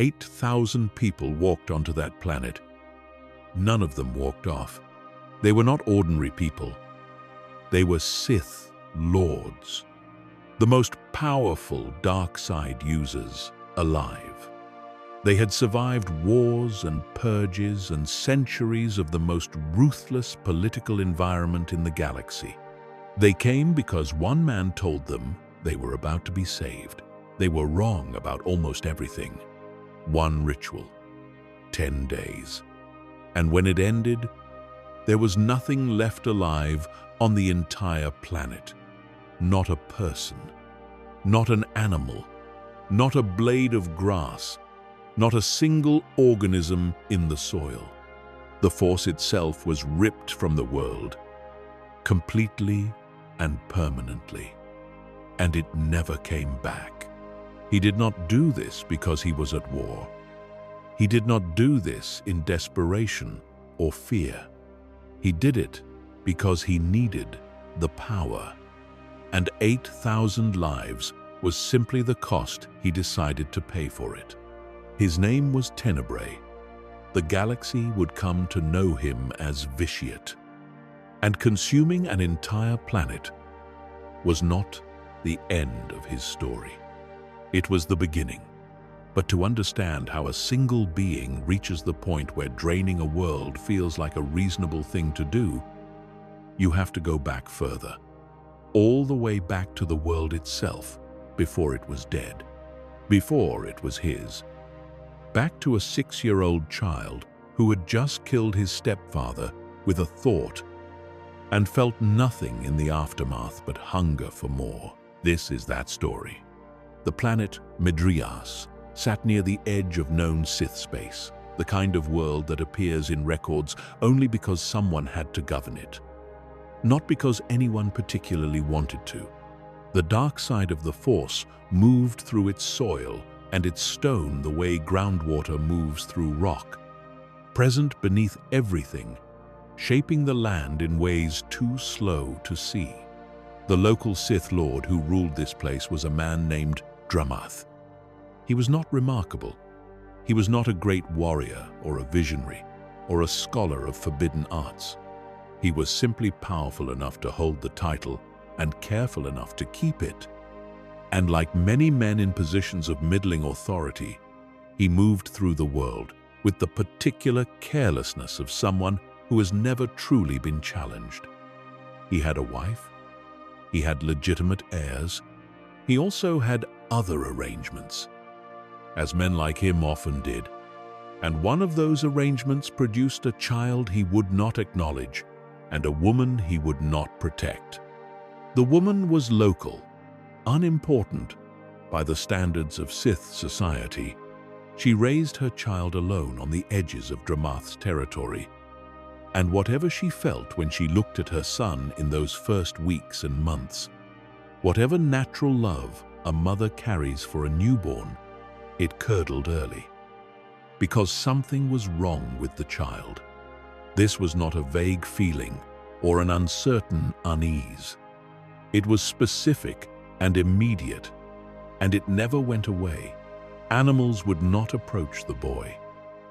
8,000 people walked onto that planet. None of them walked off. They were not ordinary people. They were Sith Lords, the most powerful dark side users alive. They had survived wars and purges and centuries of the most ruthless political environment in the galaxy. They came because one man told them they were about to be saved. They were wrong about almost everything. One ritual, 10 days. And when it ended, there was nothing left alive on the entire planet. Not a person, not an animal, not a blade of grass, not a single organism in the soil. The Force itself was ripped from the world, completely and permanently, and it never came back. He did not do this because he was at war. He did not do this in desperation or fear. He did it because he needed the power, and 8,000 lives was simply the cost he decided to pay for it. His name was Tenebrae. The galaxy would come to know him as Vitiate, and consuming an entire planet was not the end of his story. It was the beginning. But to understand how a single being reaches the point where draining a world feels like a reasonable thing to do, you have to go back further, all the way back to the world itself, before it was dead, before it was his. Back to a 6-year-old child who had just killed his stepfather with a thought and felt nothing in the aftermath but hunger for more. This is that story. The planet Midrias sat near the edge of known Sith space, the kind of world that appears in records only because someone had to govern it, not because anyone particularly wanted to. The dark side of the Force moved through its soil and its stone the way groundwater moves through rock, present beneath everything, shaping the land in ways too slow to see. The local Sith Lord who ruled this place was a man named Dramath. He was not remarkable. He was not a great warrior or a visionary or a scholar of forbidden arts. He was simply powerful enough to hold the title and careful enough to keep it. And like many men in positions of middling authority, he moved through the world with the particular carelessness of someone who has never truly been challenged. He had a wife. He had legitimate heirs. He also had other arrangements, as men like him often did. And one of those arrangements produced a child he would not acknowledge and a woman he would not protect. The woman was local, unimportant by the standards of Sith society. She raised her child alone on the edges of Dramath's territory, and whatever she felt when she looked at her son in those first weeks and months, whatever natural love a mother carries for a newborn, it curdled early. Because something was wrong with the child. This was not a vague feeling or an uncertain unease. It was specific and immediate, and it never went away. Animals would not approach the boy.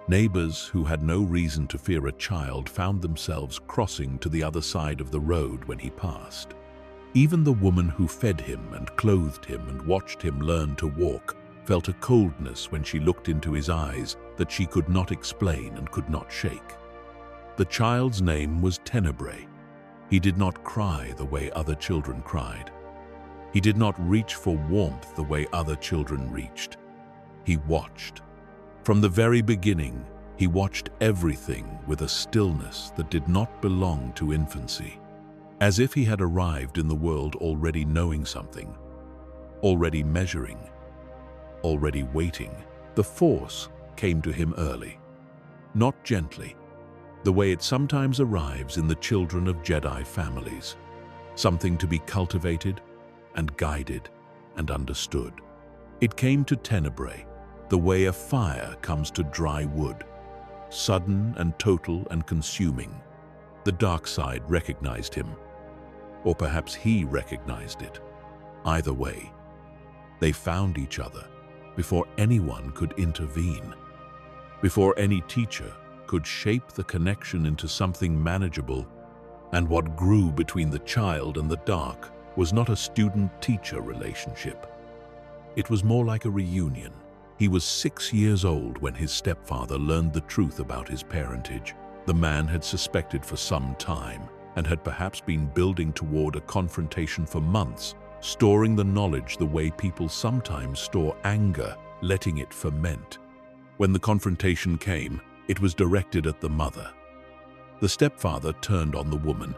Neighbors who had no reason to fear a child found themselves crossing to the other side of the road when he passed. Even the woman who fed him and clothed him and watched him learn to walk felt a coldness when she looked into his eyes that she could not explain and could not shake. The child's name was Tenebrae. He did not cry the way other children cried. He did not reach for warmth the way other children reached. He watched. From the very beginning, he watched everything with a stillness that did not belong to infancy, as if he had arrived in the world already knowing something, already measuring, already waiting. The Force came to him early, not gently, the way it sometimes arrives in the children of Jedi families, something to be cultivated and guided and understood. It came to Tenebrae the way a fire comes to dry wood, sudden and total and consuming. The dark side recognized him, or perhaps he recognized it. Either way, they found each other, before anyone could intervene, before any teacher could shape the connection into something manageable. And what grew between the child and the dark was not a student-teacher relationship. It was more like a reunion. He was 6 years old when his stepfather learned the truth about his parentage. The man had suspected for some time and had perhaps been building toward a confrontation for months, storing the knowledge the way people sometimes store anger, letting it ferment. When the confrontation came, it was directed at the mother. The stepfather turned on the woman,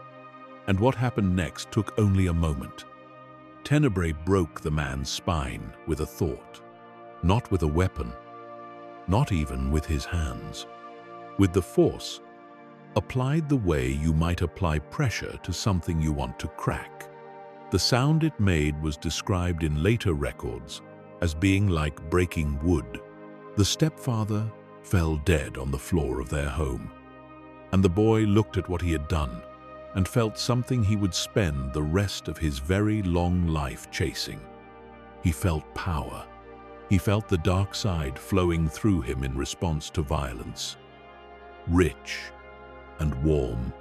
and what happened next took only a moment. Tenebrae broke the man's spine with a thought, not with a weapon, not even with his hands. With the force, applied the way you might apply pressure to something you want to crack. The sound it made was described in later records as being like breaking wood. The stepfather fell dead on the floor of their home, and the boy looked at what he had done and felt something he would spend the rest of his very long life chasing. He felt power. He felt the dark side flowing through him in response to violence. Rich and warm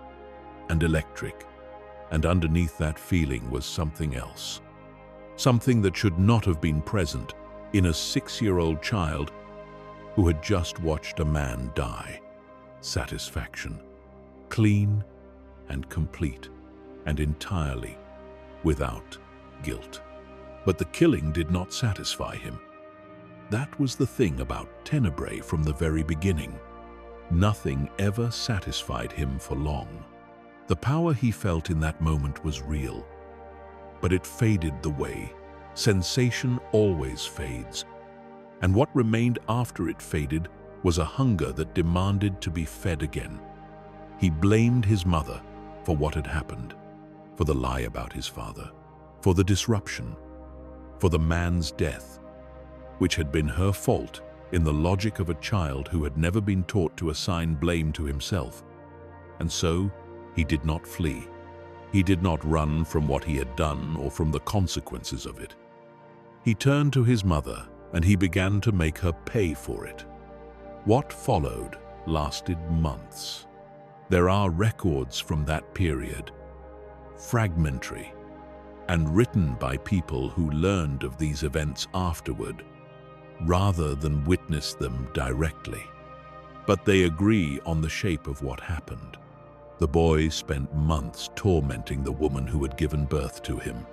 and electric, and underneath that feeling was something else. Something that should not have been present in a 6-year-old child who had just watched a man die. Satisfaction, clean and complete, and entirely without guilt. But the killing did not satisfy him. That was the thing about Tenebrae from the very beginning. Nothing ever satisfied him for long. The power he felt in that moment was real, but it faded the way sensation always fades. And what remained after it faded was a hunger that demanded to be fed again. He blamed his mother for what had happened, for the lie about his father, for the disruption, for the man's death, which had been her fault in the logic of a child who had never been taught to assign blame to himself. And so, he did not flee. He did not run from what he had done or from the consequences of it. He turned to his mother, and he began to make her pay for it. What followed lasted months. There are records from that period, fragmentary, and written by people who learned of these events afterward, rather than witness them directly. But they agree on the shape of what happened. The boy spent months tormenting the woman who had given birth to him,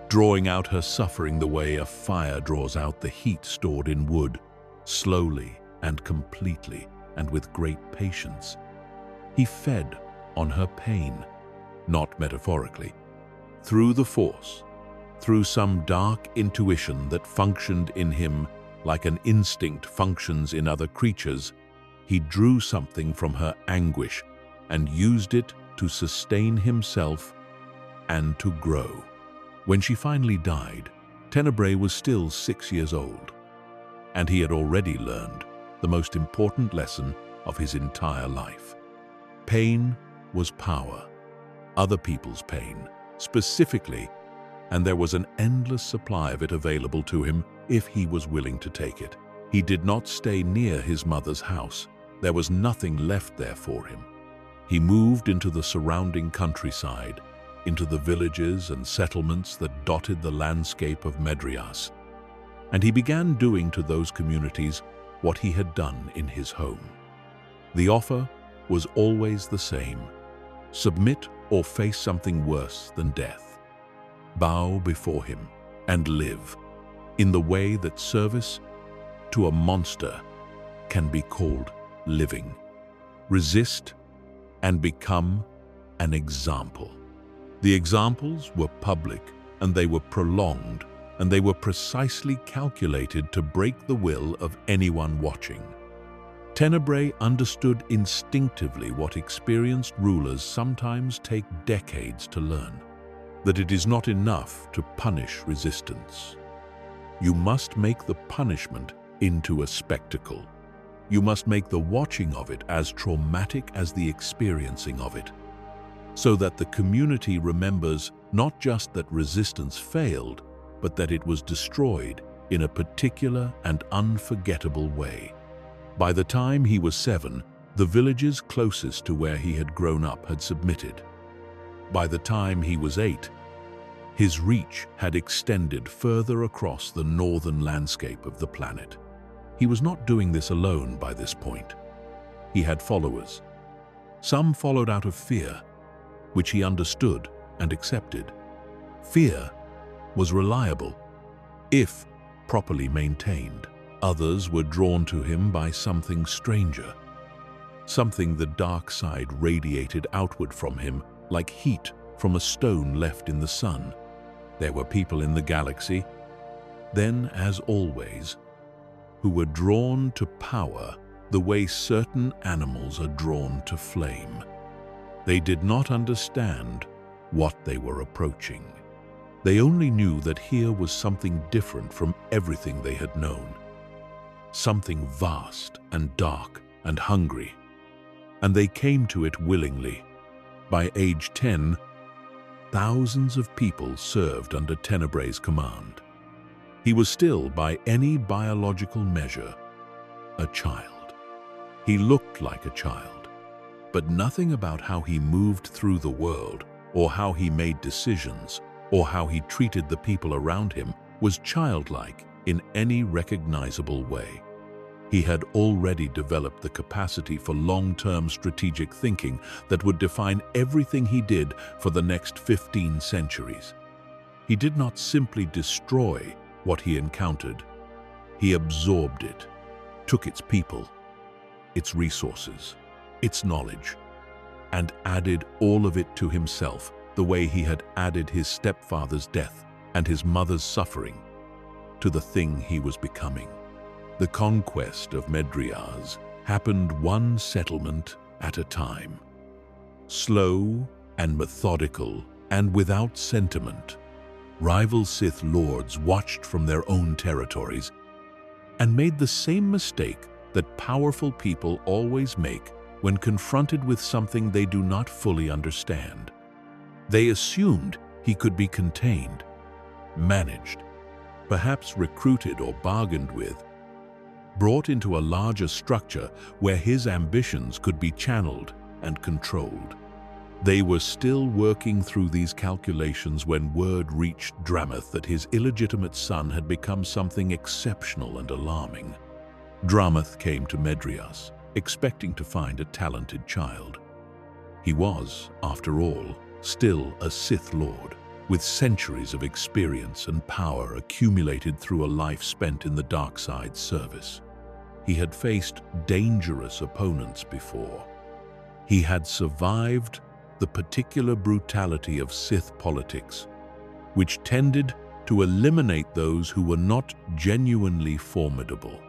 drawing out her suffering the way a fire draws out the heat stored in wood, slowly and completely and with great patience. He fed on her pain, not metaphorically, through the force, through some dark intuition that functioned in him like an instinct functions in other creatures. He drew something from her anguish and used it to sustain himself and to grow. When she finally died, Tenebrae was still 6 years old, and he had already learned the most important lesson of his entire life. Pain was power, other people's pain, specifically, and there was an endless supply of it available to him if he was willing to take it. He did not stay near his mother's house. There was nothing left there for him. He moved into the surrounding countryside, into the villages and settlements that dotted the landscape of Medrias, and he began doing to those communities what he had done in his home. The offer was always the same: submit or face something worse than death. Bow before him and live in the way that service to a monster can be called living. Resist and become an example. The examples were public, and they were prolonged, and they were precisely calculated to break the will of anyone watching. Tenebrae understood instinctively what experienced rulers sometimes take decades to learn: that it is not enough to punish resistance. You must make the punishment into a spectacle. You must make the watching of it as traumatic as the experiencing of it, so that the community remembers not just that resistance failed, but that it was destroyed in a particular and unforgettable way. By the time he was 7, the villages closest to where he had grown up had submitted. By the time he was 8, his reach had extended further across the northern landscape of the planet. He was not doing this alone by this point. He had followers. Some followed out of fear, which he understood and accepted. Fear was reliable, if properly maintained. Others were drawn to him by something stranger, something the dark side radiated outward from him like heat from a stone left in the sun. There were people in the galaxy, then as always, who were drawn to power the way certain animals are drawn to flame. They did not understand what they were approaching. They only knew that here was something different from everything they had known. Something vast and dark and hungry. And they came to it willingly. By age 10, thousands of people served under Tenebray's command. He was still, by any biological measure, a child. He looked like a child, but nothing about how he moved through the world, or how he made decisions, or how he treated the people around him was childlike in any recognizable way. He had already developed the capacity for long-term strategic thinking that would define everything he did for the next 15 centuries. He did not simply destroy what he encountered. He absorbed it, took its people, its resources, its knowledge, and added all of it to himself, the way he had added his stepfather's death and his mother's suffering to the thing he was becoming. The conquest of Medriaz happened one settlement at a time. Slow and methodical and without sentiment, rival Sith lords watched from their own territories and made the same mistake that powerful people always make when confronted with something they do not fully understand. They assumed he could be contained, managed, perhaps recruited or bargained with, brought into a larger structure where his ambitions could be channeled and controlled. They were still working through these calculations when word reached Dramath that his illegitimate son had become something exceptional and alarming. Dramath came to Medriaz, expecting to find a talented child. He was, after all, still a Sith Lord, with centuries of experience and power accumulated through a life spent in the dark side's service. He had faced dangerous opponents before. He had survived the particular brutality of Sith politics, which tended to eliminate those who were not genuinely formidable.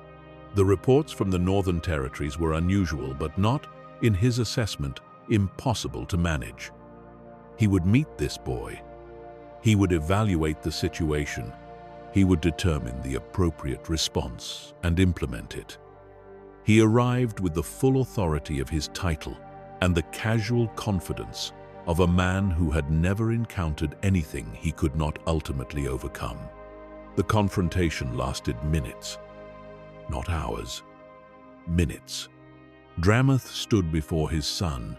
The reports from the Northern Territories were unusual, but not, in his assessment, impossible to manage. He would meet this boy. He would evaluate the situation. He would determine the appropriate response and implement it. He arrived with the full authority of his title and the casual confidence of a man who had never encountered anything he could not ultimately overcome. The confrontation lasted minutes, not hours. Minutes. Dramath stood before his son,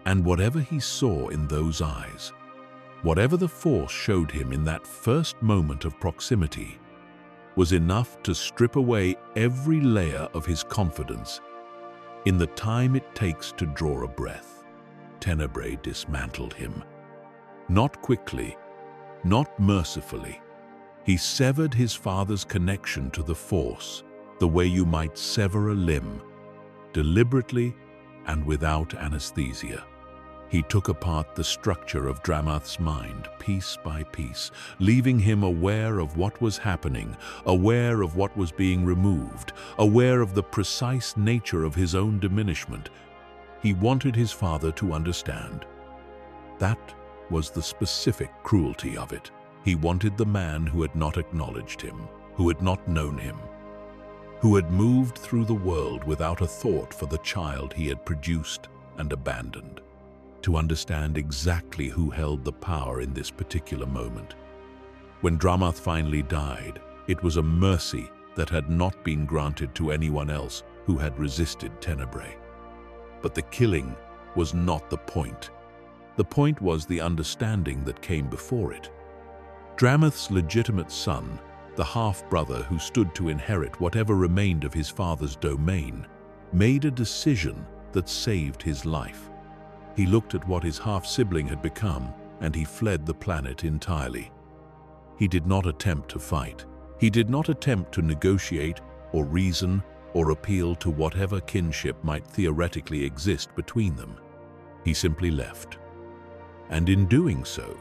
and whatever he saw in those eyes, whatever the Force showed him in that first moment of proximity, was enough to strip away every layer of his confidence. In the time it takes to draw a breath, Tenebrae dismantled him. Not quickly, not mercifully. He severed his father's connection to the Force, the way you might sever a limb, deliberately and without anesthesia. He took apart the structure of Dramath's mind piece by piece, leaving him aware of what was happening, aware of what was being removed, aware of the precise nature of his own diminishment. He wanted his father to understand. That was the specific cruelty of it. He wanted the man who had not acknowledged him, who had not known him, who had moved through the world without a thought for the child he had produced and abandoned, to understand exactly who held the power in this particular moment. When Dramath finally died, It was a mercy that had not been granted to anyone else who had resisted Tenebrae. But the killing was not the point. The point was the understanding that came before it. Dramath's legitimate son, the half-brother who stood to inherit whatever remained of his father's domain, made a decision that saved his life. He looked at what his half-sibling had become, and he fled the planet entirely. He did not attempt to fight. He did not attempt to negotiate or reason or appeal to whatever kinship might theoretically exist between them. He simply left. And in doing so,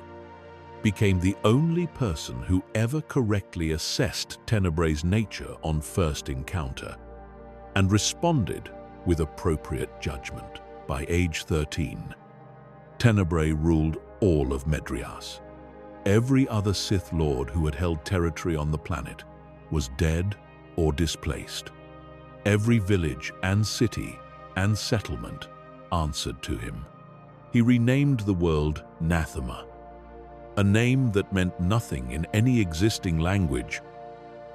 became the only person who ever correctly assessed Tenebrae's nature on first encounter, and responded with appropriate judgment. By age 13, Tenebrae ruled all of Medrias. Every other Sith Lord who had held territory on the planet was dead or displaced. Every village and city and settlement answered to him. He renamed the world Nathema, a name that meant nothing in any existing language,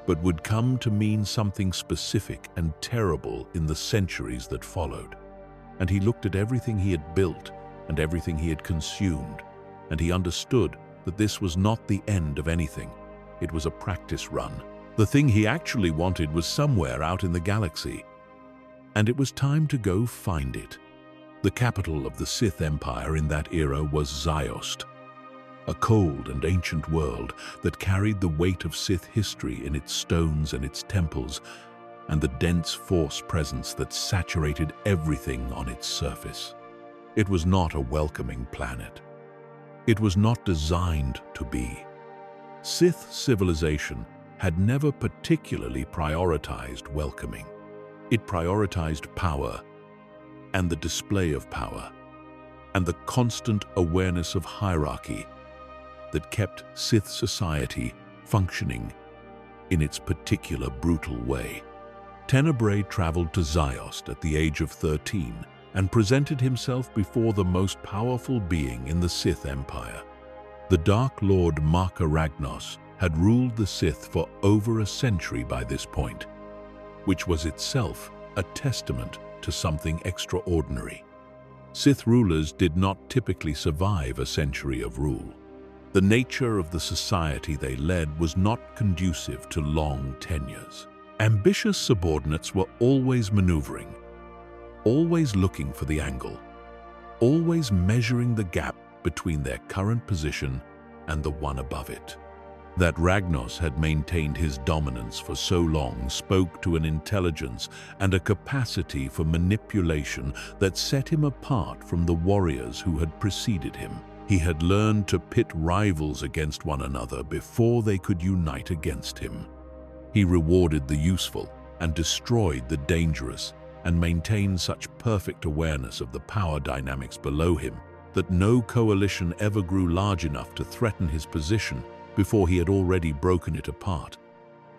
but would come to mean something specific and terrible in the centuries that followed. And he looked at everything he had built and everything he had consumed, and he understood that this was not the end of anything. It was a practice run. The thing he actually wanted was somewhere out in the galaxy, and it was time to go find it. The capital of the Sith Empire in that era was Ziost, a cold and ancient world that carried the weight of Sith history in its stones and its temples, and the dense Force presence that saturated everything on its surface. It was not a welcoming planet. It was not designed to be. Sith civilization had never particularly prioritized welcoming. It prioritized power and the display of power and the constant awareness of hierarchy that kept Sith society functioning in its particular brutal way. Tenebrae traveled to Ziost at the age of 13 and presented himself before the most powerful being in the Sith Empire. The Dark Lord Marka Ragnos had ruled the Sith for over a century by this point, which was itself a testament to something extraordinary. Sith rulers did not typically survive a century of rule. The nature of the society they led was not conducive to long tenures. Ambitious subordinates were always maneuvering, always looking for the angle, always measuring the gap between their current position and the one above it. That Ragnos had maintained his dominance for so long spoke to an intelligence and a capacity for manipulation that set him apart from the warriors who had preceded him. He had learned to pit rivals against one another before they could unite against him. He rewarded the useful and destroyed the dangerous, and maintained such perfect awareness of the power dynamics below him that no coalition ever grew large enough to threaten his position before he had already broken it apart.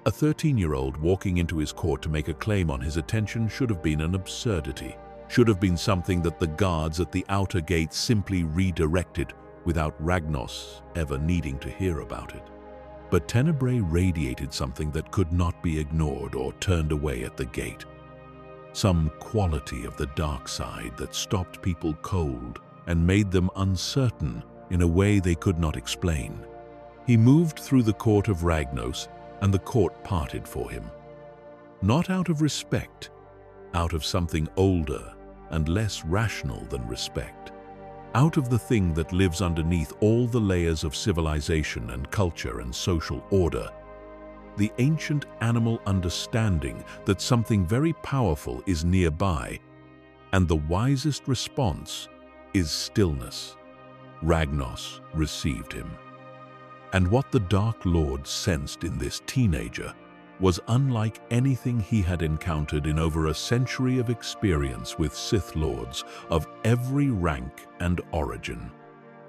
A 13-year-old walking into his court to make a claim on his attention should have been an absurdity, should have been something that the guards at the outer gate simply redirected without Ragnos ever needing to hear about it. But Tenebrae radiated something that could not be ignored or turned away at the gate. Some quality of the dark side that stopped people cold and made them uncertain in a way they could not explain. He moved through the court of Ragnos, and the court parted for him. Not out of respect, out of something older and less rational than respect. Out of the thing that lives underneath all the layers of civilization and culture and social order. The ancient animal understanding that something very powerful is nearby, and the wisest response is stillness. Ragnos received him. And what the Dark Lord sensed in this teenager was unlike anything he had encountered in over a century of experience with Sith Lords of every rank and origin.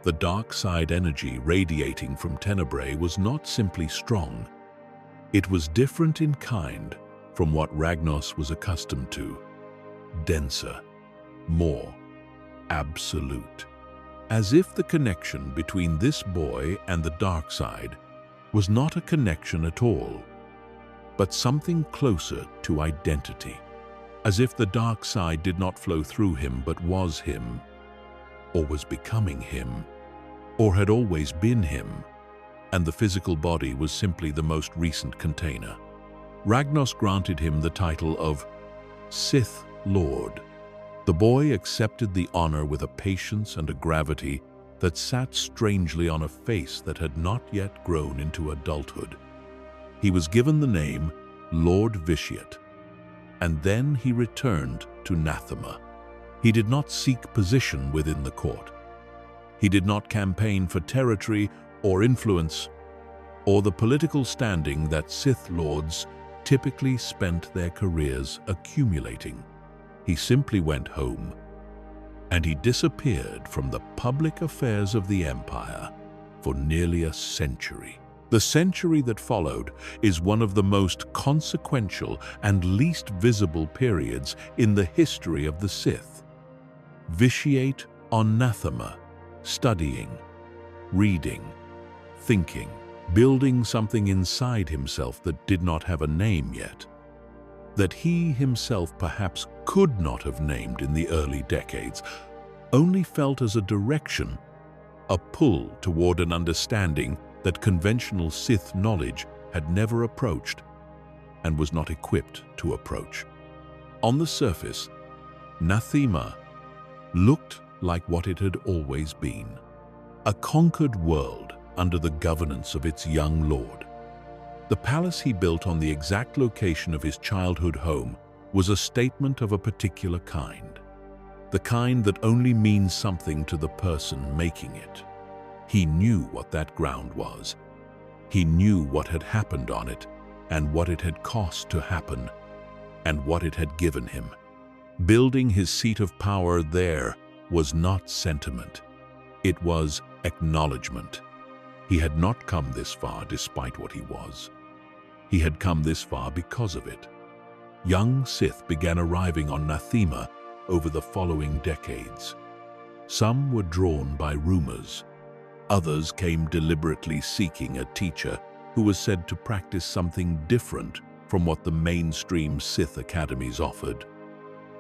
The dark side energy radiating from Tenebrae was not simply strong. It was different in kind from what Ragnos was accustomed to. Denser, more absolute. As if the connection between this boy and the dark side was not a connection at all, but something closer to identity. As if the dark side did not flow through him but was him, or was becoming him, or had always been him, and the physical body was simply the most recent container. Ragnos granted him the title of Sith Lord. The boy accepted the honor with a patience and a gravity that sat strangely on a face that had not yet grown into adulthood. He was given the name Lord Vitiate, and then he returned to Nathema. He did not seek position within the court. He did not campaign for territory or influence, or the political standing that Sith Lords typically spent their careers accumulating. He simply went home, and he disappeared from the public affairs of the Empire for nearly a century. The century that followed is one of the most consequential and least visible periods in the history of the Sith. Vitiate on Nathema, studying, reading, thinking, building something inside himself that did not have a name yet, that he himself perhaps could not have named in the early decades, only felt as a direction, a pull toward an understanding that conventional Sith knowledge had never approached and was not equipped to approach. On the surface, Nathema looked like what it had always been, a conquered world under the governance of its young lord. The palace he built on the exact location of his childhood home was a statement of a particular kind, the kind that only means something to the person making it. He knew what that ground was. He knew what had happened on it, and what it had cost to happen, and what it had given him. Building his seat of power there was not sentiment. It was acknowledgement. He had not come this far despite what he was. He had come this far because of it. Young Sith began arriving on Nathema over the following decades. Some were drawn by rumors. Others came deliberately seeking a teacher who was said to practice something different from what the mainstream Sith academies offered.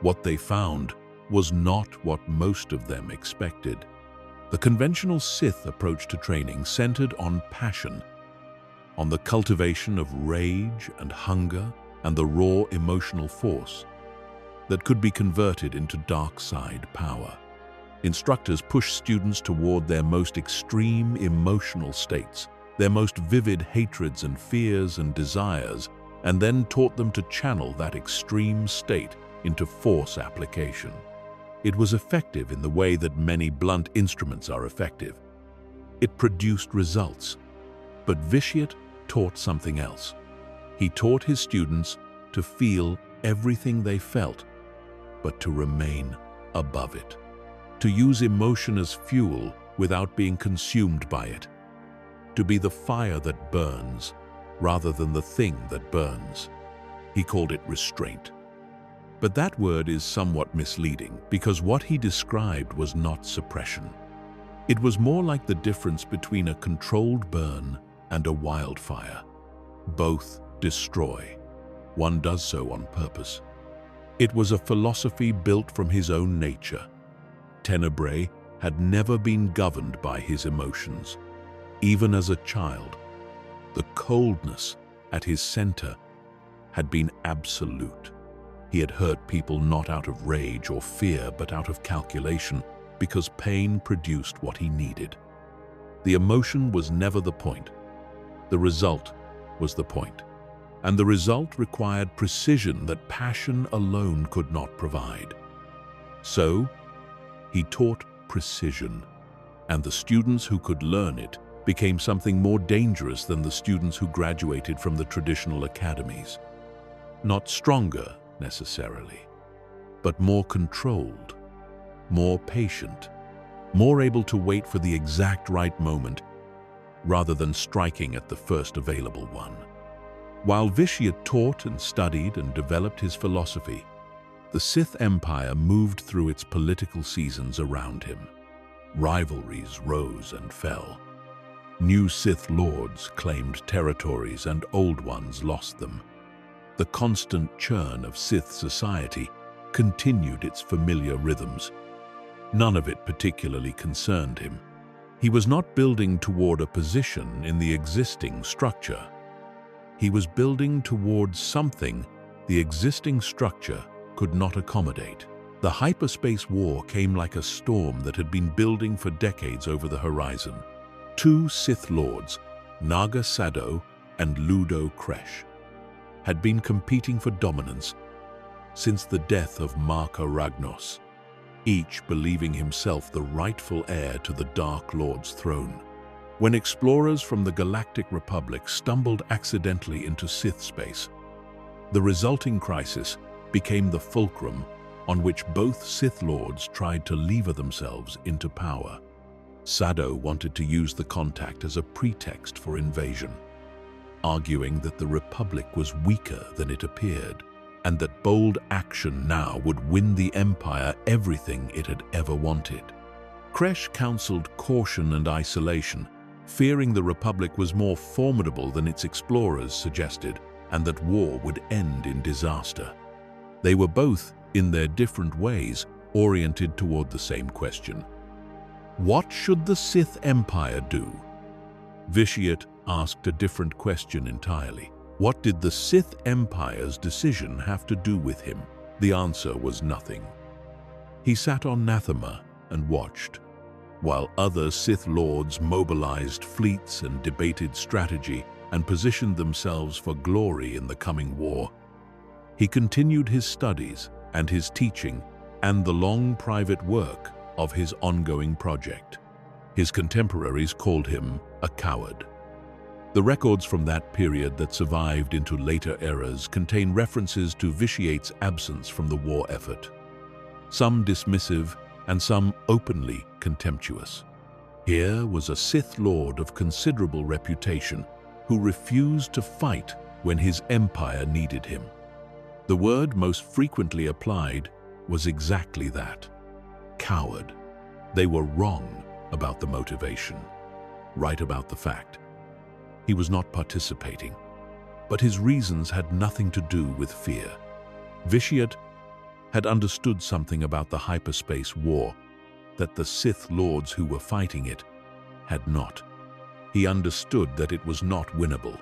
What they found was not what most of them expected. The conventional Sith approach to training centered on passion, on the cultivation of rage and hunger and the raw emotional force that could be converted into dark side power. Instructors pushed students toward their most extreme emotional states, their most vivid hatreds and fears and desires, and then taught them to channel that extreme state into force application. It was effective in the way that many blunt instruments are effective. It produced results. But Vitiate taught something else. He taught his students to feel everything they felt, but to remain above it. To use emotion as fuel without being consumed by it. To be the fire that burns rather than the thing that burns. He called it restraint. But that word is somewhat misleading because what he described was not suppression. It was more like the difference between a controlled burn and a wildfire. Both destroy. One does so on purpose. It was a philosophy built from his own nature. Tenebrae had never been governed by his emotions. Even as a child, the coldness at his center had been absolute. He had hurt people not out of rage or fear, but out of calculation, because pain produced what he needed. The emotion was never the point. The result was the point. And the result required precision that passion alone could not provide. So, he taught precision, and the students who could learn it became something more dangerous than the students who graduated from the traditional academies. Not stronger, necessarily, but more controlled, more patient, more able to wait for the exact right moment rather than striking at the first available one. While Vitiate taught and studied and developed his philosophy, the Sith Empire moved through its political seasons around him. Rivalries rose and fell. New Sith Lords claimed territories and old ones lost them. The constant churn of Sith society continued its familiar rhythms. None of it particularly concerned him. He was not building toward a position in the existing structure. He was building towards something the existing structure could not accommodate. The hyperspace war came like a storm that had been building for decades over the horizon. Two Sith lords, Naga Sadow and Ludo Kresh, had been competing for dominance since the death of Marka Ragnos, each believing himself the rightful heir to the Dark Lord's throne. When explorers from the Galactic Republic stumbled accidentally into Sith space, the resulting crisis became the fulcrum on which both Sith lords tried to lever themselves into power. Sadow wanted to use the contact as a pretext for invasion, arguing that the Republic was weaker than it appeared, and that bold action now would win the Empire everything it had ever wanted. Kresh counseled caution and isolation, fearing the Republic was more formidable than its explorers suggested, and that war would end in disaster. They were both, in their different ways, oriented toward the same question. What should the Sith Empire do? Vitiate asked a different question entirely. What did the Sith Empire's decision have to do with him? The answer was nothing. He sat on Nathema and watched, while other Sith lords mobilized fleets and debated strategy and positioned themselves for glory in the coming war. He continued his studies and his teaching and the long private work of his ongoing project. His contemporaries called him a coward. The records from that period that survived into later eras contain references to Vitiate's absence from the war effort, some dismissive and some openly contemptuous. Here was a Sith Lord of considerable reputation who refused to fight when his empire needed him. The word most frequently applied was exactly that: coward. They were wrong about the motivation, right about the fact. He was not participating, but his reasons had nothing to do with fear. Vitiate had understood something about the hyperspace war that the Sith Lords who were fighting it had not. He understood that it was not winnable.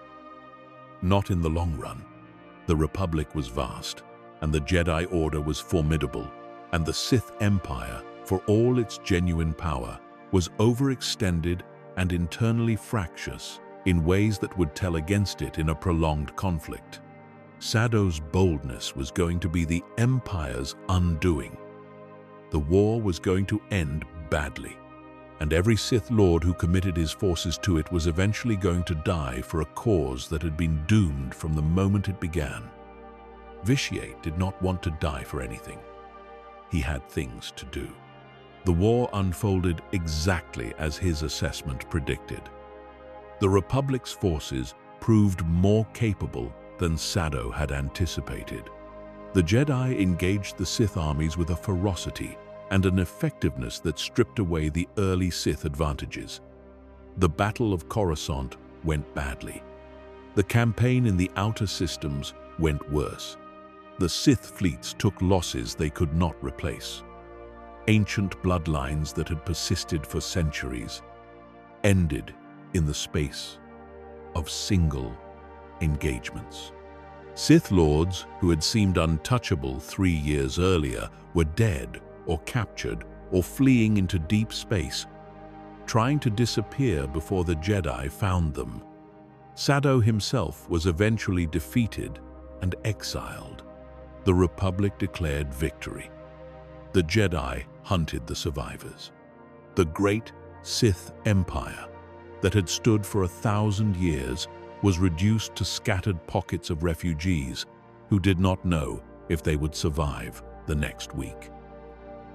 Not in the long run. The Republic was vast, and the Jedi Order was formidable, and the Sith Empire, for all its genuine power, was overextended and internally fractious in ways that would tell against it in a prolonged conflict. Sadow's boldness was going to be the Empire's undoing. The war was going to end badly, and every Sith Lord who committed his forces to it was eventually going to die for a cause that had been doomed from the moment it began. Vitiate did not want to die for anything. He had things to do. The war unfolded exactly as his assessment predicted. The Republic's forces proved more capable than Sadow had anticipated. The Jedi engaged the Sith armies with a ferocity and an effectiveness that stripped away the early Sith advantages. The Battle of Coruscant went badly. The campaign in the outer systems went worse. The Sith fleets took losses they could not replace. Ancient bloodlines that had persisted for centuries ended in the space of single engagements. Sith Lords who had seemed untouchable 3 years earlier were dead or captured or fleeing into deep space, trying to disappear before the Jedi found them. Sadow himself was eventually defeated and exiled. The Republic declared victory. The Jedi hunted the survivors. The great Sith Empire that had stood for 1,000 years was reduced to scattered pockets of refugees who did not know if they would survive the next week.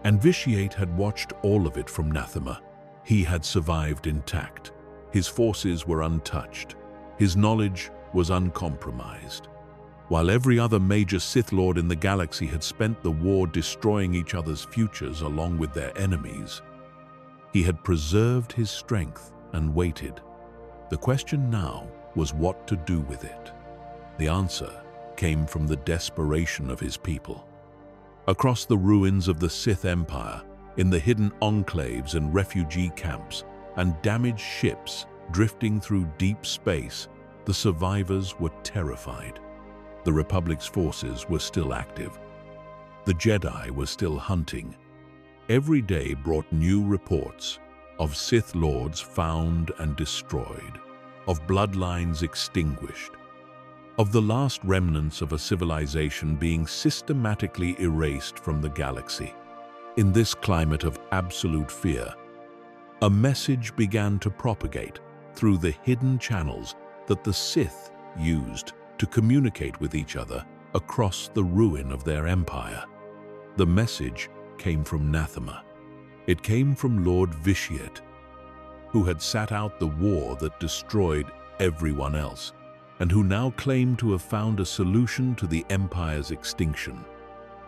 And Vitiate had watched all of it from Nathema. He had survived intact. His forces were untouched. His knowledge was uncompromised. While every other major Sith Lord in the galaxy had spent the war destroying each other's futures along with their enemies, he had preserved his strength and waited. The question now was what to do with it. The answer came from the desperation of his people. Across the ruins of the Sith Empire, in the hidden enclaves and refugee camps, and damaged ships drifting through deep space, the survivors were terrified. The Republic's forces were still active. The Jedi were still hunting. Every day brought new reports of Sith Lords found and destroyed, of bloodlines extinguished, of the last remnants of a civilization being systematically erased from the galaxy. In this climate of absolute fear, a message began to propagate through the hidden channels that the Sith used to communicate with each other across the ruin of their empire. The message came from Nathema. It came from Lord Vitiate, who had sat out the war that destroyed everyone else, and who now claimed to have found a solution to the Empire's extinction.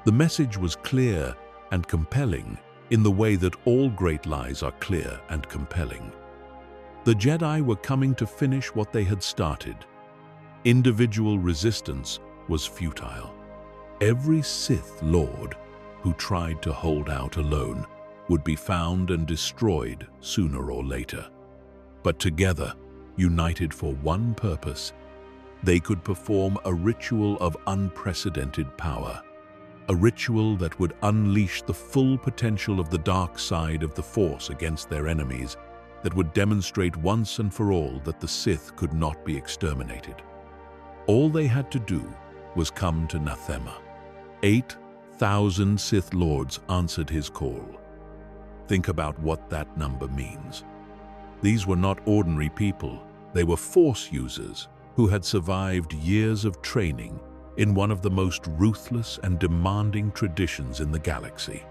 The message was clear and compelling in the way that all great lies are clear and compelling. The Jedi were coming to finish what they had started. Individual resistance was futile. Every Sith Lord who tried to hold out alone would be found and destroyed sooner or later. But together, united for one purpose, they could perform a ritual of unprecedented power, a ritual that would unleash the full potential of the dark side of the Force against their enemies, that would demonstrate once and for all that the Sith could not be exterminated. All they had to do was come to Nathema. 8,000 Sith Lords answered his call. Think about what that number means. These were not ordinary people. They were Force users who had survived years of training in one of the most ruthless and demanding traditions in the galaxy.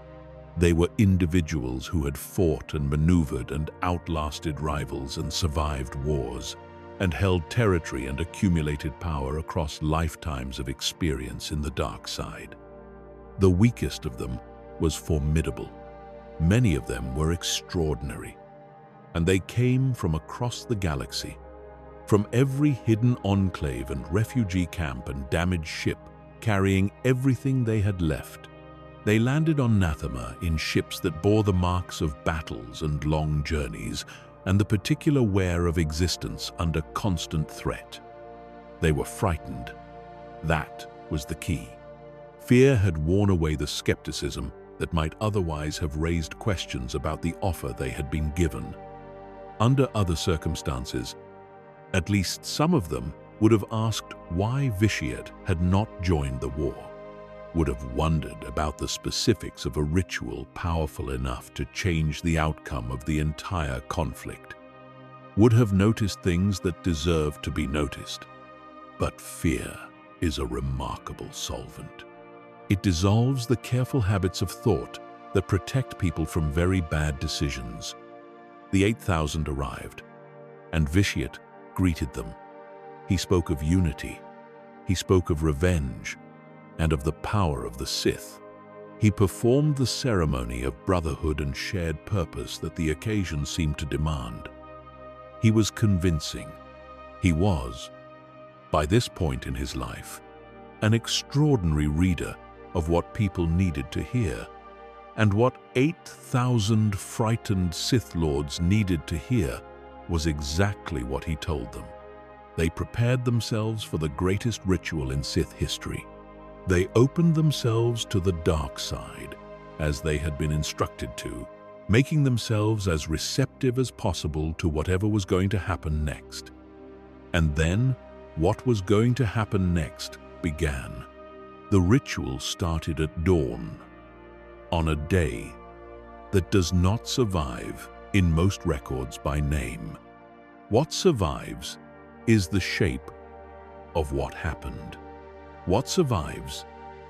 They were individuals who had fought and maneuvered and outlasted rivals and survived wars, and held territory and accumulated power across lifetimes of experience in the dark side. The weakest of them was formidable. Many of them were extraordinary, and they came from across the galaxy, from every hidden enclave and refugee camp and damaged ship, carrying everything they had left. They landed on Nathema in ships that bore the marks of battles and long journeys, and the particular wear of existence under constant threat. They were frightened. That was the key. Fear had worn away the skepticism that might otherwise have raised questions about the offer they had been given. Under other circumstances, at least some of them would have asked why Vitiate had not joined the war, would have wondered about the specifics of a ritual powerful enough to change the outcome of the entire conflict, would have noticed things that deserved to be noticed. But fear is a remarkable solvent. It dissolves the careful habits of thought that protect people from very bad decisions. The 8,000 arrived, and Vitiate greeted them. He spoke of unity. He spoke of revenge and of the power of the Sith. He performed the ceremony of brotherhood and shared purpose that the occasion seemed to demand. He was convincing. He was, by this point in his life, an extraordinary reader of what people needed to hear, and what 8,000 frightened Sith Lords needed to hear was exactly what he told them. They prepared themselves for the greatest ritual in Sith history. They opened themselves to the dark side, as they had been instructed to, making themselves as receptive as possible to whatever was going to happen next. And then, what was going to happen next began. The ritual started at dawn, on a day that does not survive in most records by name. What survives is the shape of what happened. What survives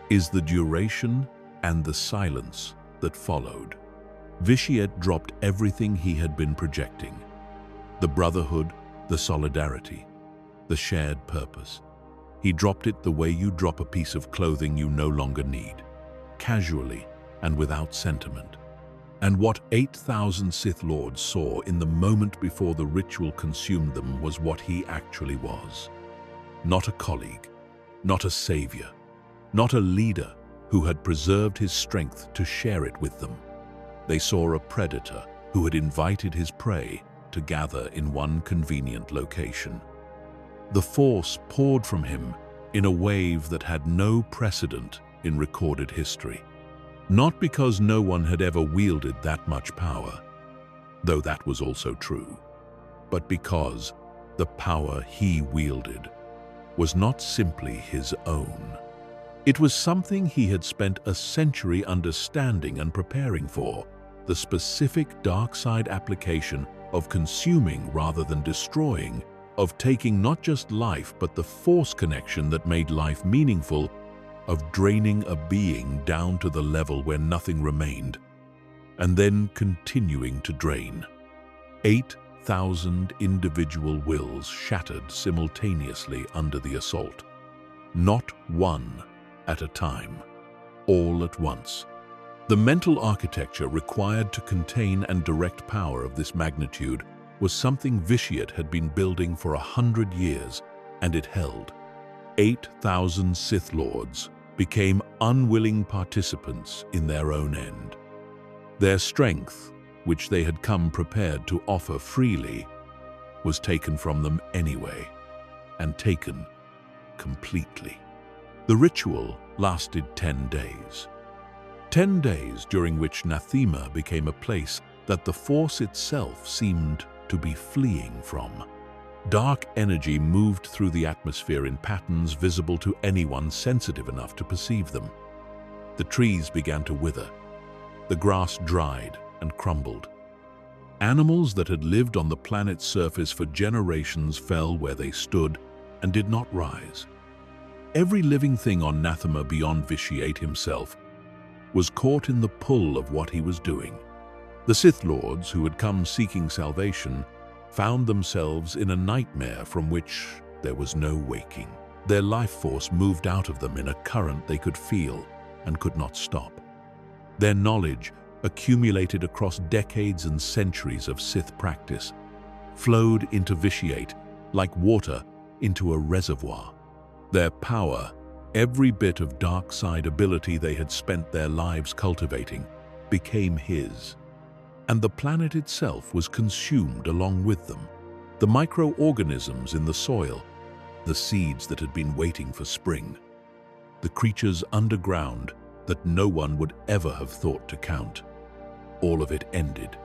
is the duration and the silence that followed. Vitiate dropped everything he had been projecting. The brotherhood, the solidarity, the shared purpose. He dropped it the way you drop a piece of clothing you no longer need, casually and without sentiment. And what 8,000 Sith Lords saw in the moment before the ritual consumed them was what he actually was. Not a colleague, not a savior, not a leader who had preserved his strength to share it with them. They saw a predator who had invited his prey to gather in one convenient location. The force poured from him in a wave that had no precedent in recorded history. Not because no one had ever wielded that much power, though that was also true, but because the power he wielded was not simply his own. It was something he had spent a century understanding and preparing for, the specific dark side application of consuming rather than destroying, of taking not just life but the force connection that made life meaningful, of draining a being down to the level where nothing remained, and then continuing to drain. 8,000 individual wills shattered simultaneously under the assault. Not one at a time, all at once. The mental architecture required to contain and direct power of this magnitude was something Vitiate had been building for 100 years, and it held. 8,000 Sith Lords became unwilling participants in their own end. Their strength, which they had come prepared to offer freely, was taken from them anyway, and taken completely. The ritual lasted 10 days. 10 days during which Nathema became a place that the Force itself seemed to be fleeing from. Dark energy moved through the atmosphere in patterns visible to anyone sensitive enough to perceive them. The trees began to wither. The grass dried and crumbled. Animals that had lived on the planet's surface for generations fell where they stood and did not rise. Every living thing on Nathema beyond Vitiate himself was caught in the pull of what he was doing. The Sith Lords, who had come seeking salvation, found themselves in a nightmare from which there was no waking. Their life force moved out of them in a current they could feel and could not stop. Their knowledge, accumulated across decades and centuries of Sith practice, flowed into Vitiate like water into a reservoir. Their power, every bit of dark side ability they had spent their lives cultivating, became his. And the planet itself was consumed along with them. The microorganisms in the soil, the seeds that had been waiting for spring, the creatures underground that no one would ever have thought to count. All of it ended.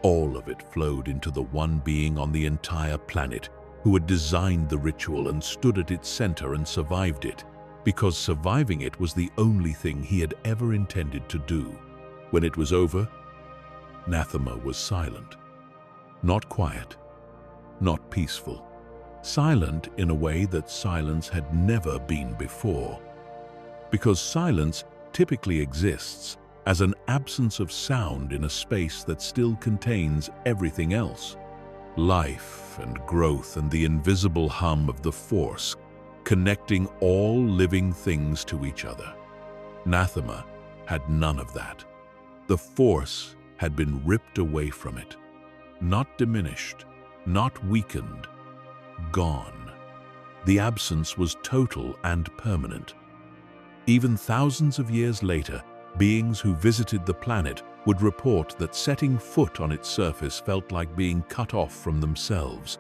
All of it flowed into the one being on the entire planet who had designed the ritual and stood at its center and survived it, because surviving it was the only thing he had ever intended to do. When it was over, Nathema was silent. Not quiet, not peaceful. Silent in a way that silence had never been before. Because silence typically exists as an absence of sound in a space that still contains everything else. Life and growth and the invisible hum of the Force, connecting all living things to each other. Nathema had none of that. The Force had been ripped away from it. Not diminished, not weakened, gone. The absence was total and permanent. Even thousands of years later, beings who visited the planet would report that setting foot on its surface felt like being cut off from themselves,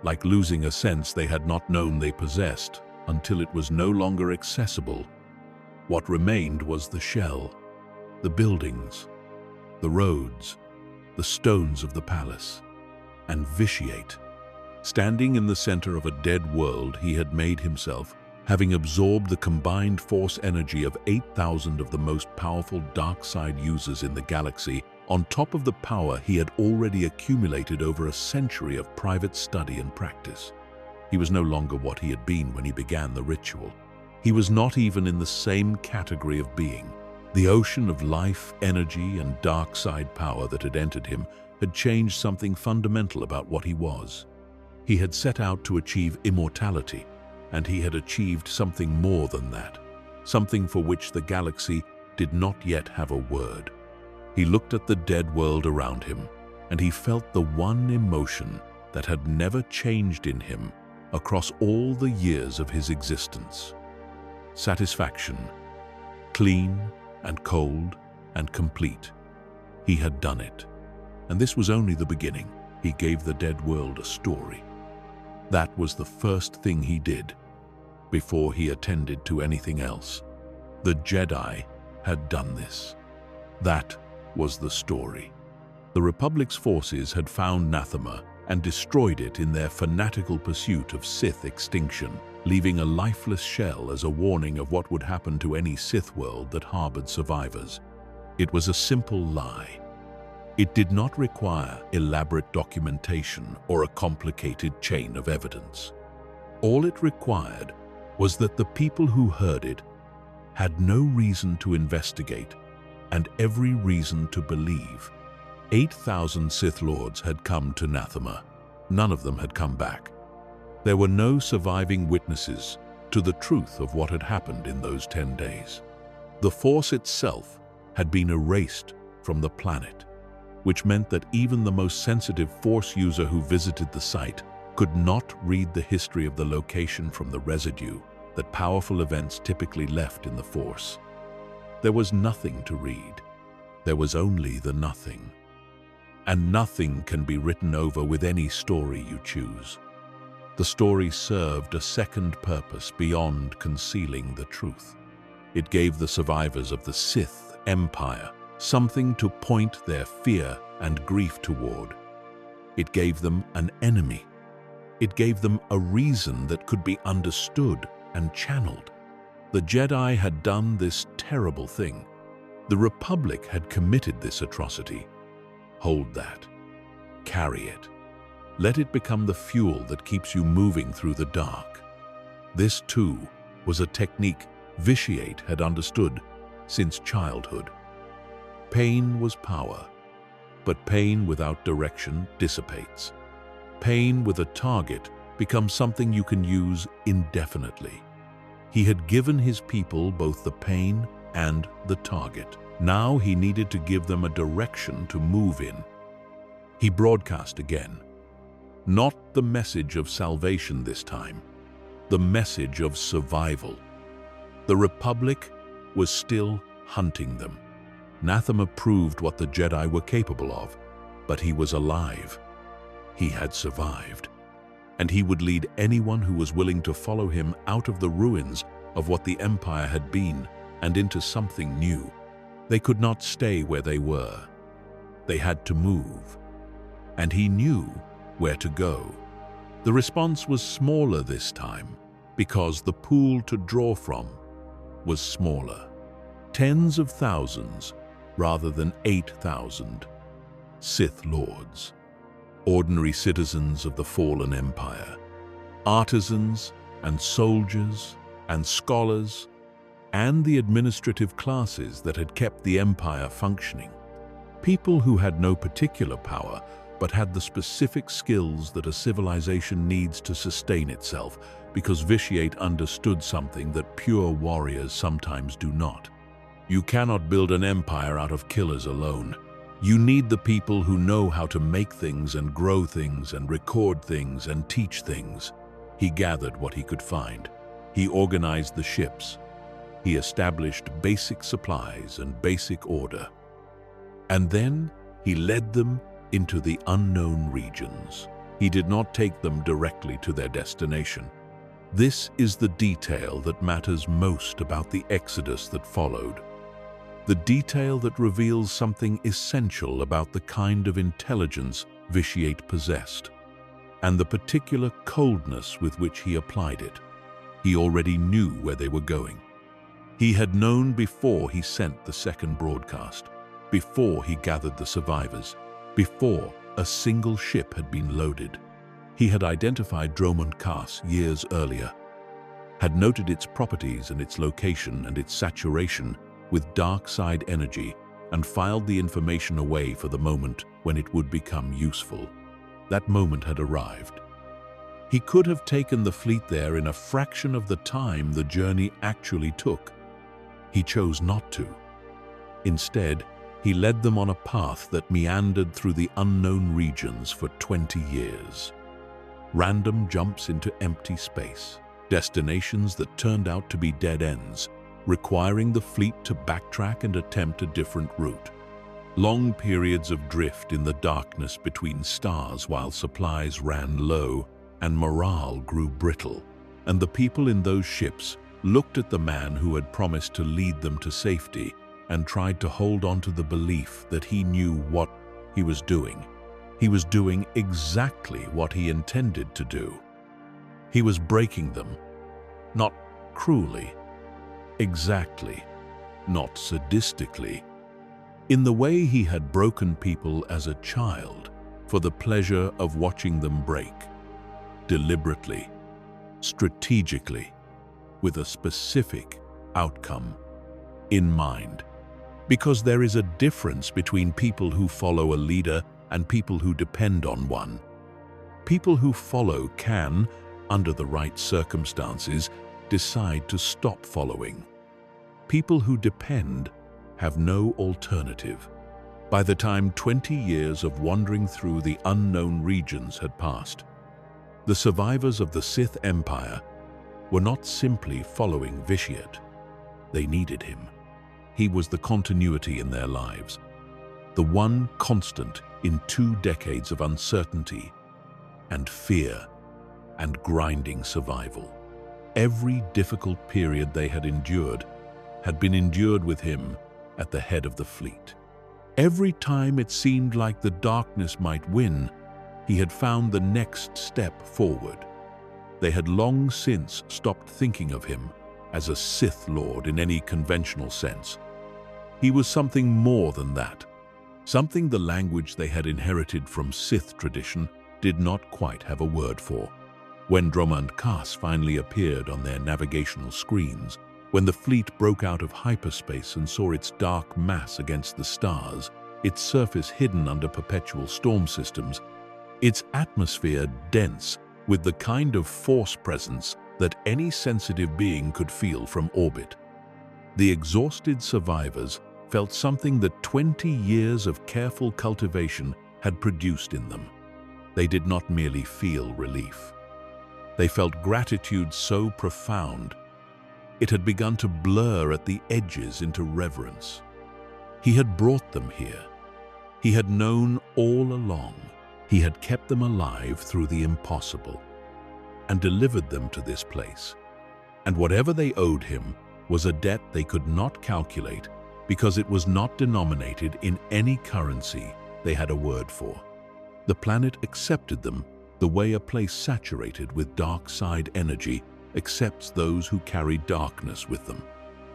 like losing a sense they had not known they possessed until it was no longer accessible. What remained was the shell, the buildings, the roads, the stones of the palace, and Vitiate. Standing in the center of a dead world he had made himself, having absorbed the combined force energy of 8,000 of the most powerful dark side users in the galaxy, on top of the power he had already accumulated over a century of private study and practice. He was no longer what he had been when he began the ritual. He was not even in the same category of being. The ocean of life, energy, and dark side power that had entered him had changed something fundamental about what he was. He had set out to achieve immortality, and he had achieved something more than that, something for which the galaxy did not yet have a word. He looked at the dead world around him, and he felt the one emotion that had never changed in him across all the years of his existence. satisfaction, clean and cold and complete. He had done it. And this was only the beginning. He gave the dead world a story. That was the first thing he did before he attended to anything else. The Jedi had done this. That was the story. The Republic's forces had found Nathema and destroyed it in their fanatical pursuit of Sith extinction, leaving a lifeless shell as a warning of what would happen to any Sith world that harbored survivors. It was a simple lie. It did not require elaborate documentation or a complicated chain of evidence. All it required was that the people who heard it had no reason to investigate and every reason to believe. 8,000 Sith Lords had come to Nathema. None of them had come back. There were no surviving witnesses to the truth of what had happened in those 10 days. The Force itself had been erased from the planet, which meant that even the most sensitive Force user who visited the site could not read the history of the location from the residue that powerful events typically left in the Force. There was nothing to read. There was only the nothing. And nothing can be written over with any story you choose. The story served a second purpose beyond concealing the truth. It gave the survivors of the Sith Empire something to point their fear and grief toward. It gave them an enemy. It gave them a reason that could be understood and channeled. The Jedi had done this terrible thing. The Republic had committed this atrocity. Hold that. Carry it. Let it become the fuel that keeps you moving through the dark. This, too, was a technique Vitiate had understood since childhood. Pain was power, but pain without direction dissipates. Pain with a target becomes something you can use indefinitely. He had given his people both the pain and the target. Now he needed to give them a direction to move in. He broadcast again. Not the message of salvation this time, the message of survival. The Republic was still hunting them. Nathema proved what the Jedi were capable of, but he was alive. He had survived. And he would lead anyone who was willing to follow him out of the ruins of what the Empire had been and into something new. They could not stay where they were. They had to move. And he knew where to go. The response was smaller this time because the pool to draw from was smaller. Tens of thousands rather than 8,000 Sith Lords, ordinary citizens of the fallen Empire, artisans and soldiers and scholars, and the administrative classes that had kept the Empire functioning. People who had no particular power, but had the specific skills that a civilization needs to sustain itself, because Vitiate understood something that pure warriors sometimes do not. You cannot build an empire out of killers alone. You need the people who know how to make things and grow things and record things and teach things. He gathered what he could find. He organized the ships. He established basic supplies and basic order. And then he led them into the unknown regions. He did not take them directly to their destination. This is the detail that matters most about the exodus that followed. The detail that reveals something essential about the kind of intelligence Vitiate possessed, and the particular coldness with which he applied it. He already knew where they were going. He had known before he sent the second broadcast, before he gathered the survivors, before a single ship had been loaded. He had identified Dromund Kaas years earlier, had noted its properties and its location and its saturation with dark side energy, and filed the information away for the moment when it would become useful. That moment had arrived. He could have taken the fleet there in a fraction of the time the journey actually took. He chose not to. Instead, he led them on a path that meandered through the unknown regions for 20 years. Random jumps into empty space, destinations that turned out to be dead ends, requiring the fleet to backtrack and attempt a different route. Long periods of drift in the darkness between stars while supplies ran low and morale grew brittle, and the people in those ships looked at the man who had promised to lead them to safety and tried to hold on to the belief that he knew what he was doing. He was doing exactly what he intended to do. He was breaking them, not cruelly, exactly, not sadistically, in the way he had broken people as a child for the pleasure of watching them break, deliberately, strategically, with a specific outcome in mind. Because there is a difference between people who follow a leader and people who depend on one. People who follow can, under the right circumstances, decide to stop following. People who depend have no alternative. By the time 20 years of wandering through the unknown regions had passed, the survivors of the Sith Empire were not simply following Vitiate. They needed him. He was the continuity in their lives, the one constant in 2 decades of uncertainty and fear and grinding survival. Every difficult period they had been endured with him at the head of the fleet. Every time it seemed like the darkness might win, he had found the next step forward. They had long since stopped thinking of him as a Sith Lord in any conventional sense. He was something more than that, something the language they had inherited from Sith tradition did not quite have a word for. When Dromund Kaas finally appeared on their navigational screens, when the fleet broke out of hyperspace and saw its dark mass against the stars, its surface hidden under perpetual storm systems, its atmosphere dense with the kind of force presence that any sensitive being could feel from orbit, the exhausted survivors felt something that 20 years of careful cultivation had produced in them. They did not merely feel relief. They felt gratitude so profound, it had begun to blur at the edges into reverence. He had brought them here. He had known all along. He had kept them alive through the impossible and delivered them to this place. And whatever they owed him was a debt they could not calculate because it was not denominated in any currency they had a word for. The planet accepted them the way a place saturated with dark side energy accepts those who carry darkness with them.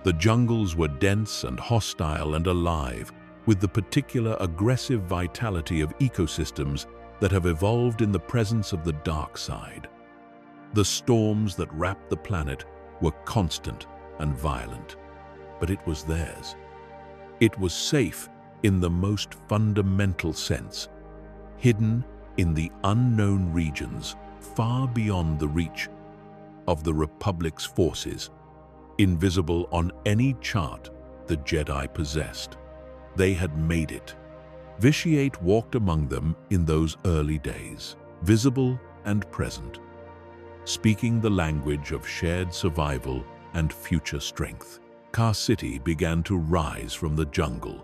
The jungles were dense and hostile and alive, with the particular aggressive vitality of ecosystems that have evolved in the presence of the dark side. The storms that wrapped the planet were constant and violent, but it was theirs. It was safe in the most fundamental sense, hidden in the unknown regions far beyond the reach of the Republic's forces, invisible on any chart the Jedi possessed. They had made it. Vitiate walked among them in those early days, visible and present, speaking the language of shared survival and future strength. Kaas City began to rise from the jungle,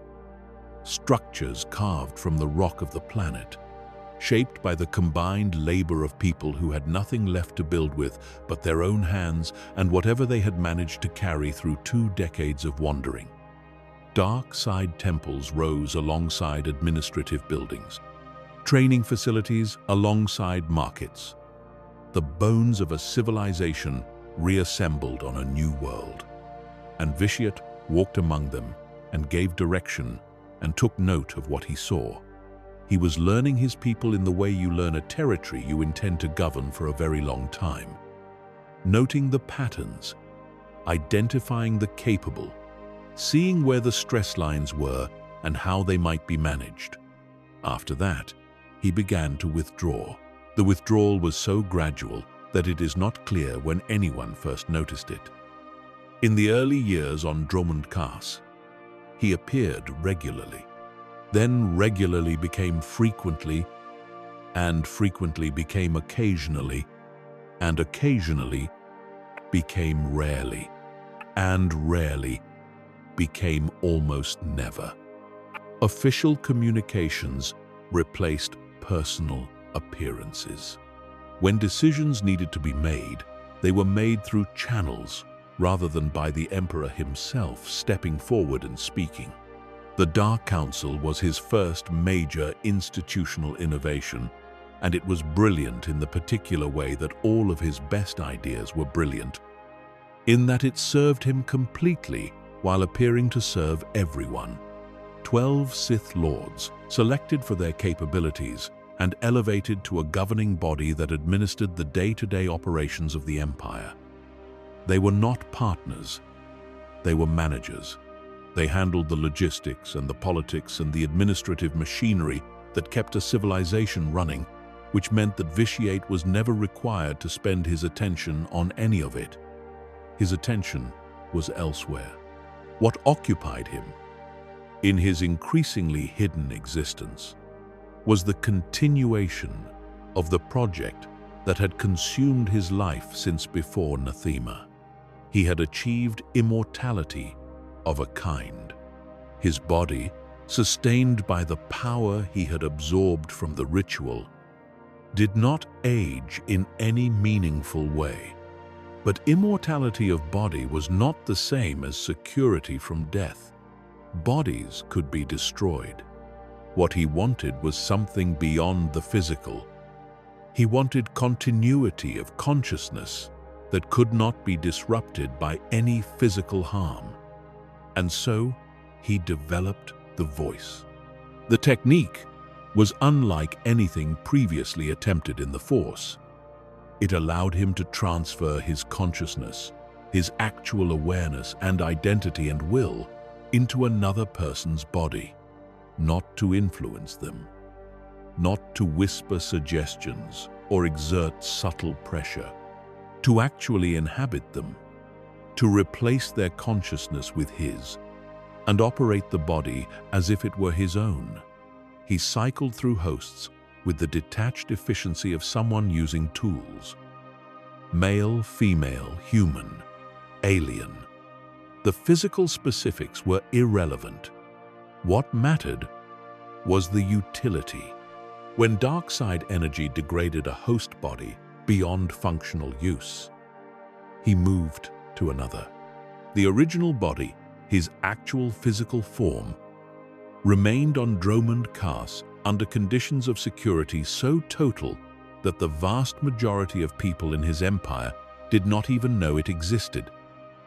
structures carved from the rock of the planet, shaped by the combined labor of people who had nothing left to build with but their own hands and whatever they had managed to carry through 2 decades of wandering. Dark side temples rose alongside administrative buildings, training facilities alongside markets, the bones of a civilization reassembled on a new world. And Vitiate walked among them and gave direction and took note of what he saw. He was learning his people in the way you learn a territory you intend to govern for a very long time, noting the patterns, identifying the capable, seeing where the stress lines were and how they might be managed. After that, he began to withdraw. The withdrawal was so gradual that it is not clear when anyone first noticed it. In the early years on Dromund Kaas, he appeared regularly, then regularly became frequently, and frequently became occasionally, and occasionally became rarely, and rarely became almost never. Official communications replaced personal appearances. When decisions needed to be made, they were made through channels rather than by the emperor himself stepping forward and speaking. The Dark Council was his first major institutional innovation, and it was brilliant in the particular way that all of his best ideas were brilliant, in that it served him completely while appearing to serve everyone. 12 Sith Lords, selected for their capabilities and elevated to a governing body that administered the day-to-day operations of the Empire. They were not partners, they were managers. They handled the logistics and the politics and the administrative machinery that kept a civilization running, which meant that Vitiate was never required to spend his attention on any of it. His attention was elsewhere. What occupied him, in his increasingly hidden existence, was the continuation of the project that had consumed his life since before Nathema. He had achieved immortality of a kind. His body, sustained by the power he had absorbed from the ritual, did not age in any meaningful way. But immortality of body was not the same as security from death. Bodies could be destroyed. What he wanted was something beyond the physical. He wanted continuity of consciousness that could not be disrupted by any physical harm. And so he developed the voice. The technique was unlike anything previously attempted in the Force. It allowed him to transfer his consciousness, his actual awareness and identity and will into another person's body, not to influence them, not to whisper suggestions or exert subtle pressure, to actually inhabit them, to replace their consciousness with his, and operate the body as if it were his own. He cycled through hosts with the detached efficiency of someone using tools. Male, female, human, alien. The physical specifics were irrelevant. What mattered was the utility. When dark side energy degraded a host body beyond functional use, he moved to another. The original body, his actual physical form, remained on Dromund Kaas under conditions of security so total that the vast majority of people in his empire did not even know it existed.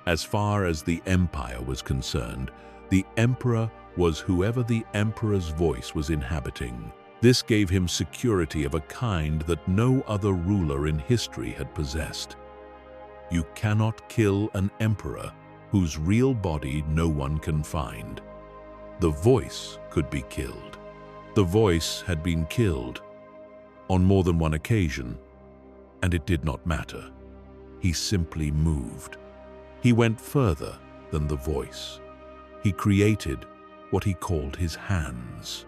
As far as the empire was concerned, the emperor was whoever the emperor's voice was inhabiting. This gave him security of a kind that no other ruler in history had possessed. You cannot kill an emperor whose real body no one can find. The voice could be killed. The voice had been killed on more than one occasion, and it did not matter. He simply moved. He went further than the voice. He created what he called his hands,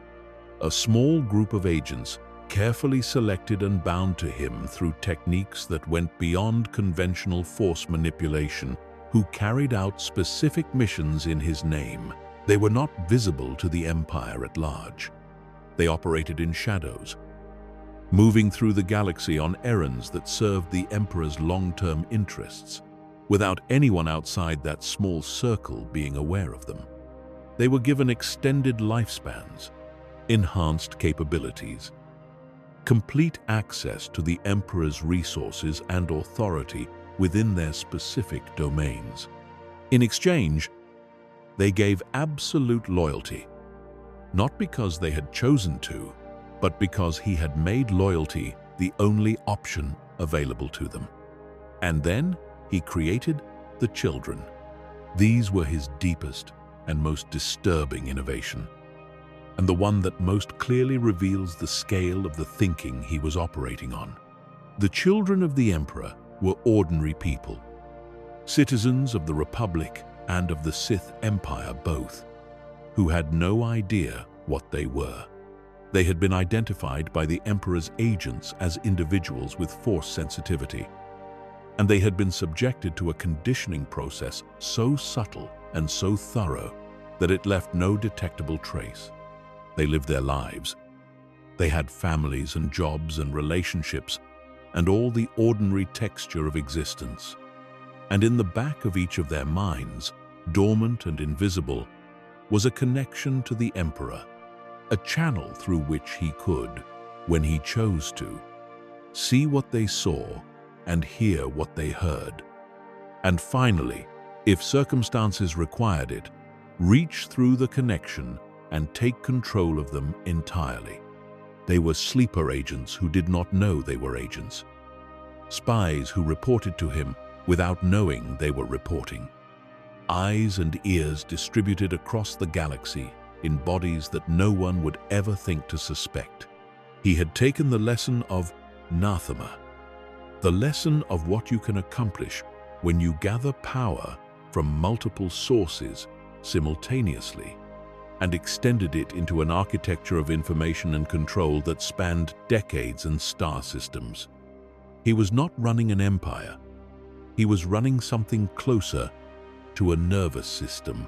a small group of agents carefully selected and bound to him through techniques that went beyond conventional force manipulation, who carried out specific missions in his name. They were not visible to the empire at large. They operated in shadows, moving through the galaxy on errands that served the emperor's long-term interests, without anyone outside that small circle being aware of them. They were given extended lifespans, enhanced capabilities, complete access to the emperor's resources and authority within their specific domains. In exchange, they gave absolute loyalty, not because they had chosen to, but because he had made loyalty the only option available to them. And then he created the children. These were his deepest and most disturbing innovation, and the one that most clearly reveals the scale of the thinking he was operating on. The children of the Emperor were ordinary people, citizens of the Republic and of the Sith Empire both, who had no idea what they were. They had been identified by the Emperor's agents as individuals with Force sensitivity. and they had been subjected to a conditioning process so subtle and so thorough that it left no detectable trace. They lived their lives. They had families and jobs and relationships and all the ordinary texture of existence. And in the back of each of their minds, dormant and invisible, was a connection to the Emperor, a channel through which he could, when he chose to, see what they saw and hear what they heard. And finally, if circumstances required it, reach through the connection and take control of them entirely. They were sleeper agents who did not know they were agents. Spies who reported to him without knowing they were reporting. Eyes and ears distributed across the galaxy in bodies that no one would ever think to suspect. He had taken the lesson of anathema, the lesson of what you can accomplish when you gather power from multiple sources simultaneously, and extended it into an architecture of information and control that spanned decades and star systems. He was not running an empire. He was running something closer to a nervous system,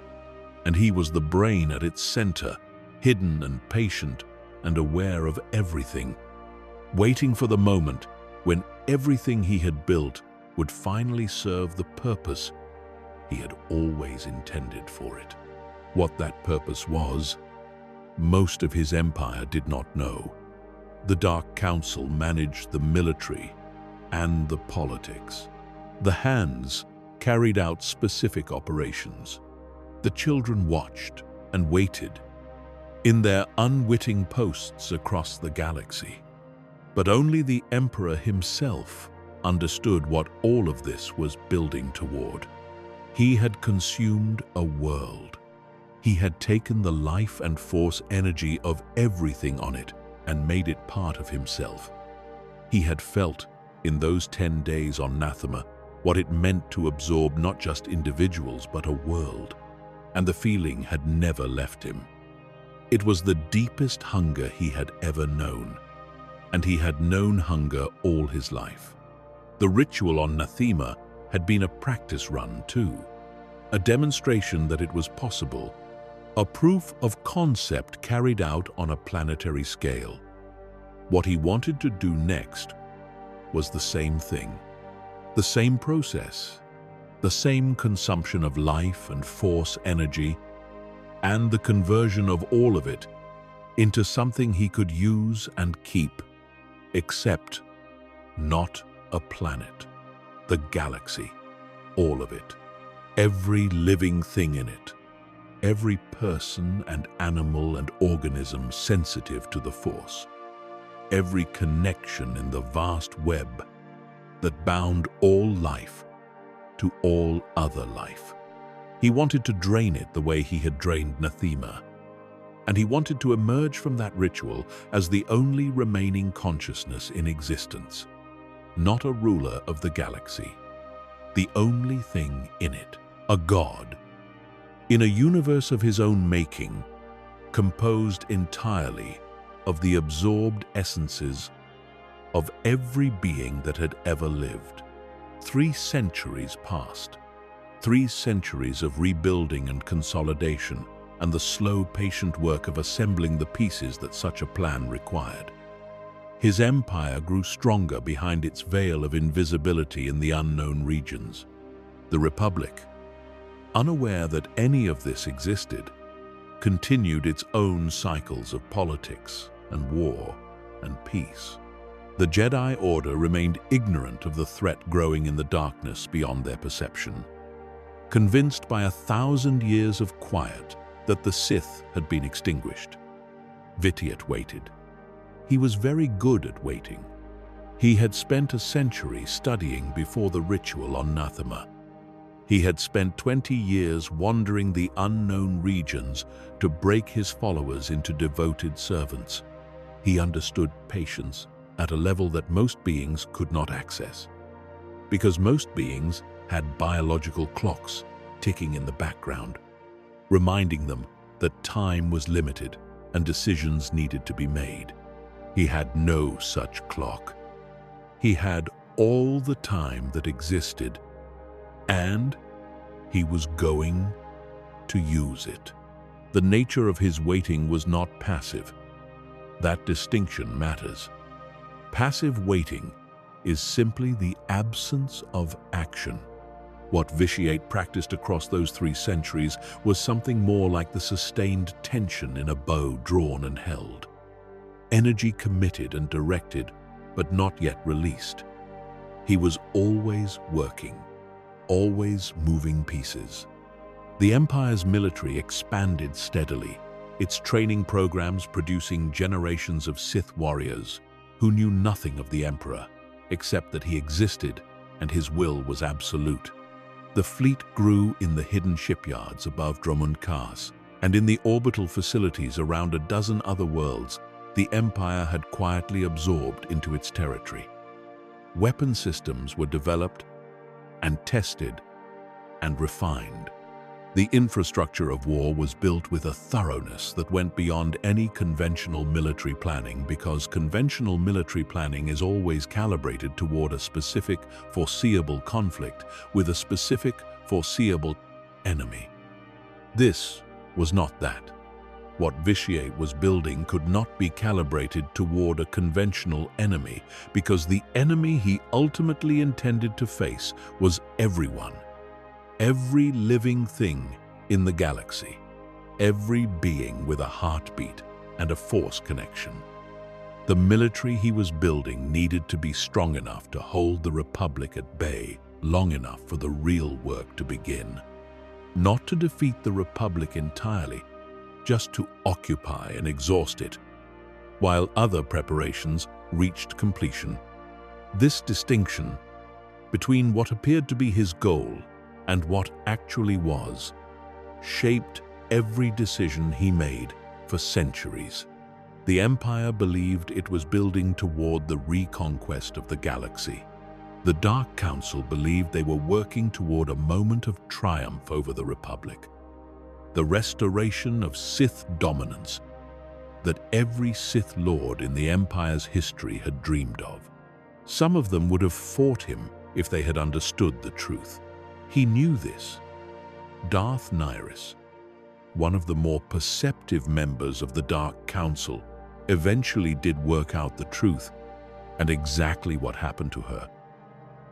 and he was the brain at its center, hidden and patient and aware of everything, waiting for the moment when everything he had built would finally serve the purpose he had always intended for it. What that purpose was, most of his empire did not know. The Dark Council managed the military and the politics. The hands carried out specific operations. The children watched and waited in their unwitting posts across the galaxy. But only the Emperor himself understood what all of this was building toward. He had consumed a world. He had taken the life and force energy of everything on it and made it part of himself. He had felt, in those 10 days on Nathema, what it meant to absorb not just individuals but a world, and the feeling had never left him. It was the deepest hunger he had ever known, and he had known hunger all his life. The ritual on Nathema had been a practice run too, a demonstration that it was possible, a proof of concept carried out on a planetary scale. What he wanted to do next was the same thing, the same process, the same consumption of life and force energy, and the conversion of all of it into something he could use and keep, except not a planet, the galaxy, all of it, every living thing in it, every person and animal and organism sensitive to the force, every connection in the vast web that bound all life to all other life. He wanted to drain it the way he had drained Nathema, and he wanted to emerge from that ritual as the only remaining consciousness in existence, not a ruler of the galaxy, the only thing in it, a god, in a universe of his own making, composed entirely of the absorbed essences of every being that had ever lived. 3 centuries passed, 3 centuries of rebuilding and consolidation, and the slow, patient work of assembling the pieces that such a plan required. His empire grew stronger behind its veil of invisibility in the unknown regions. The Republic, unaware that any of this existed, continued its own cycles of politics and war and peace. The Jedi Order remained ignorant of the threat growing in the darkness beyond their perception, convinced by 1,000 years of quiet that the Sith had been extinguished. Vitiate waited. He was very good at waiting. He had spent a century studying before the ritual on Nathema. He had spent 20 years wandering the unknown regions to break his followers into devoted servants. He understood patience at a level that most beings could not access, because most beings had biological clocks ticking in the background, reminding them that time was limited and decisions needed to be made. He had no such clock. He had all the time that existed, and he was going to use it. The nature of his waiting was not passive. That distinction matters. Passive waiting is simply the absence of action. What Vitiate practiced across those 3 centuries was something more like the sustained tension in a bow drawn and held. Energy committed and directed, but not yet released. He was always working, always moving pieces. The Empire's military expanded steadily, its training programs producing generations of Sith warriors who knew nothing of the Emperor, except that he existed and his will was absolute. The fleet grew in the hidden shipyards above Dromund Kaas, and in the orbital facilities around a dozen other worlds the Empire had quietly absorbed into its territory. Weapon systems were developed and tested and refined. The infrastructure of war was built with a thoroughness that went beyond any conventional military planning, because conventional military planning is always calibrated toward a specific, foreseeable conflict with a specific, foreseeable enemy. This was not that. What Vitiate was building could not be calibrated toward a conventional enemy, because the enemy he ultimately intended to face was everyone. Every living thing in the galaxy, every being with a heartbeat and a force connection. The military he was building needed to be strong enough to hold the Republic at bay long enough for the real work to begin. Not to defeat the Republic entirely, just to occupy and exhaust it, while other preparations reached completion. This distinction between what appeared to be his goal and what actually was shaped every decision he made for centuries. The Empire believed it was building toward the reconquest of the galaxy. The Dark Council believed they were working toward a moment of triumph over the Republic, the restoration of Sith dominance that every Sith Lord in the Empire's history had dreamed of. Some of them would have fought him if they had understood the truth. He knew this. Darth Nihilus, one of the more perceptive members of the Dark Council, eventually did work out the truth, and exactly what happened to her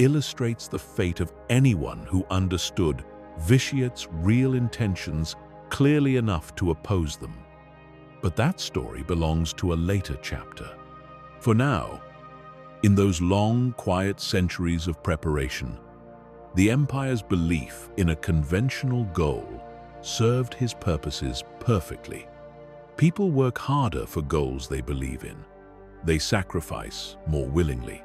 illustrates the fate of anyone who understood Vitiate's real intentions clearly enough to oppose them. But that story belongs to a later chapter. For now, in those long, quiet centuries of preparation, the Empire's belief in a conventional goal served his purposes perfectly. People work harder for goals they believe in. They sacrifice more willingly.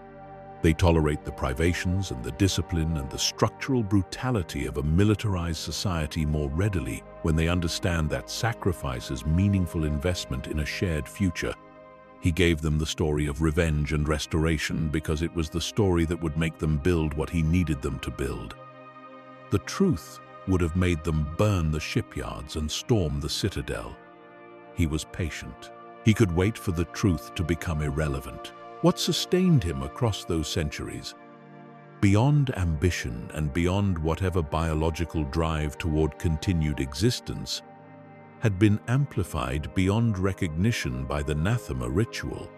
They tolerate the privations and the discipline and the structural brutality of a militarized society more readily when they understand that sacrifice is meaningful investment in a shared future. He gave them the story of revenge and restoration because it was the story that would make them build what he needed them to build. The truth would have made them burn the shipyards and storm the citadel. He was patient. He could wait for the truth to become irrelevant. What sustained him across those centuries, beyond ambition and beyond whatever biological drive toward continued existence, had been amplified beyond recognition by the anathema ritual,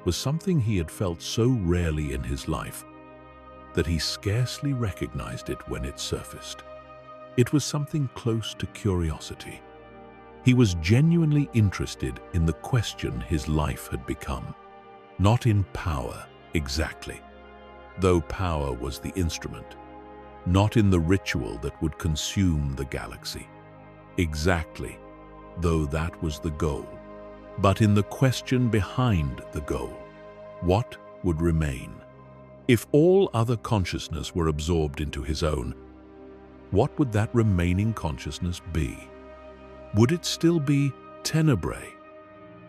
was something he had felt so rarely in his life that he scarcely recognized it when it surfaced. It was something close to curiosity. He was genuinely interested in the question his life had become, not in power exactly, though power was the instrument, not in the ritual that would consume the galaxy exactly, though that was the goal, but in the question behind the goal. What would remain? If all other consciousness were absorbed into his own, what would that remaining consciousness be? Would it still be Tenebrae,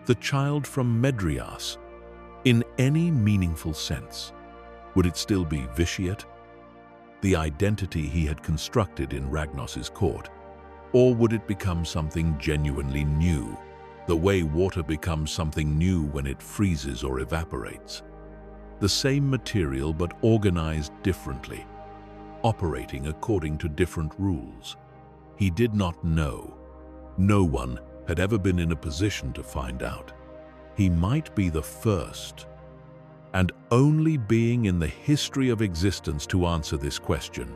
the child from Medrias, in any meaningful sense? Would it still be Vitiate, the identity he had constructed in Ragnos's court? Or would it become something genuinely new, the way water becomes something new when it freezes or evaporates? the same material but organized differently, operating according to different rules. He did not know. No one had ever been in a position to find out. He might be the first and only being in the history of existence to answer this question.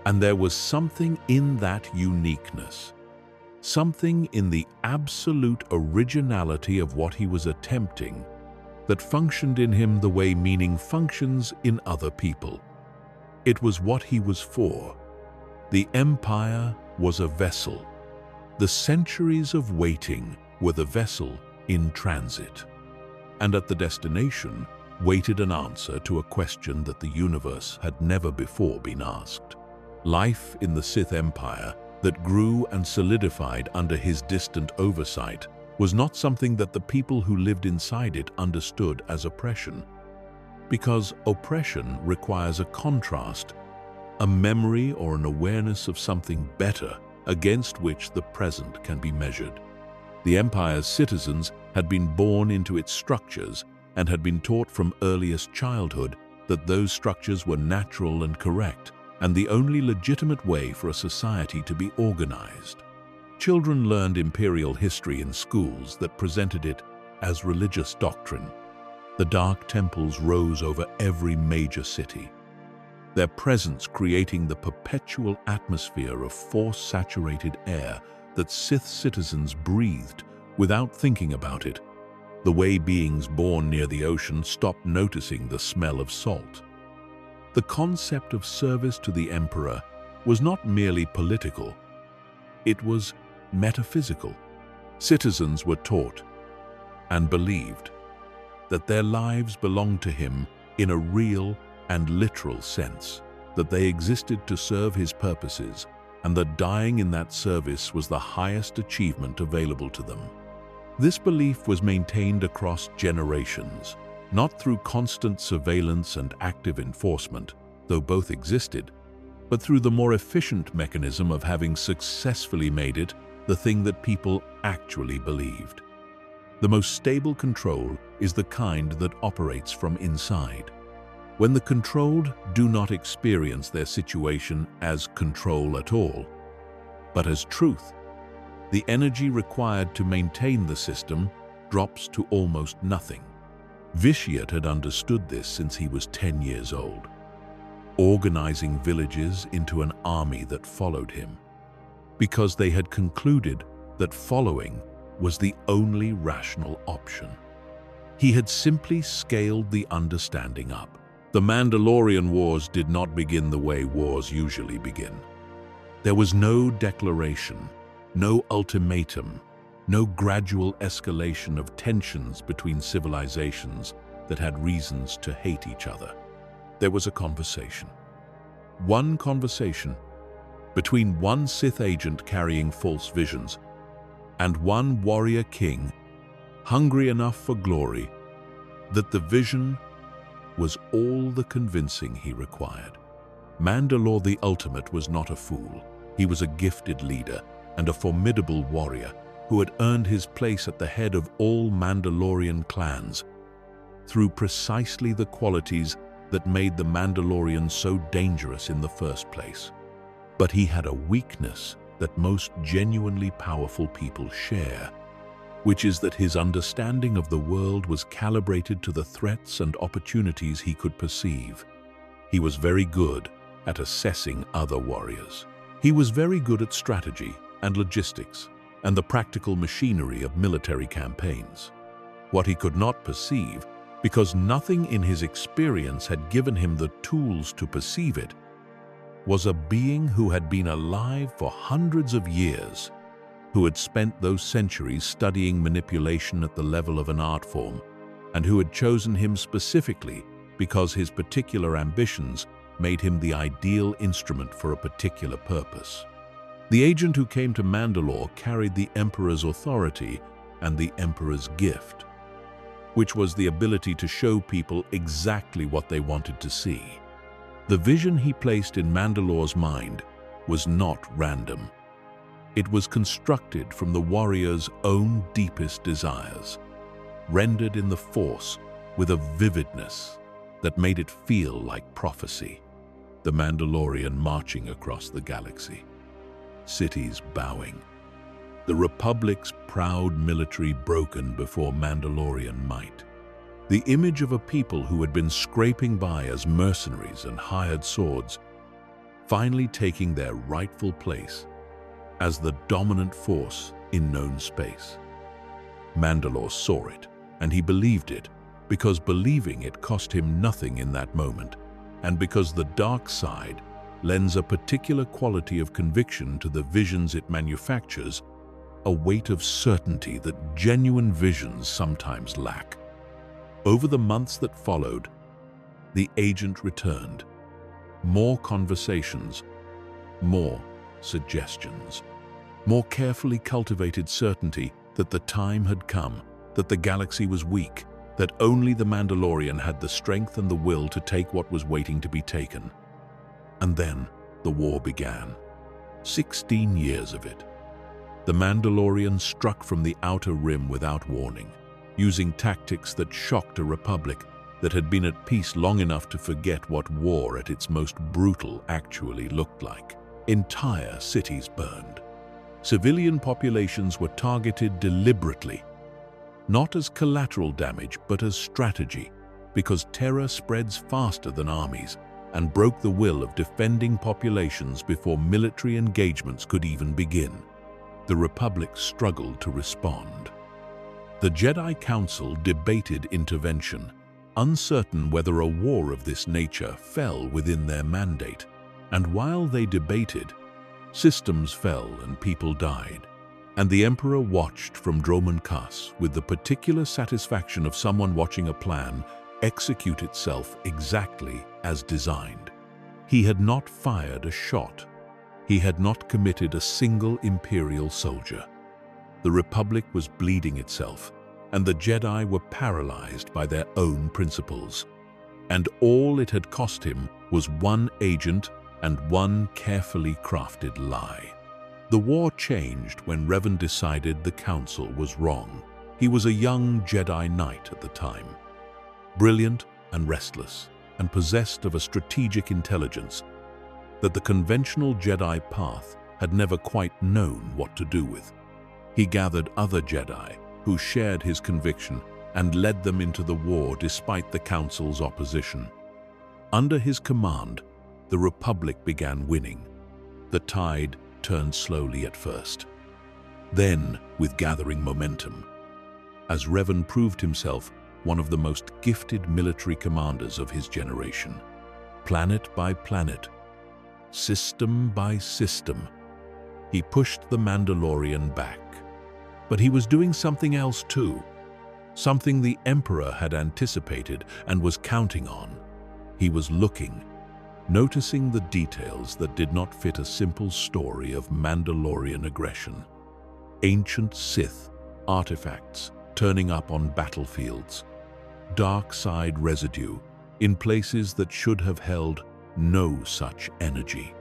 And there was something in that uniqueness, something in the absolute originality of what he was attempting that functioned in him the way meaning functions in other people. It was what he was for. The Empire was a vessel. The centuries of waiting were the vessel in transit. And at the destination waited an answer to a question that the universe had never before been asked. Life in the Sith Empire that grew and solidified under his distant oversight was not something that the people who lived inside it understood as oppression. Because oppression requires a contrast, a memory or an awareness of something better against which the present can be measured. The Empire's citizens had been born into its structures and had been taught from earliest childhood that those structures were natural and correct, and the only legitimate way for a society to be organized. Children learned imperial history in schools that presented it as religious doctrine. The dark temples rose over every major city, their presence creating the perpetual atmosphere of force-saturated air that Sith citizens breathed without thinking about it, the way beings born near the ocean stopped noticing the smell of salt. The concept of service to the Emperor was not merely political, it was metaphysical. Citizens were taught and believed that their lives belonged to him in a real and literal sense, that they existed to serve his purposes, and that dying in that service was the highest achievement available to them. This belief was maintained across generations, not through constant surveillance and active enforcement, though both existed, but through the more efficient mechanism of having successfully made it the thing that people actually believed. The most stable control is the kind that operates from inside. When the controlled do not experience their situation as control at all, but as truth, the energy required to maintain the system drops to almost nothing. Vitiate had understood this since he was 10 years old, organizing villages into an army that followed him, because they had concluded that following was the only rational option. He had simply scaled the understanding up. The Mandalorian Wars did not begin the way wars usually begin. There was no declaration, no ultimatum, no gradual escalation of tensions between civilizations that had reasons to hate each other. There was a conversation. One conversation between one Sith agent carrying false visions and one warrior king hungry enough for glory that the vision was all the convincing he required. Mandalore the Ultimate was not a fool. He was a gifted leader and a formidable warrior who had earned his place at the head of all Mandalorian clans through precisely the qualities that made the Mandalorian so dangerous in the first place. But he had a weakness that most genuinely powerful people share, which is that his understanding of the world was calibrated to the threats and opportunities he could perceive. He was very good at assessing other warriors. He was very good at strategy and logistics and the practical machinery of military campaigns. What he could not perceive, because nothing in his experience had given him the tools to perceive it, was a being who had been alive for hundreds of years, who had spent those centuries studying manipulation at the level of an art form, and who had chosen him specifically because his particular ambitions made him the ideal instrument for a particular purpose. The agent who came to Mandalore carried the Emperor's authority and the Emperor's gift, which was the ability to show people exactly what they wanted to see. The vision he placed in Mandalore's mind was not random. It was constructed from the warrior's own deepest desires, rendered in the Force with a vividness that made it feel like prophecy. The Mandalorian marching across the galaxy. Cities bowing. The Republic's proud military broken before Mandalorian might. The image of a people who had been scraping by as mercenaries and hired swords, finally taking their rightful place as the dominant force in known space. Mandalore saw it, and he believed it, because believing it cost him nothing in that moment, and because the dark side lends a particular quality of conviction to the visions it manufactures, a weight of certainty that genuine visions sometimes lack. Over the months that followed, the agent returned. More conversations, more suggestions, more carefully cultivated certainty that the time had come, that the galaxy was weak, that only the Mandalorian had the strength and the will to take what was waiting to be taken. And then the war began. 16 years of it. The Mandalorian struck from the outer rim without warning, using tactics that shocked a republic that had been at peace long enough to forget what war at its most brutal actually looked like. Entire cities burned. Civilian populations were targeted deliberately, not as collateral damage but as strategy, because terror spreads faster than armies and broke the will of defending populations before military engagements could even begin. The Republic struggled to respond. The Jedi Council debated intervention, uncertain whether a war of this nature fell within their mandate. And while they debated, systems fell and people died. And the Emperor watched from Droman Kas with the particular satisfaction of someone watching a plan execute itself exactly as designed. He had not fired a shot. He had not committed a single Imperial soldier. The Republic was bleeding itself, and the Jedi were paralyzed by their own principles. And all it had cost him was one agent and one carefully crafted lie. The war changed when Revan decided the Council was wrong. He was a young Jedi Knight at the time, brilliant and restless, and possessed of a strategic intelligence that the conventional Jedi path had never quite known what to do with. He gathered other Jedi who shared his conviction and led them into the war despite the Council's opposition. Under his command, the Republic began winning. The tide turned slowly at first, then with gathering momentum, as Revan proved himself one of the most gifted military commanders of his generation. Planet by planet, system by system, he pushed the Mandalorian back. But he was doing something else too, something the Emperor had anticipated and was counting on. He was looking, noticing the details that did not fit a simple story of Mandalorian aggression. Ancient Sith artifacts turning up on battlefields, dark side residue in places that should have held no such energy,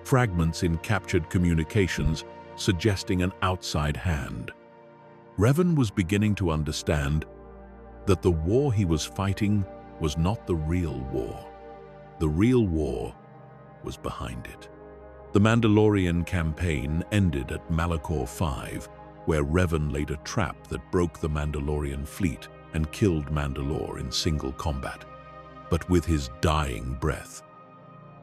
fragments in captured communications suggesting an outside hand. Revan was beginning to understand that the war he was fighting was not the real war. The real war was behind it. The Mandalorian campaign ended at Malachor 5, where Revan laid a trap that broke the Mandalorian fleet and killed Mandalore in single combat. But with his dying breath,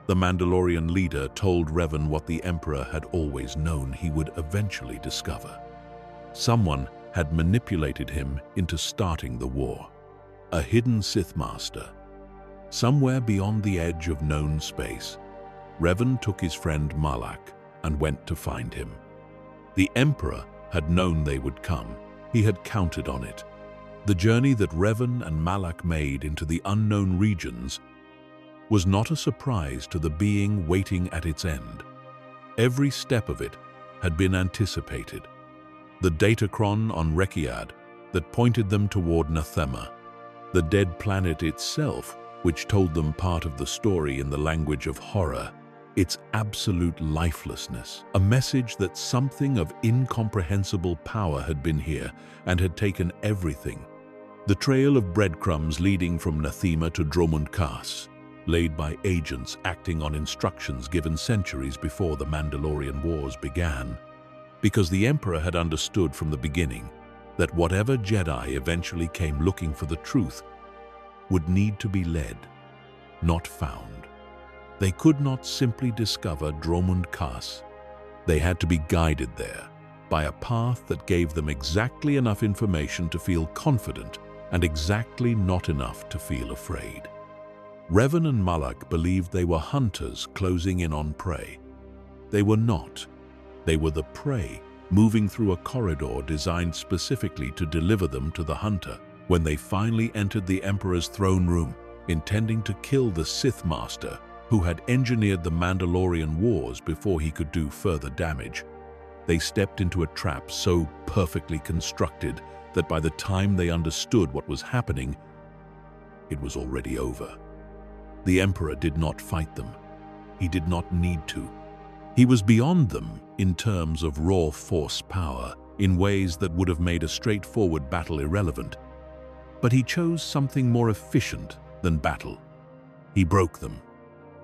the Mandalorian leader told Revan what the Emperor had always known he would eventually discover. Someone had manipulated him into starting the war. A hidden Sith master. Somewhere beyond the edge of known space, Revan took his friend Malak and went to find him. The Emperor had known they would come. He had counted on it. The journey that Revan and Malak made into the unknown regions was not a surprise to the being waiting at its end. Every step of it had been anticipated. The datachron on Rekiad that pointed them toward Nathema, the dead planet itself which told them part of the story in the language of horror, its absolute lifelessness, a message that something of incomprehensible power had been here and had taken everything, The trail of breadcrumbs leading from Nathema to Dromund Kaas, laid by agents acting on instructions given centuries before the Mandalorian Wars began, because the Emperor had understood from the beginning that whatever Jedi eventually came looking for the truth would need to be led, not found. They could not simply discover Dromund Kaas. They had to be guided there by a path that gave them exactly enough information to feel confident and exactly not enough to feel afraid. Revan and Malak believed they were hunters closing in on prey. They were not. They were the prey, moving through a corridor designed specifically to deliver them to the hunter. When they finally entered the Emperor's throne room, intending to kill the Sith Master, who had engineered the Mandalorian Wars before he could do further damage, they stepped into a trap so perfectly constructed that by the time they understood what was happening, it was already over. The Emperor did not fight them. He did not need to. He was beyond them in terms of raw force power, in ways that would have made a straightforward battle irrelevant. But he chose something more efficient than battle. He broke them.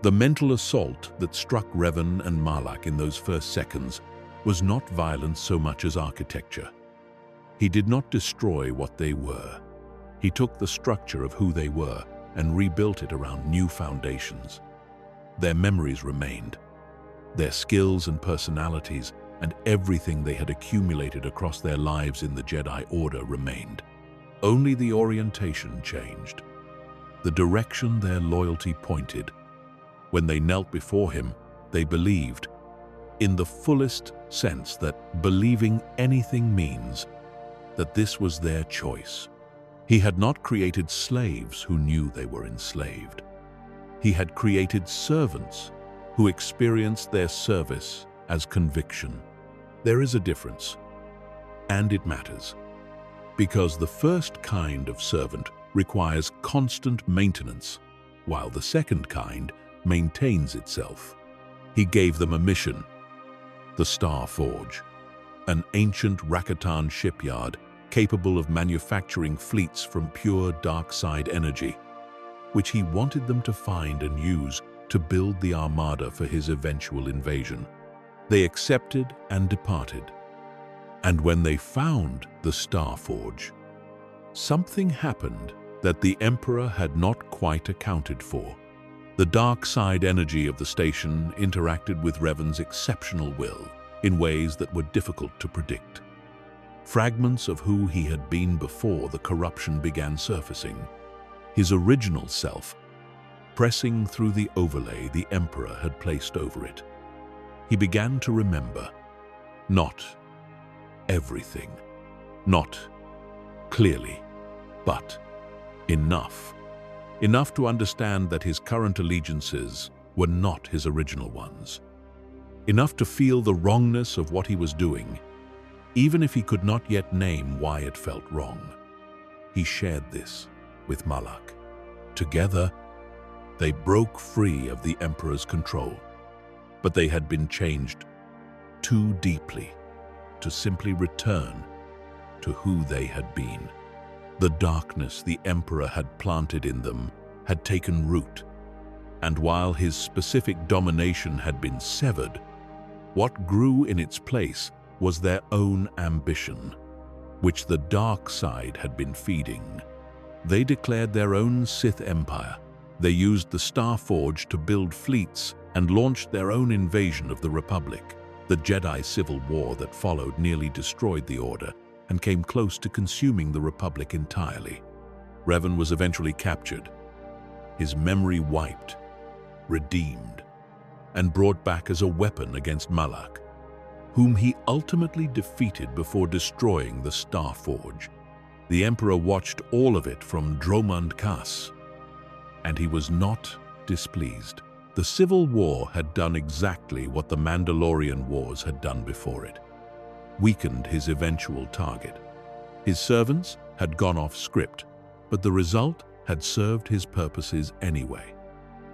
The mental assault that struck Revan and Malak in those first seconds was not violence so much as architecture. He did not destroy what they were. He took the structure of who they were and rebuilt it around new foundations. Their memories remained. Their skills and personalities and everything they had accumulated across their lives in the Jedi Order remained. Only the orientation changed. The direction their loyalty pointed. When they knelt before him, they believed, in the fullest sense that believing anything means, that this was their choice. He had not created slaves who knew they were enslaved. He had created servants who experienced their service as conviction. There is a difference, and it matters, because the first kind of servant requires constant maintenance, while the second kind maintains itself. He gave them a mission, the Star Forge, an ancient Rakatan shipyard capable of manufacturing fleets from pure dark side energy, which he wanted them to find and use to build the armada for his eventual invasion. They accepted and departed. And when they found the Star Forge, something happened that the Emperor had not quite accounted for. The dark side energy of the station interacted with Revan's exceptional will in ways that were difficult to predict. Fragments of who he had been before the corruption began surfacing. His original self, pressing through the overlay the Emperor had placed over it. He began to remember. Not everything. Not clearly, but enough. Enough to understand that his current allegiances were not his original ones. Enough to feel the wrongness of what he was doing, even if he could not yet name why it felt wrong. He shared this with Malak. Together, they broke free of the Emperor's control, but they had been changed too deeply to simply return to who they had been. The darkness the Emperor had planted in them had taken root, and while his specific domination had been severed, what grew in its place was their own ambition, which the dark side had been feeding. They declared their own Sith empire. They used the Star Forge to build fleets and launched their own invasion of the Republic. The Jedi Civil War that followed nearly destroyed the Order and came close to consuming the Republic entirely. Revan was eventually captured, his memory wiped, redeemed, and brought back as a weapon against Malak, whom he ultimately defeated before destroying the Star Forge. The Emperor watched all of it from Dromund Kaas, and he was not displeased. The Civil War had done exactly what the Mandalorian Wars had done before it, weakened his eventual target. His servants had gone off script, but the result had served his purposes anyway.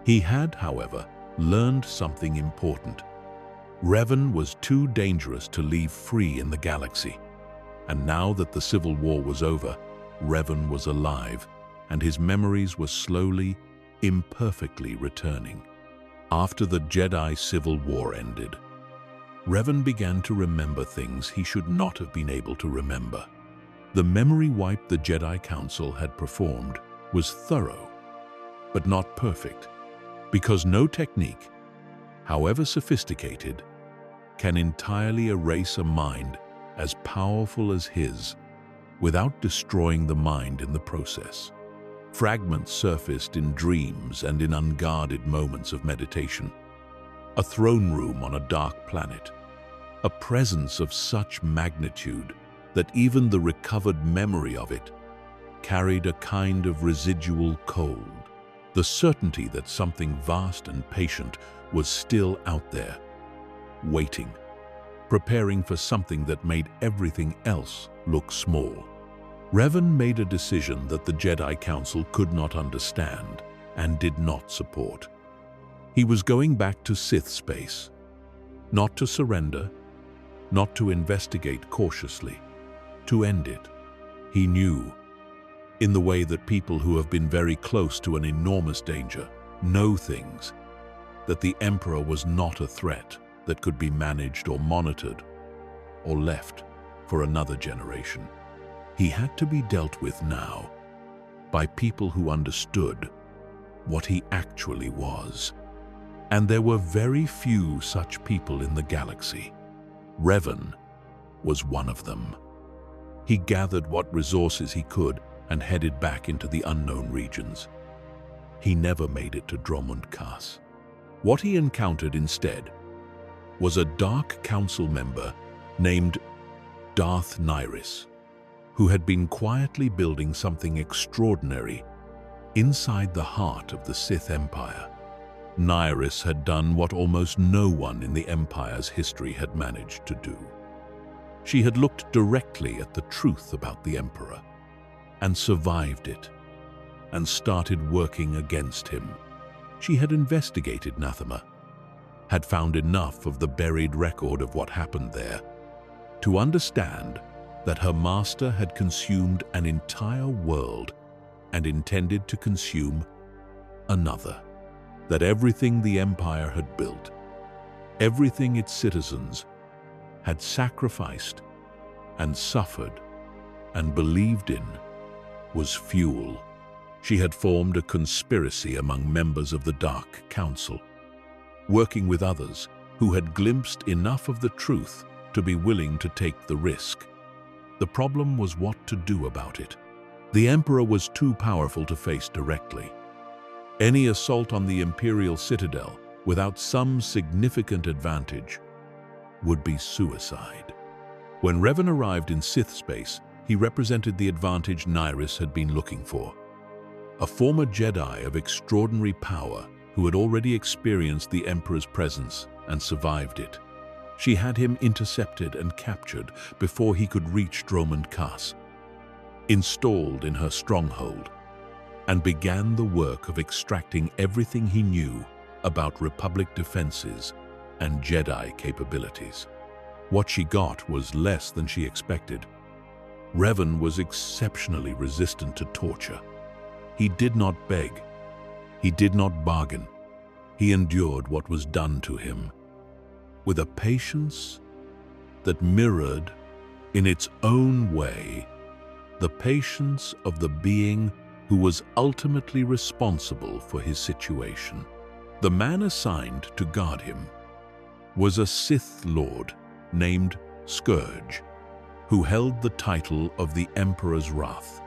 He had, however, learned something important. Revan was too dangerous to leave free in the galaxy, and now that the Civil War was over, Revan was alive, and his memories were slowly, imperfectly returning. After the Jedi Civil War ended, Revan began to remember things he should not have been able to remember. The memory wipe the Jedi Council had performed was thorough, but not perfect, because no technique, however sophisticated, can entirely erase a mind as powerful as his without destroying the mind in the process. Fragments surfaced in dreams and in unguarded moments of meditation. A throne room on a dark planet, a presence of such magnitude that even the recovered memory of it carried a kind of residual cold, the certainty that something vast and patient was still out there, waiting, preparing for something that made everything else look small. Revan made a decision that the Jedi Council could not understand and did not support. He was going back to Sith space, not to surrender, not to investigate cautiously, to end it. He knew, in the way that people who have been very close to an enormous danger know things, that the Emperor was not a threat that could be managed or monitored or left for another generation. He had to be dealt with now by people who understood what he actually was. And there were very few such people in the galaxy. Revan was one of them. He gathered what resources he could and headed back into the unknown regions. He never made it to Dromund Kaas. What he encountered instead was a Dark Council member named Darth Nihilus, who had been quietly building something extraordinary inside the heart of the Sith Empire. Nihilus had done what almost no one in the Empire's history had managed to do. She had looked directly at the truth about the Emperor and survived it and started working against him. She had investigated Nathema, had found enough of the buried record of what happened there to understand that her master had consumed an entire world and intended to consume another. That everything the Empire had built, everything its citizens had sacrificed and suffered and believed in, was fuel. She had formed a conspiracy among members of the Dark Council, working with others who had glimpsed enough of the truth to be willing to take the risk. The problem was what to do about it. The Emperor was too powerful to face directly. Any assault on the Imperial Citadel without some significant advantage would be suicide. When Revan arrived in Sith space, he represented the advantage Nihilus had been looking for. A former Jedi of extraordinary power who had already experienced the Emperor's presence and survived it. She had him intercepted and captured before he could reach Dromund Kaas, installed in her stronghold, and began the work of extracting everything he knew about Republic defenses and Jedi capabilities. What she got was less than she expected. Revan was exceptionally resistant to torture. He did not beg. He did not bargain. He endured what was done to him with a patience that mirrored, in its own way, the patience of the being who was ultimately responsible for his situation. The man assigned to guard him was a Sith Lord named Scourge, who held the title of the Emperor's Wrath,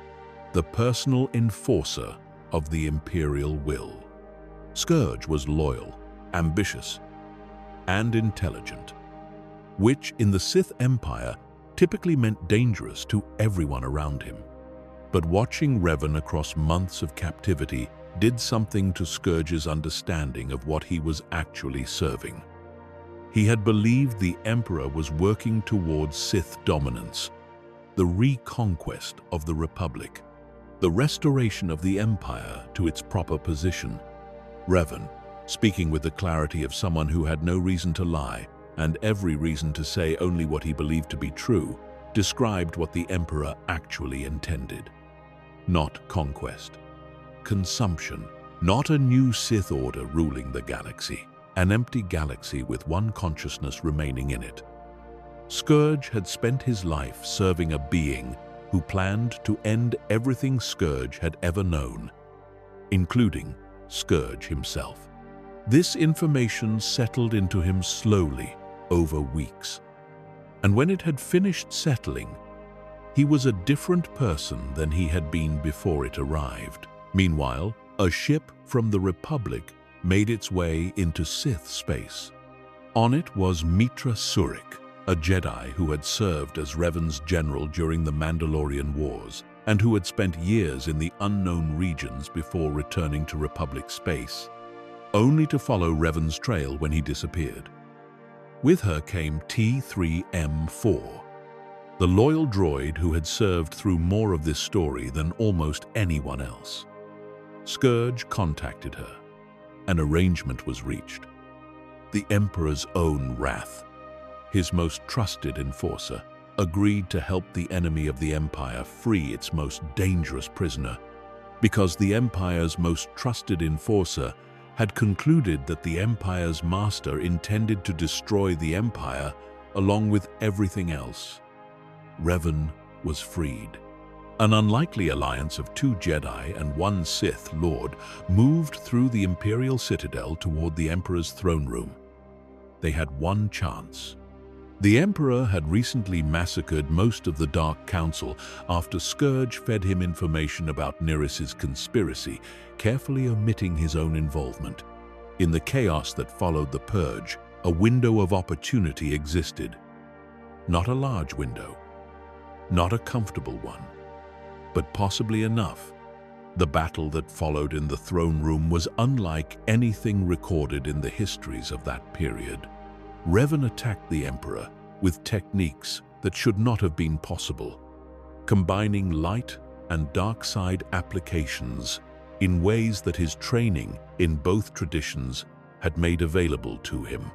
the personal enforcer of the Imperial will. Scourge was loyal, ambitious, and intelligent, which in the Sith Empire typically meant dangerous to everyone around him. But watching Revan across months of captivity did something to Scourge's understanding of what he was actually serving. He had believed the Emperor was working towards Sith dominance, the reconquest of the Republic, the restoration of the Empire to its proper position. Revan, speaking with the clarity of someone who had no reason to lie and every reason to say only what he believed to be true, described what the Emperor actually intended. not conquest. Consumption, not a new Sith order ruling the galaxy. An empty galaxy with one consciousness remaining in it. Scourge had spent his life serving a being who planned to end everything Scourge had ever known, including Scourge himself. This information settled into him slowly over weeks, and when it had finished settling, he was a different person than he had been before it arrived. Meanwhile, a ship from the Republic made its way into Sith space. On it was Mitra Surik, a Jedi who had served as Revan's general during the Mandalorian Wars and who had spent years in the unknown regions before returning to Republic space, only to follow Revan's trail when he disappeared. With her came T-3M4, the loyal droid who had served through more of this story than almost anyone else. Scourge contacted her. An arrangement was reached. The Emperor's own Wrath, his most trusted enforcer, agreed to help the enemy of the Empire free its most dangerous prisoner, because the Empire's most trusted enforcer had concluded that the Empire's master intended to destroy the Empire along with everything else. Revan was freed. An unlikely alliance of 2 Jedi and 1 Sith Lord moved through the Imperial Citadel toward the Emperor's throne room. They had one chance. The Emperor had recently massacred most of the Dark Council after Scourge fed him information about Nerys's conspiracy, carefully omitting his own involvement. In the chaos that followed the Purge, a window of opportunity existed. Not a large window, not a comfortable one, but possibly enough. The battle that followed in the throne room was unlike anything recorded in the histories of that period. Revan attacked the Emperor with techniques that should not have been possible, combining light and dark side applications in ways that his training in both traditions had made available to him.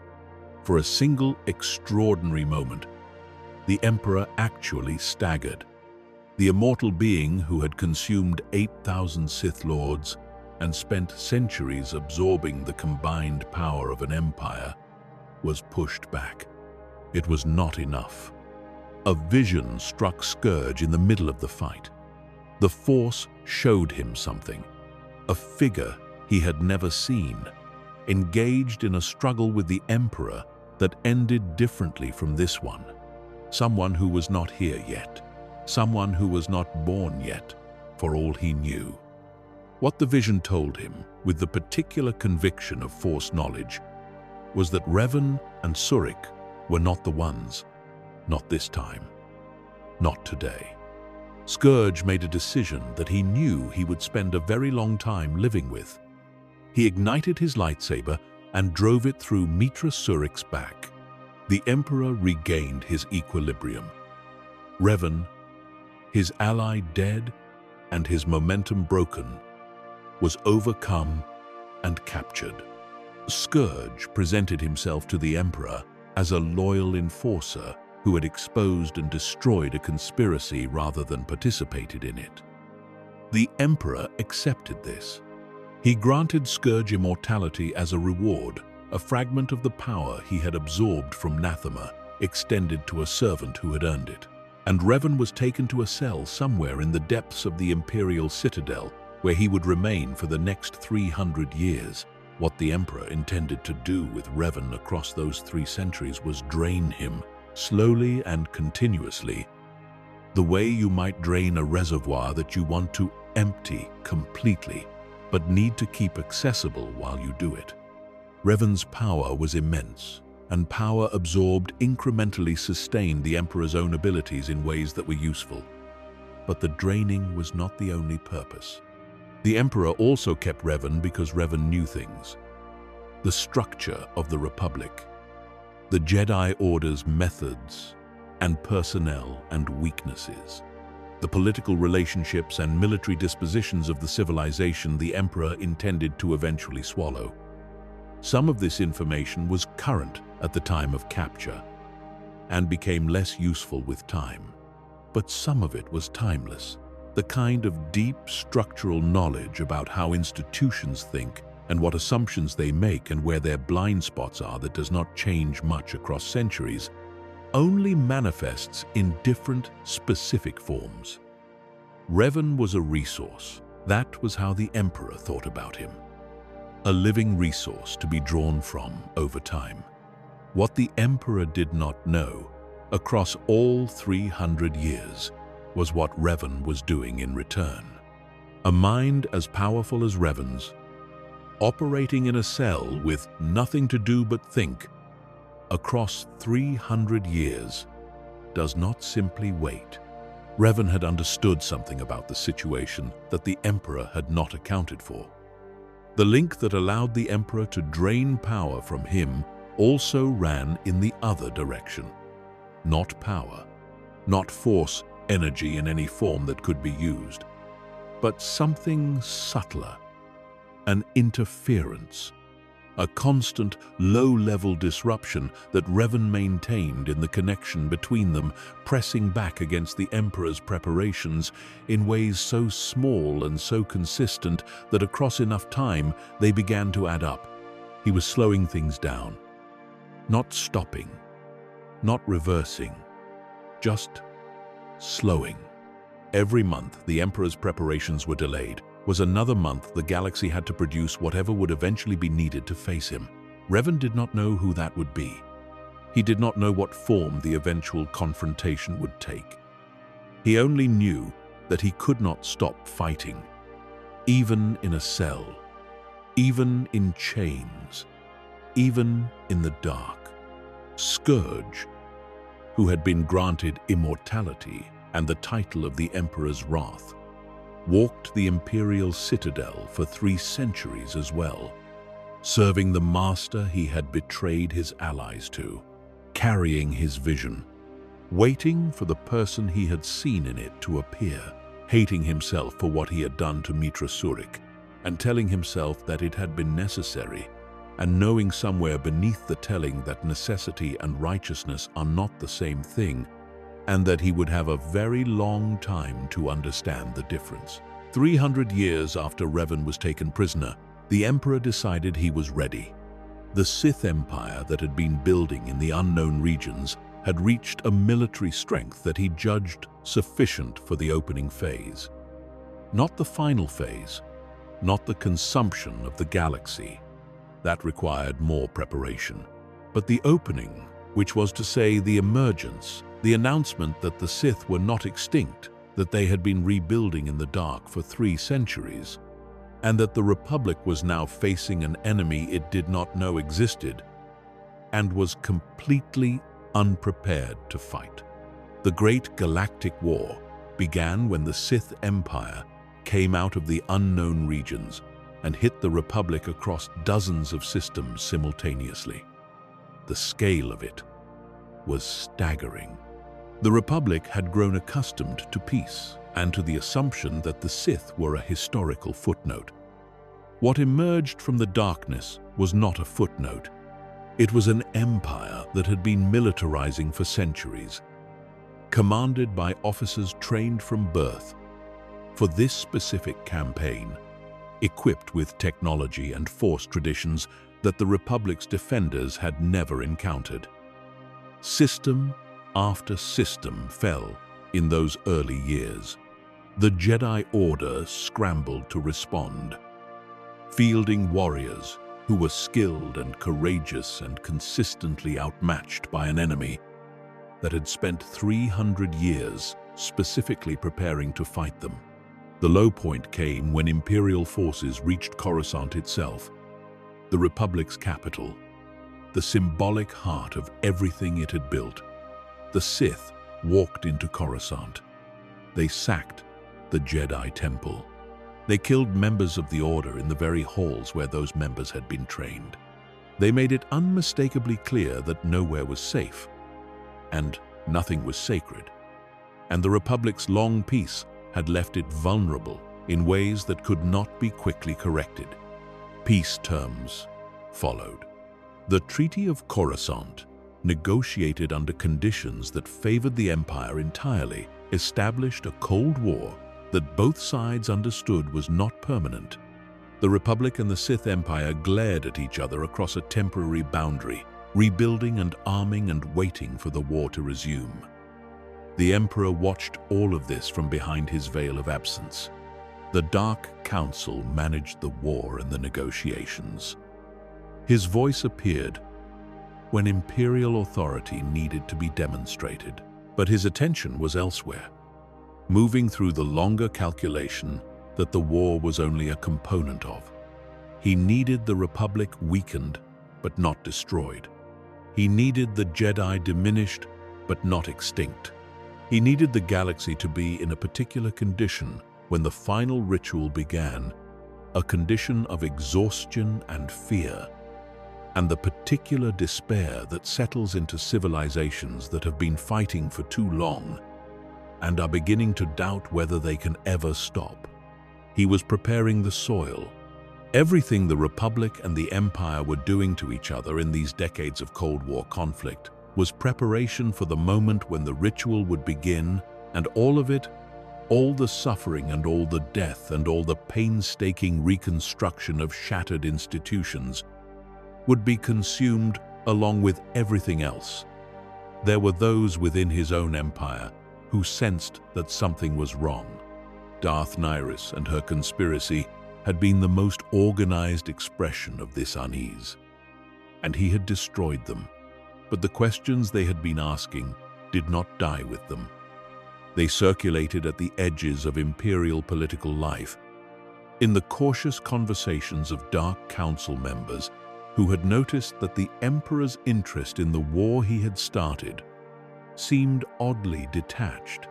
For a single extraordinary moment, the Emperor actually staggered. The immortal being who had consumed 8,000 Sith Lords and spent centuries absorbing the combined power of an empire was pushed back. It was not enough. A vision struck Scourge in the middle of the fight. The Force showed him something, a figure he had never seen, engaged in a struggle with the Emperor that ended differently from this one. Someone who was not here yet. Someone who was not born yet, for all he knew. What the vision told him, with the particular conviction of Force knowledge, was that Revan and Surik were not the ones. Not this time. Not today. Scourge made a decision that he knew he would spend a very long time living with. He ignited his lightsaber and drove it through Mitra Surik's back. The Emperor regained his equilibrium. Revan, his ally dead and his momentum broken, was overcome and captured. Scourge presented himself to the Emperor as a loyal enforcer who had exposed and destroyed a conspiracy rather than participated in it. The Emperor accepted this. He granted Scourge immortality as a reward, a fragment of the power he had absorbed from Nathema, extended to a servant who had earned it. And Revan was taken to a cell somewhere in the depths of the Imperial Citadel, where he would remain for the next 300 years. What the Emperor intended to do with Revan across those 3 centuries was drain him, slowly and continuously, the way you might drain a reservoir that you want to empty completely, but need to keep accessible while you do it. Revan's power was immense, and power absorbed incrementally sustained the Emperor's own abilities in ways that were useful. But the draining was not the only purpose. The Emperor also kept Revan because Revan knew things. The structure of the Republic, the Jedi Order's methods and personnel and weaknesses, the political relationships and military dispositions of the civilization the Emperor intended to eventually swallow. Some of this information was current at the time of capture and became less useful with time, but some of it was timeless. the kind of deep structural knowledge about how institutions think and what assumptions they make and where their blind spots are that does not change much across centuries, only manifests in different, specific forms. Revan was a resource. That was how the Emperor thought about him. A living resource to be drawn from over time. What the Emperor did not know, across all 300 years, was what Revan was doing in return. A mind as powerful as Revan's, operating in a cell with nothing to do but think, across 300 years, does not simply wait. Revan had understood something about the situation that the Emperor had not accounted for. The link that allowed the Emperor to drain power from him also ran in the other direction. Not power, not force, energy in any form that could be used, but something subtler, an interference, a constant low-level disruption that Revan maintained in the connection between them, pressing back against the Emperor's preparations in ways so small and so consistent that across enough time they began to add up. He was slowing things down, not stopping, not reversing, just slowing. Every month the Emperor's preparations were delayed. Was another month the galaxy had to produce whatever would eventually be needed to face him. Revan did not know who that would be. He did not know what form the eventual confrontation would take. He only knew that he could not stop fighting, even in a cell, even in chains, even in the dark. Scourge, who had been granted immortality and the title of the Emperor's Wrath, walked the Imperial Citadel for 3 centuries as well, serving the master he had betrayed his allies to, carrying his vision, waiting for the person he had seen in it to appear, hating himself for what he had done to Mitra Surik, and telling himself that it had been necessary, and knowing somewhere beneath the telling that necessity and righteousness are not the same thing, and that he would have a very long time to understand the difference. 300 years after Revan was taken prisoner, the Emperor decided he was ready. The Sith Empire that had been building in the unknown regions had reached a military strength that he judged sufficient for the opening phase. Not the final phase, not the consumption of the galaxy. That required more preparation. But the opening, which was to say the emergence, the announcement that the Sith were not extinct, that they had been rebuilding in the dark for 3 centuries, and that the Republic was now facing an enemy it did not know existed, and was completely unprepared to fight. The Great Galactic War began when the Sith Empire came out of the unknown regions and hit the Republic across dozens of systems simultaneously. The scale of it was staggering. The Republic had grown accustomed to peace and to the assumption that the Sith were a historical footnote. What emerged from the darkness was not a footnote. It was an empire that had been militarizing for centuries, commanded by officers trained from birth for this specific campaign, equipped with technology and force traditions that the Republic's defenders had never encountered. System after system fell in those early years. The Jedi Order scrambled to respond, fielding warriors who were skilled and courageous and consistently outmatched by an enemy that had spent 300 years specifically preparing to fight them. The low point came when Imperial forces reached Coruscant itself, the Republic's capital, the symbolic heart of everything it had built. The Sith walked into Coruscant. They sacked the Jedi Temple. They killed members of the Order in the very halls where those members had been trained. They made it unmistakably clear that nowhere was safe, and nothing was sacred, and the Republic's long peace had left it vulnerable in ways that could not be quickly corrected. Peace terms followed. The Treaty of Coruscant, negotiated under conditions that favored the Empire entirely, established a Cold War that both sides understood was not permanent. The Republic and the Sith Empire glared at each other across a temporary boundary, rebuilding and arming and waiting for the war to resume. The Emperor watched all of this from behind his veil of absence. The Dark Council managed the war and the negotiations. His voice appeared when imperial authority needed to be demonstrated, but his attention was elsewhere, moving through the longer calculation that the war was only a component of. He needed the Republic weakened, but not destroyed. He needed the Jedi diminished, but not extinct. He needed the galaxy to be in a particular condition when the final ritual began, a condition of exhaustion and fear, and the particular despair that settles into civilizations that have been fighting for too long and are beginning to doubt whether they can ever stop. He was preparing the soil. Everything the Republic and the Empire were doing to each other in these decades of Cold War conflict was preparation for the moment when the ritual would begin, and all of it, all the suffering and all the death and all the painstaking reconstruction of shattered institutions, would be consumed along with everything else. There were those within his own empire who sensed that something was wrong. Darth Nihilus and her conspiracy had been the most organized expression of this unease, and he had destroyed them. But the questions they had been asking did not die with them. They circulated at the edges of imperial political life, in the cautious conversations of Dark Council members who had noticed that the Emperor's interest in the war he had started seemed oddly detached,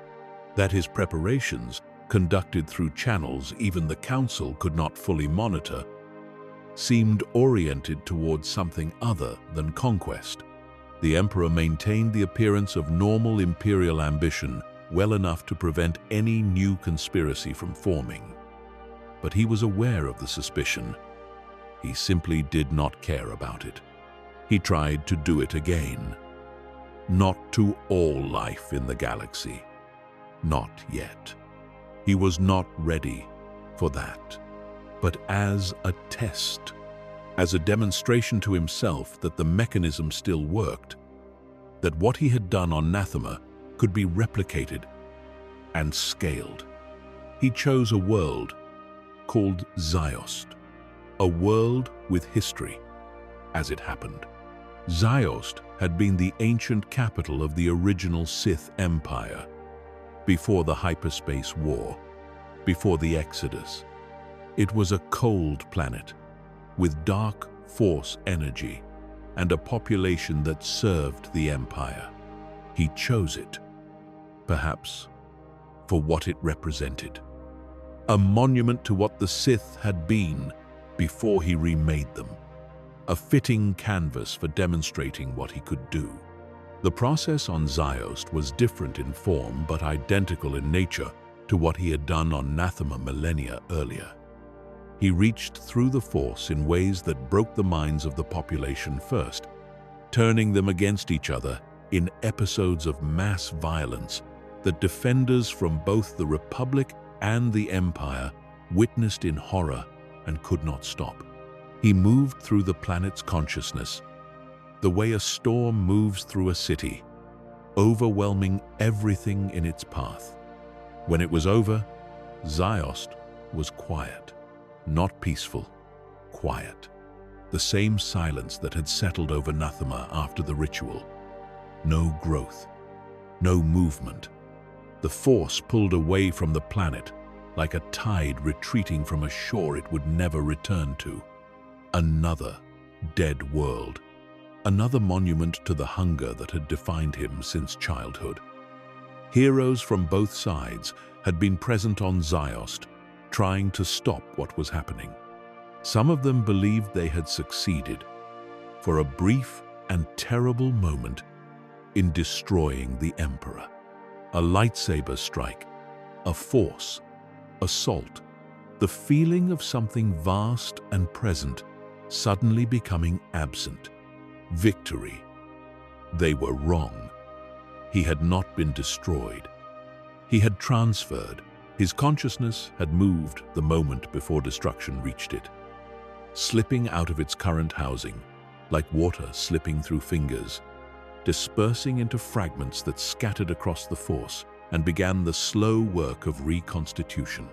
that his preparations, conducted through channels even the Council could not fully monitor, seemed oriented towards something other than conquest. The Emperor maintained the appearance of normal imperial ambition well enough to prevent any new conspiracy from forming. But he was aware of the suspicion. He simply did not care about it. He tried to do it again. Not to all life in the galaxy. Not yet. He was not ready for that. But as a test, as a demonstration to himself that the mechanism still worked, that what he had done on Nathema could be replicated and scaled. He chose a world called Ziost, a world with history, as it happened. Ziost had been the ancient capital of the original Sith Empire, before the hyperspace war, before the Exodus. It was a cold planet, with dark force energy, and a population that served the Empire. He chose it, perhaps for what it represented. A monument to what the Sith had been before he remade them. A fitting canvas for demonstrating what he could do. The process on Ziost was different in form but identical in nature to what he had done on Nathema millennia earlier. He reached through the Force in ways that broke the minds of the population first, turning them against each other in episodes of mass violence that defenders from both the Republic and the Empire witnessed in horror and could not stop. He moved through the planet's consciousness, the way a storm moves through a city, overwhelming everything in its path. When it was over, Ziost was quiet. Not peaceful, quiet. The same silence that had settled over Nathema after the ritual. No growth, no movement. The Force pulled away from the planet like a tide retreating from a shore it would never return to. Another dead world. Another monument to the hunger that had defined him since childhood. Heroes from both sides had been present on Ziost, trying to stop what was happening. Some of them believed they had succeeded, for a brief and terrible moment, in destroying the Emperor. A lightsaber strike, a Force assault, the feeling of something vast and present suddenly becoming absent. Victory. They were wrong. He had not been destroyed. He had transferred, His consciousness had moved the moment before destruction reached it, slipping out of its current housing, like water slipping through fingers, dispersing into fragments that scattered across the force and began the slow work of reconstitution.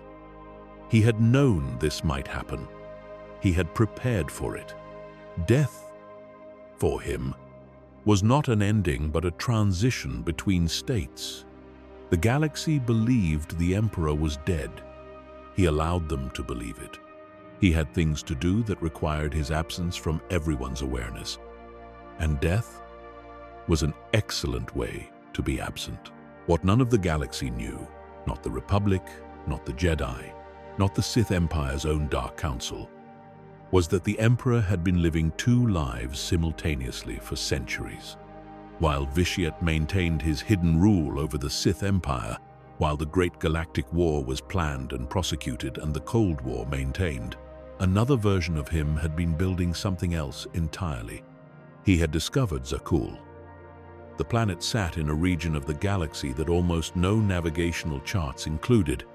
He had known this might happen. He had prepared for it. Death, for him, was not an ending but a transition between states. The galaxy believed the Emperor was dead. He allowed them to believe it. He had things to do that required his absence from everyone's awareness. And death was an excellent way to be absent. What none of the galaxy knew, not the Republic, not the Jedi, not the Sith Empire's own Dark Council, was that the Emperor had been living two lives simultaneously for centuries. While Vitiate maintained his hidden rule over the Sith Empire, while the Great Galactic War was planned and prosecuted and the Cold War maintained, another version of him had been building something else entirely. He had discovered Zakuul. The planet sat in a region of the galaxy that almost no navigational charts included,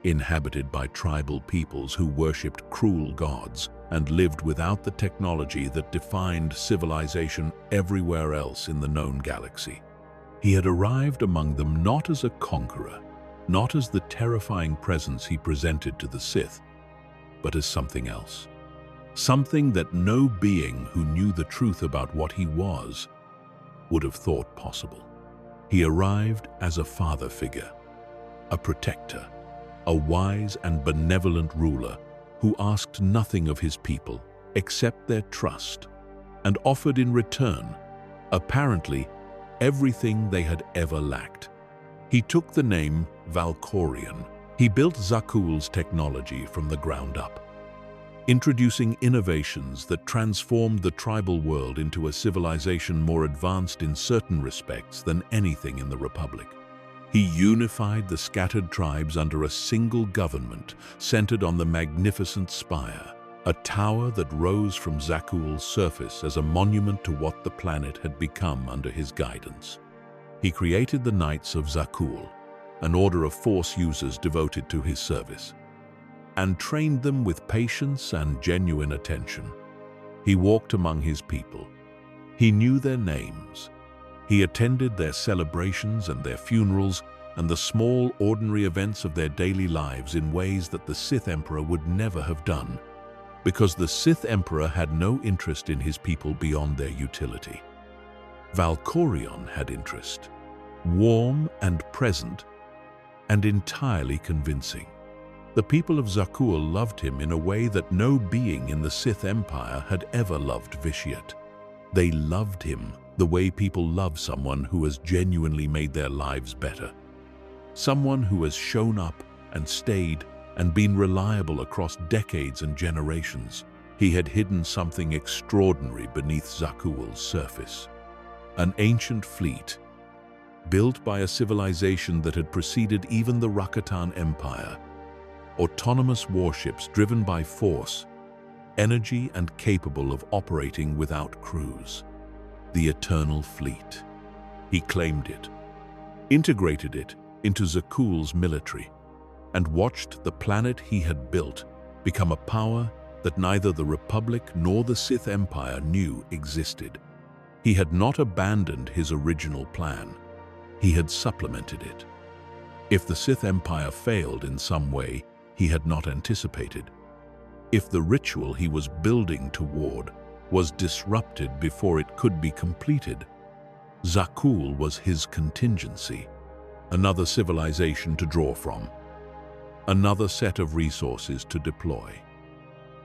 inhabited by tribal peoples who worshipped cruel gods and lived without the technology that defined civilization everywhere else in the known galaxy. He had arrived among them not as a conqueror, not as the terrifying presence he presented to the Sith, but as something else. Something that no being who knew the truth about what he was would have thought possible. He arrived as a father figure, a protector, a wise and benevolent ruler who asked nothing of his people except their trust and offered in return, apparently, everything they had ever lacked. He took the name Valkorion. He built Zakuul's technology from the ground up, introducing innovations that transformed the tribal world into a civilization more advanced in certain respects than anything in the Republic. He unified the scattered tribes under a single government centered on the magnificent spire, a tower that rose from Zakuul's surface as a monument to what the planet had become under his guidance. He created the Knights of Zakuul, an order of Force users devoted to his service, and trained them with patience and genuine attention. He walked among his people. He knew their names. He attended their celebrations and their funerals and the small, ordinary events of their daily lives in ways that the Sith Emperor would never have done, because the Sith Emperor had no interest in his people beyond their utility. Valkorion had interest, warm and present, and entirely convincing. The people of Zakuul loved him in a way that no being in the Sith Empire had ever loved Vitiate. They loved him the way people love someone who has genuinely made their lives better. Someone who has shown up and stayed and been reliable across decades and generations. He had hidden something extraordinary beneath Zakuul's surface. An ancient fleet, built by a civilization that had preceded even the Rakatan Empire. Autonomous warships driven by force, energy and capable of operating without crews. The Eternal Fleet. He claimed it, integrated it into Zakuul's military, and watched the planet he had built become a power that neither the Republic nor the Sith Empire knew existed. He had not abandoned his original plan. He had supplemented it. If the Sith Empire failed in some way he had not anticipated, if the ritual he was building toward was disrupted before it could be completed, Zakuul was his contingency, another civilization to draw from, another set of resources to deploy,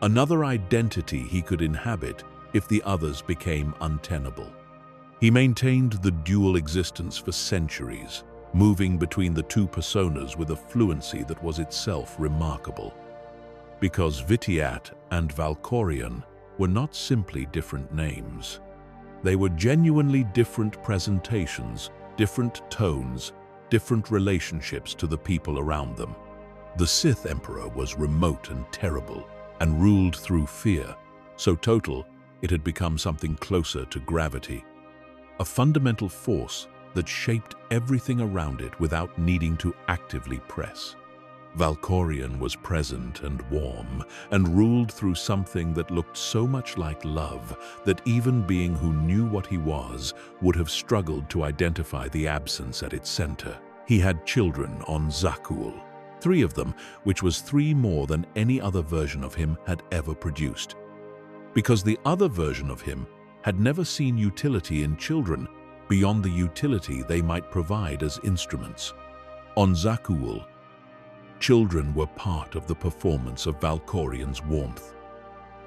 another identity he could inhabit if the others became untenable. He maintained the dual existence for centuries, moving between the two personas with a fluency that was itself remarkable. Because Vitiate and Valkorion were not simply different names. They were genuinely different presentations, different tones, different relationships to the people around them. The Sith Emperor was remote and terrible, and ruled through fear, so total it had become something closer to gravity, a fundamental force that shaped everything around it without needing to actively press. Valkorion was present and warm, and ruled through something that looked so much like love that even being who knew what he was would have struggled to identify the absence at its center. He had children on Zakuul, 3 of them, which was 3 more than any other version of him had ever produced. Because the other version of him had never seen utility in children beyond the utility they might provide as instruments. On Zakuul, children were part of the performance of Valkorion's warmth.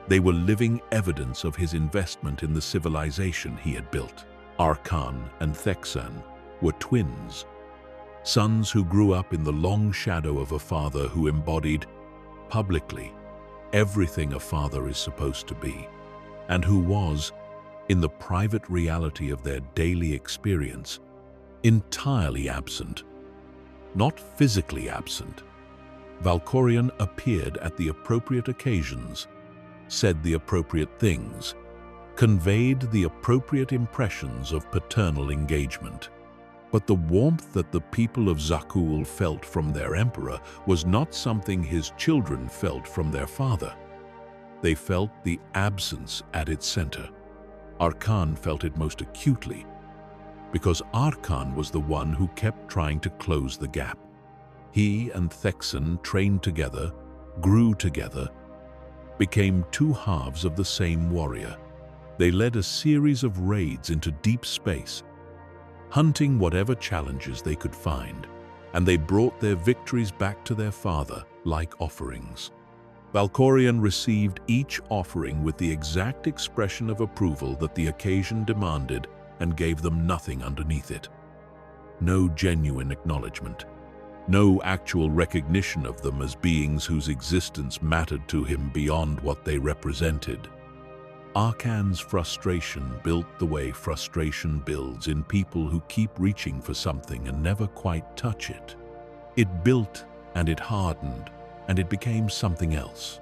They were living evidence of his investment in the civilization he had built. Arkan and Thexan were twins, sons who grew up in the long shadow of a father who embodied, publicly, everything a father is supposed to be, and who was, in the private reality of their daily experience, entirely absent. Not physically absent. Valkorion appeared at the appropriate occasions, said the appropriate things, conveyed the appropriate impressions of paternal engagement. But the warmth that the people of Zakuul felt from their emperor was not something his children felt from their father. They felt the absence at its center. Arkan felt it most acutely, because Arkan was the one who kept trying to close the gap. He and Thexan trained together, grew together, became 2 halves of the same warrior. They led a series of raids into deep space, hunting whatever challenges they could find, and they brought their victories back to their father like offerings. Valkorion received each offering with the exact expression of approval that the occasion demanded and gave them nothing underneath it. No genuine acknowledgement. No actual recognition of them as beings whose existence mattered to him beyond what they represented. Arkan's frustration built the way frustration builds in people who keep reaching for something and never quite touch it. It built and it hardened, and it became something else.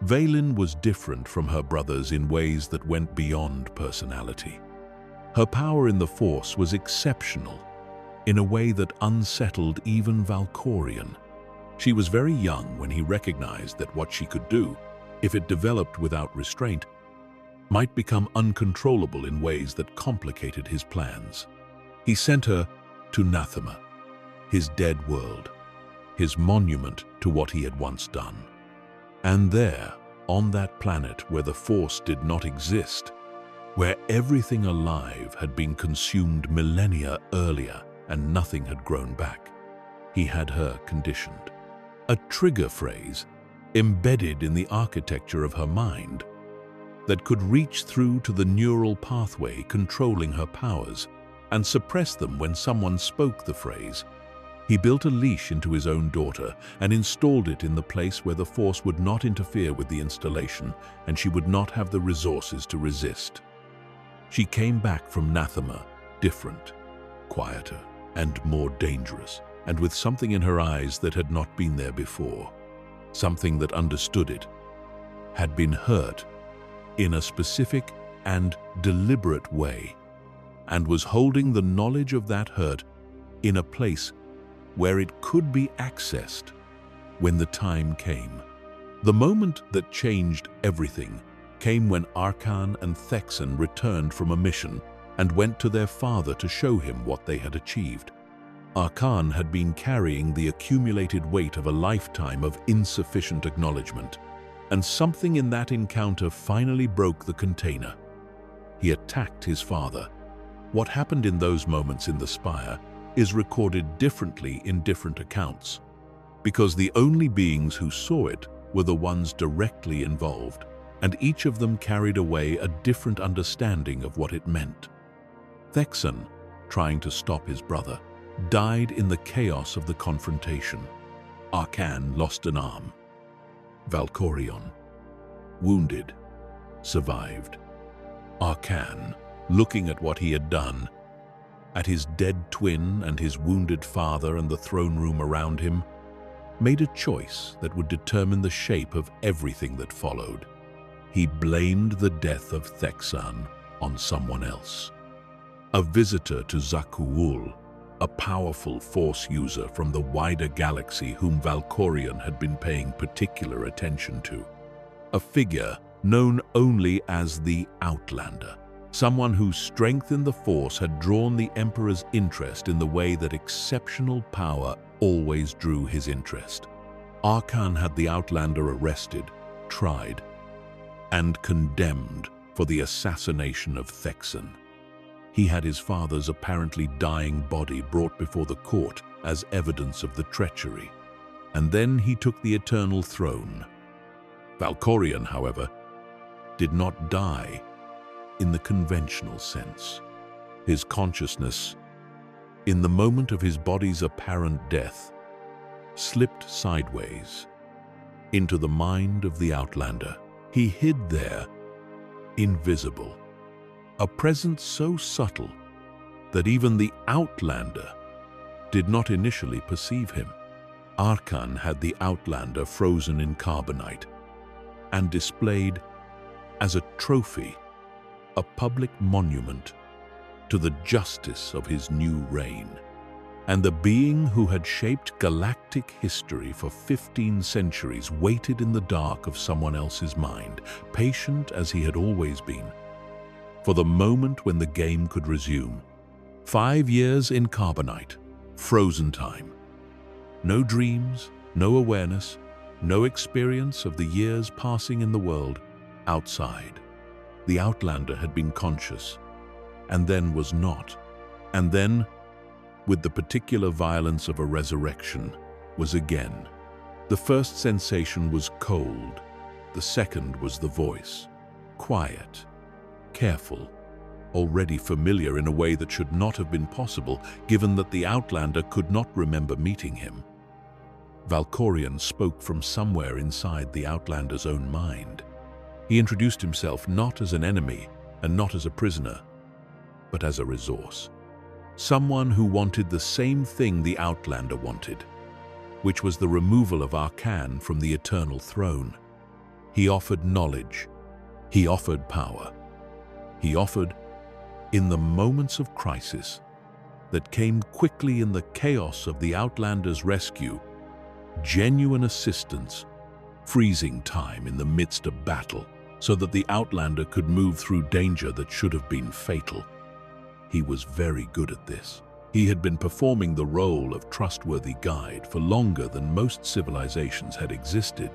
Vaylin was different from her brothers in ways that went beyond personality. Her power in the Force was exceptional, in a way that unsettled even Valkorion. She was very young when he recognized that what she could do, if it developed without restraint, might become uncontrollable in ways that complicated his plans. He sent her to Nathema, his dead world, his monument to what he had once done. And there, on that planet where the Force did not exist, where everything alive had been consumed millennia earlier and nothing had grown back, he had her conditioned. A trigger phrase embedded in the architecture of her mind that could reach through to the neural pathway controlling her powers and suppress them when someone spoke the phrase. He built a leash into his own daughter and installed it in the place where the Force would not interfere with the installation and she would not have the resources to resist. She came back from Nathema different, quieter, and more dangerous, and with something in her eyes that had not been there before, something that understood it, had been hurt in a specific and deliberate way, and was holding the knowledge of that hurt in a place where it could be accessed when the time came. The moment that changed everything came when Arkan and Thexan returned from a mission and went to their father to show him what they had achieved. Arkan had been carrying the accumulated weight of a lifetime of insufficient acknowledgement, and something in that encounter finally broke the container. He attacked his father. What happened in those moments in the spire is recorded differently in different accounts, because the only beings who saw it were the ones directly involved, and each of them carried away a different understanding of what it meant. Thexan, trying to stop his brother, died in the chaos of the confrontation. Arkan lost an arm. Valkorion, wounded, survived. Arkan, looking at what he had done, at his dead twin and his wounded father and the throne room around him, made a choice that would determine the shape of everything that followed. He blamed the death of Thexan on someone else. A visitor to Zakuul, a powerful Force user from the wider galaxy whom Valkorion had been paying particular attention to. A figure known only as the Outlander, someone whose strength in the Force had drawn the Emperor's interest in the way that exceptional power always drew his interest. Arkan had the Outlander arrested, tried, and condemned for the assassination of Thexan. He had his father's apparently dying body brought before the court as evidence of the treachery, and then he took the Eternal Throne. Valkorion, however, did not die in the conventional sense. His consciousness, in the moment of his body's apparent death, slipped sideways into the mind of the Outlander. He hid there, invisible, a presence so subtle that even the Outlander did not initially perceive him. Arkan had the Outlander frozen in carbonite and displayed as a trophy, a public monument to the justice of his new reign. And the being who had shaped galactic history for 15 centuries waited in the dark of someone else's mind, patient as he had always been, for the moment when the game could resume. 5 years in carbonite, frozen time. No dreams, no awareness, no experience of the years passing in the world outside. The Outlander had been conscious, and then was not, and then, with the particular violence of a resurrection, was again. The first sensation was cold, the second was the voice, quiet, careful, already familiar in a way that should not have been possible, given that the Outlander could not remember meeting him. Valkorion spoke from somewhere inside the Outlander's own mind. He introduced himself not as an enemy and not as a prisoner, but as a resource. Someone who wanted the same thing the Outlander wanted, which was the removal of Arkan from the Eternal Throne. He offered knowledge. He offered power. He offered, in the moments of crisis that came quickly in the chaos of the Outlander's rescue, genuine assistance, freezing time in the midst of battle, so that the Outlander could move through danger that should have been fatal. He was very good at this. He had been performing the role of trustworthy guide for longer than most civilizations had existed.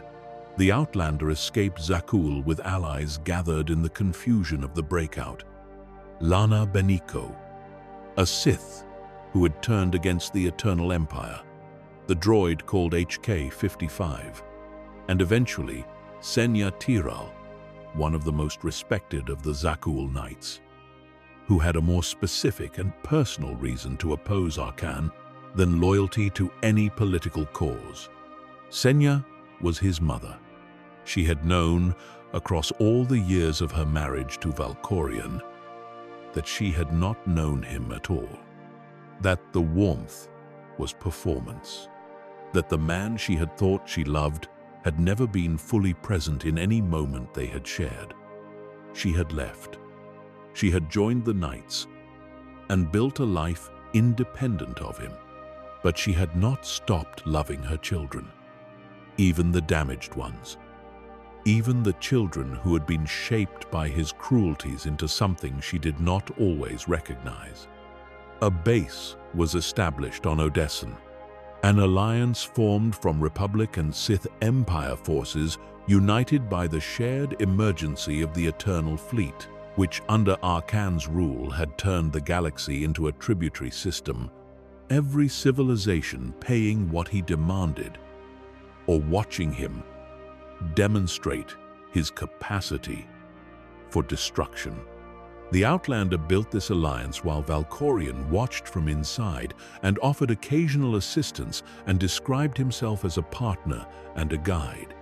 The Outlander escaped Zakul with allies gathered in the confusion of the breakout. Lana Beniko, a Sith who had turned against the Eternal Empire, the droid called HK-55, and eventually Senya Tiral, one of the most respected of the Zakul Knights, who had a more specific and personal reason to oppose Arkan than loyalty to any political cause. Senya was his mother. She had known, across all the years of her marriage to Valkorion, that she had not known him at all, that the warmth was performance, that the man she had thought she loved had never been fully present in any moment they had shared. She had left. She had joined the Knights and built a life independent of him, but she had not stopped loving her children, even the damaged ones, even the children who had been shaped by his cruelties into something she did not always recognize. A base was established on Odessan, an alliance formed from Republic and Sith Empire forces united by the shared emergency of the Eternal Fleet, which under Arkan's rule had turned the galaxy into a tributary system, every civilization paying what he demanded, or watching him demonstrate his capacity for destruction. The Outlander built this alliance while Valkorion watched from inside and offered occasional assistance and described himself as a partner and a guide.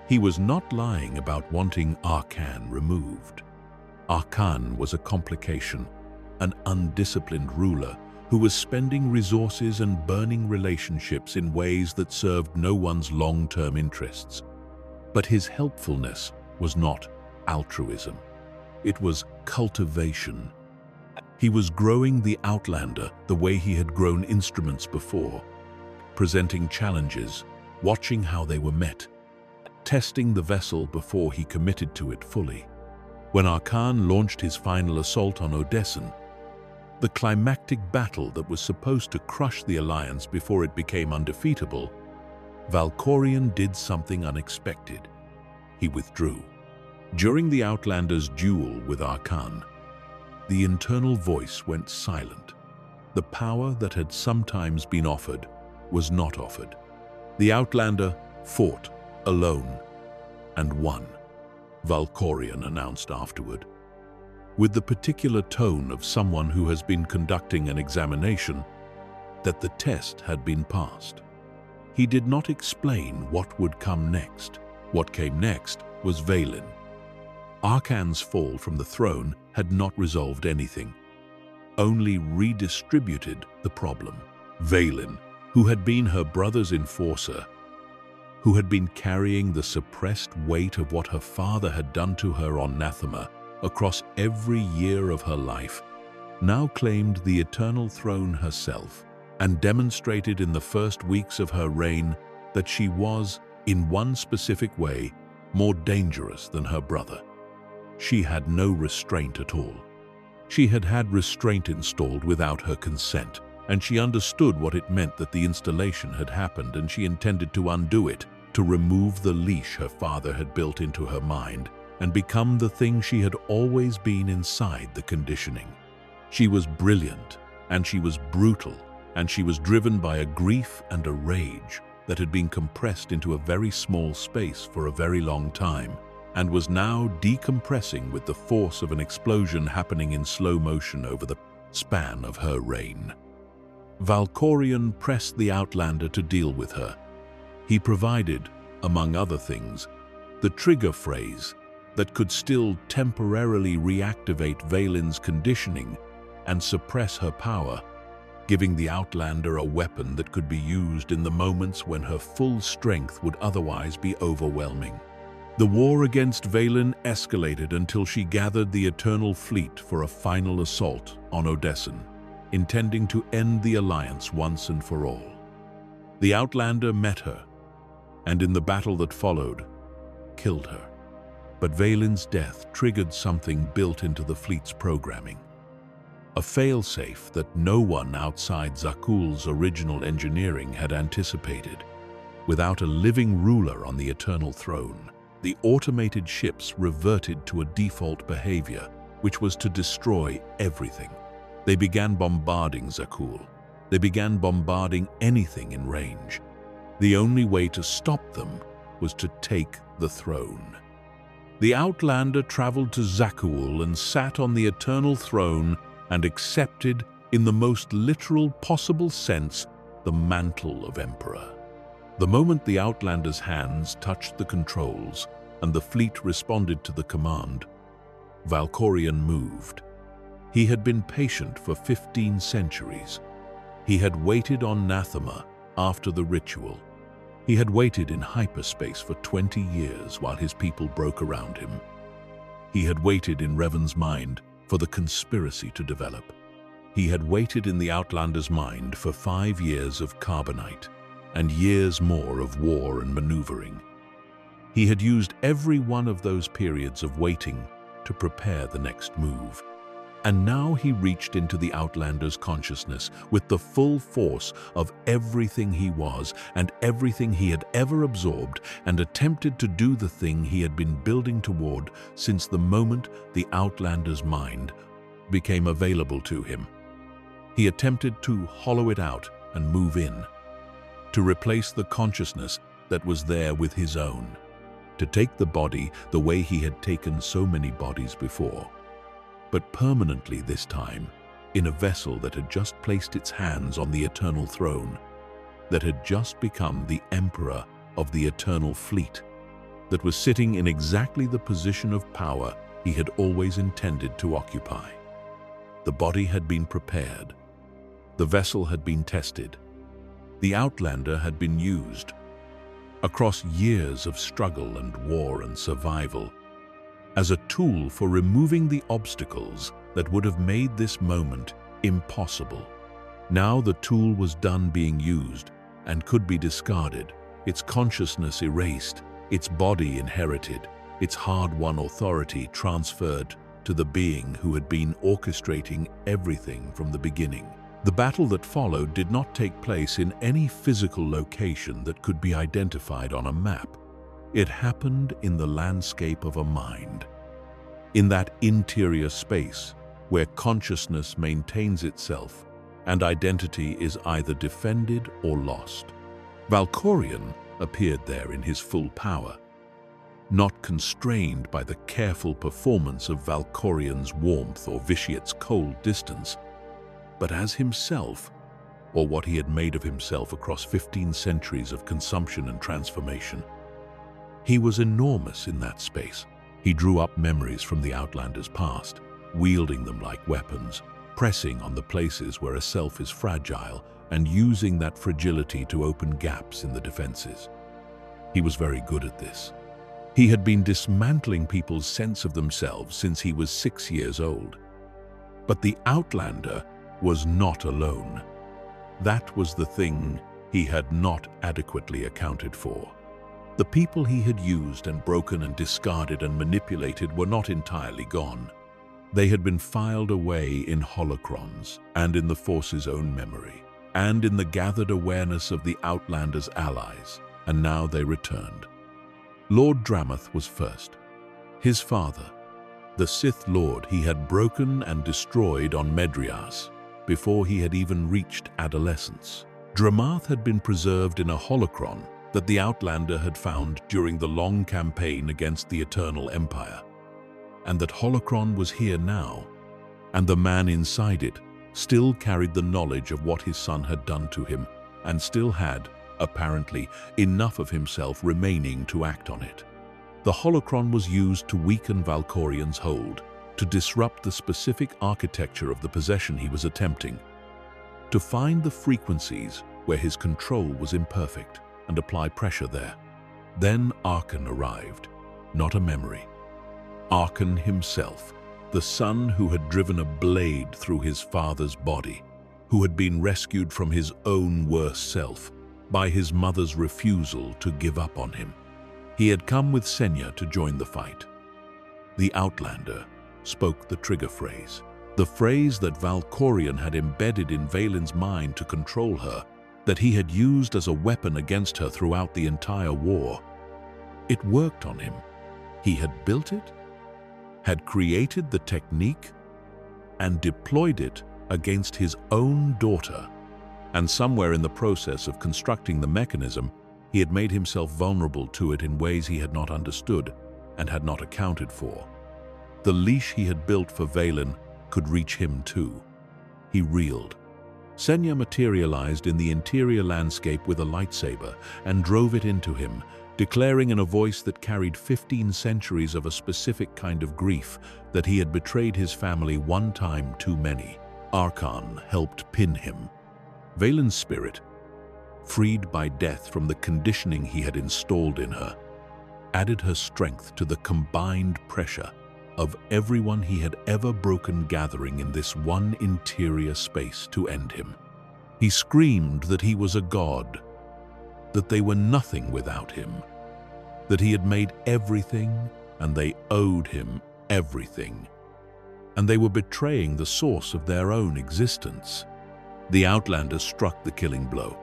He was not lying about wanting Arkan removed. Arkan was a complication, an undisciplined ruler who was spending resources and burning relationships in ways that served no one's long-term interests. But his helpfulness was not altruism. It was cultivation. He was growing the Outlander the way he had grown instruments before, presenting challenges, watching how they were met, testing the vessel before he committed to it fully. When Arkan launched his final assault on Odessan, the climactic battle that was supposed to crush the Alliance before it became undefeatable, Valkorion did something unexpected. He withdrew. During the Outlander's duel with Arkan, the internal voice went silent. The power that had sometimes been offered was not offered. The Outlander fought alone and won, Valkorion announced afterward, with the particular tone of someone who has been conducting an examination, that the test had been passed. He did not explain what would come next. What came next was Vaylin. Arkan's fall from the throne had not resolved anything, only redistributed the problem. Vaylin, who had been her brother's enforcer, who had been carrying the suppressed weight of what her father had done to her on Nathema across every year of her life, now claimed the eternal throne herself and demonstrated in the first weeks of her reign that she was, in one specific way, more dangerous than her brother. She had no restraint at all. She had had restraint installed without her consent, and she understood what it meant that the installation had happened, and she intended to undo it, to remove the leash her father had built into her mind and become the thing she had always been inside the conditioning. She was brilliant, and she was brutal, and she was driven by a grief and a rage that had been compressed into a very small space for a very long time, and was now decompressing with the force of an explosion happening in slow motion over the span of her reign. Valkorion pressed the Outlander to deal with her. He provided, among other things, the trigger phrase that could still temporarily reactivate Vaylin's conditioning and suppress her power, giving the Outlander a weapon that could be used in the moments when her full strength would otherwise be overwhelming. The war against Vaylin escalated until she gathered the Eternal Fleet for a final assault on Odessan, intending to end the Alliance once and for all. The Outlander met her, and in the battle that followed, killed her. But Vaylin's death triggered something built into the fleet's programming. A failsafe that no one outside Zakuul's original engineering had anticipated. Without a living ruler on the Eternal Throne, the automated ships reverted to a default behavior, which was to destroy everything. They began bombarding Zakuul. They began bombarding anything in range. The only way to stop them was to take the throne. The Outlander traveled to Zakuul and sat on the Eternal Throne and accepted, in the most literal possible sense, the mantle of Emperor. The moment the Outlander's hands touched the controls and the fleet responded to the command, Valkorion moved. He had been patient for 15 centuries. He had waited on Nathema after the ritual. He had waited in hyperspace for 20 years while his people broke around him. He had waited in Revan's mind for the conspiracy to develop. He had waited in the Outlander's mind for 5 years of carbonite and years more of war and maneuvering. He had used every one of those periods of waiting to prepare the next move. And now he reached into the Outlander's consciousness with the full force of everything he was and everything he had ever absorbed, and attempted to do the thing he had been building toward since the moment the Outlander's mind became available to him. He attempted to hollow it out and move in, to replace the consciousness that was there with his own, to take the body the way he had taken so many bodies before, but permanently this time, in a vessel that had just placed its hands on the Eternal Throne, that had just become the Emperor of the Eternal Fleet, that was sitting in exactly the position of power he had always intended to occupy. The body had been prepared. The vessel had been tested. The Outlander had been used. Across years of struggle and war and survival, as a tool for removing the obstacles that would have made this moment impossible. Now the tool was done being used and could be discarded, its consciousness erased, its body inherited, its hard-won authority transferred to the being who had been orchestrating everything from the beginning. The battle that followed did not take place in any physical location that could be identified on a map. It happened in the landscape of a mind, in that interior space where consciousness maintains itself and identity is either defended or lost. Valkorion appeared there in his full power, not constrained by the careful performance of Valkorion's warmth or Vitiate's cold distance, but as himself, or what he had made of himself across 15 centuries of consumption and transformation. He was enormous in that space. He drew up memories from the Outlander's past, wielding them like weapons, pressing on the places where a self is fragile and using that fragility to open gaps in the defenses. He was very good at this. He had been dismantling people's sense of themselves since he was 6 years old. But the Outlander was not alone. That was the thing he had not adequately accounted for. The people he had used and broken and discarded and manipulated were not entirely gone. They had been filed away in holocrons and in the Force's own memory, and in the gathered awareness of the Outlander's allies, and now they returned. Lord Dramath was first. His father, the Sith Lord he had broken and destroyed on Medrias before he had even reached adolescence. Dramath had been preserved in a holocron that the Outlander had found during the long campaign against the Eternal Empire. And that holocron was here now, and the man inside it still carried the knowledge of what his son had done to him, and still had, apparently, enough of himself remaining to act on it. The holocron was used to weaken Valkorion's hold, to disrupt the specific architecture of the possession he was attempting, to find the frequencies where his control was imperfect and apply pressure there. Then Arkan arrived, not a memory. Arkan himself, the son who had driven a blade through his father's body, who had been rescued from his own worst self by his mother's refusal to give up on him. He had come with Senya to join the fight. The Outlander spoke the trigger phrase, the phrase that Valkorion had embedded in Valen's mind to control her, that he had used as a weapon against her throughout the entire war. It worked on him. He had built it, had created the technique, and deployed it against his own daughter. And somewhere in the process of constructing the mechanism, he had made himself vulnerable to it in ways he had not understood and had not accounted for. The leash he had built for Valen could reach him too. He reeled. Senya materialized in the interior landscape with a lightsaber and drove it into him, declaring in a voice that carried 15 centuries of a specific kind of grief that he had betrayed his family one time too many. Arkan helped pin him. Valen's spirit, freed by death from the conditioning he had installed in her, added her strength to the combined pressure of everyone he had ever broken, gathering in this one interior space to end him. He screamed that he was a god, that they were nothing without him, that he had made everything and they owed him everything, and they were betraying the source of their own existence. The Outlander struck the killing blow.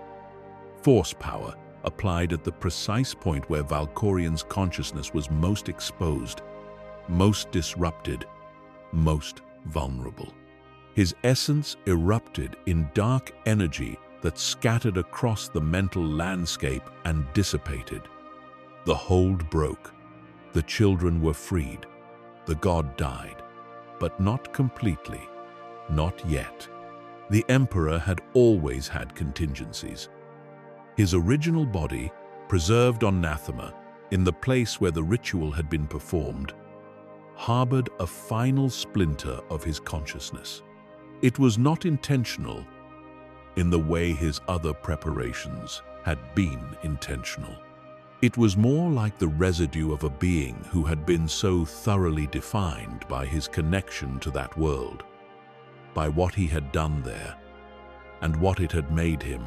Force power applied at the precise point where Valkorion's consciousness was most exposed, most disrupted, most vulnerable. His essence erupted in dark energy that scattered across the mental landscape and dissipated. The hold broke. The children were freed. The god died, but not completely, not yet. The Emperor had always had contingencies. His original body, preserved on Nathema, in the place where the ritual had been performed, harbored a final splinter of his consciousness. It was not intentional in the way his other preparations had been intentional. It was more like the residue of a being who had been so thoroughly defined by his connection to that world, by what he had done there, and what it had made him,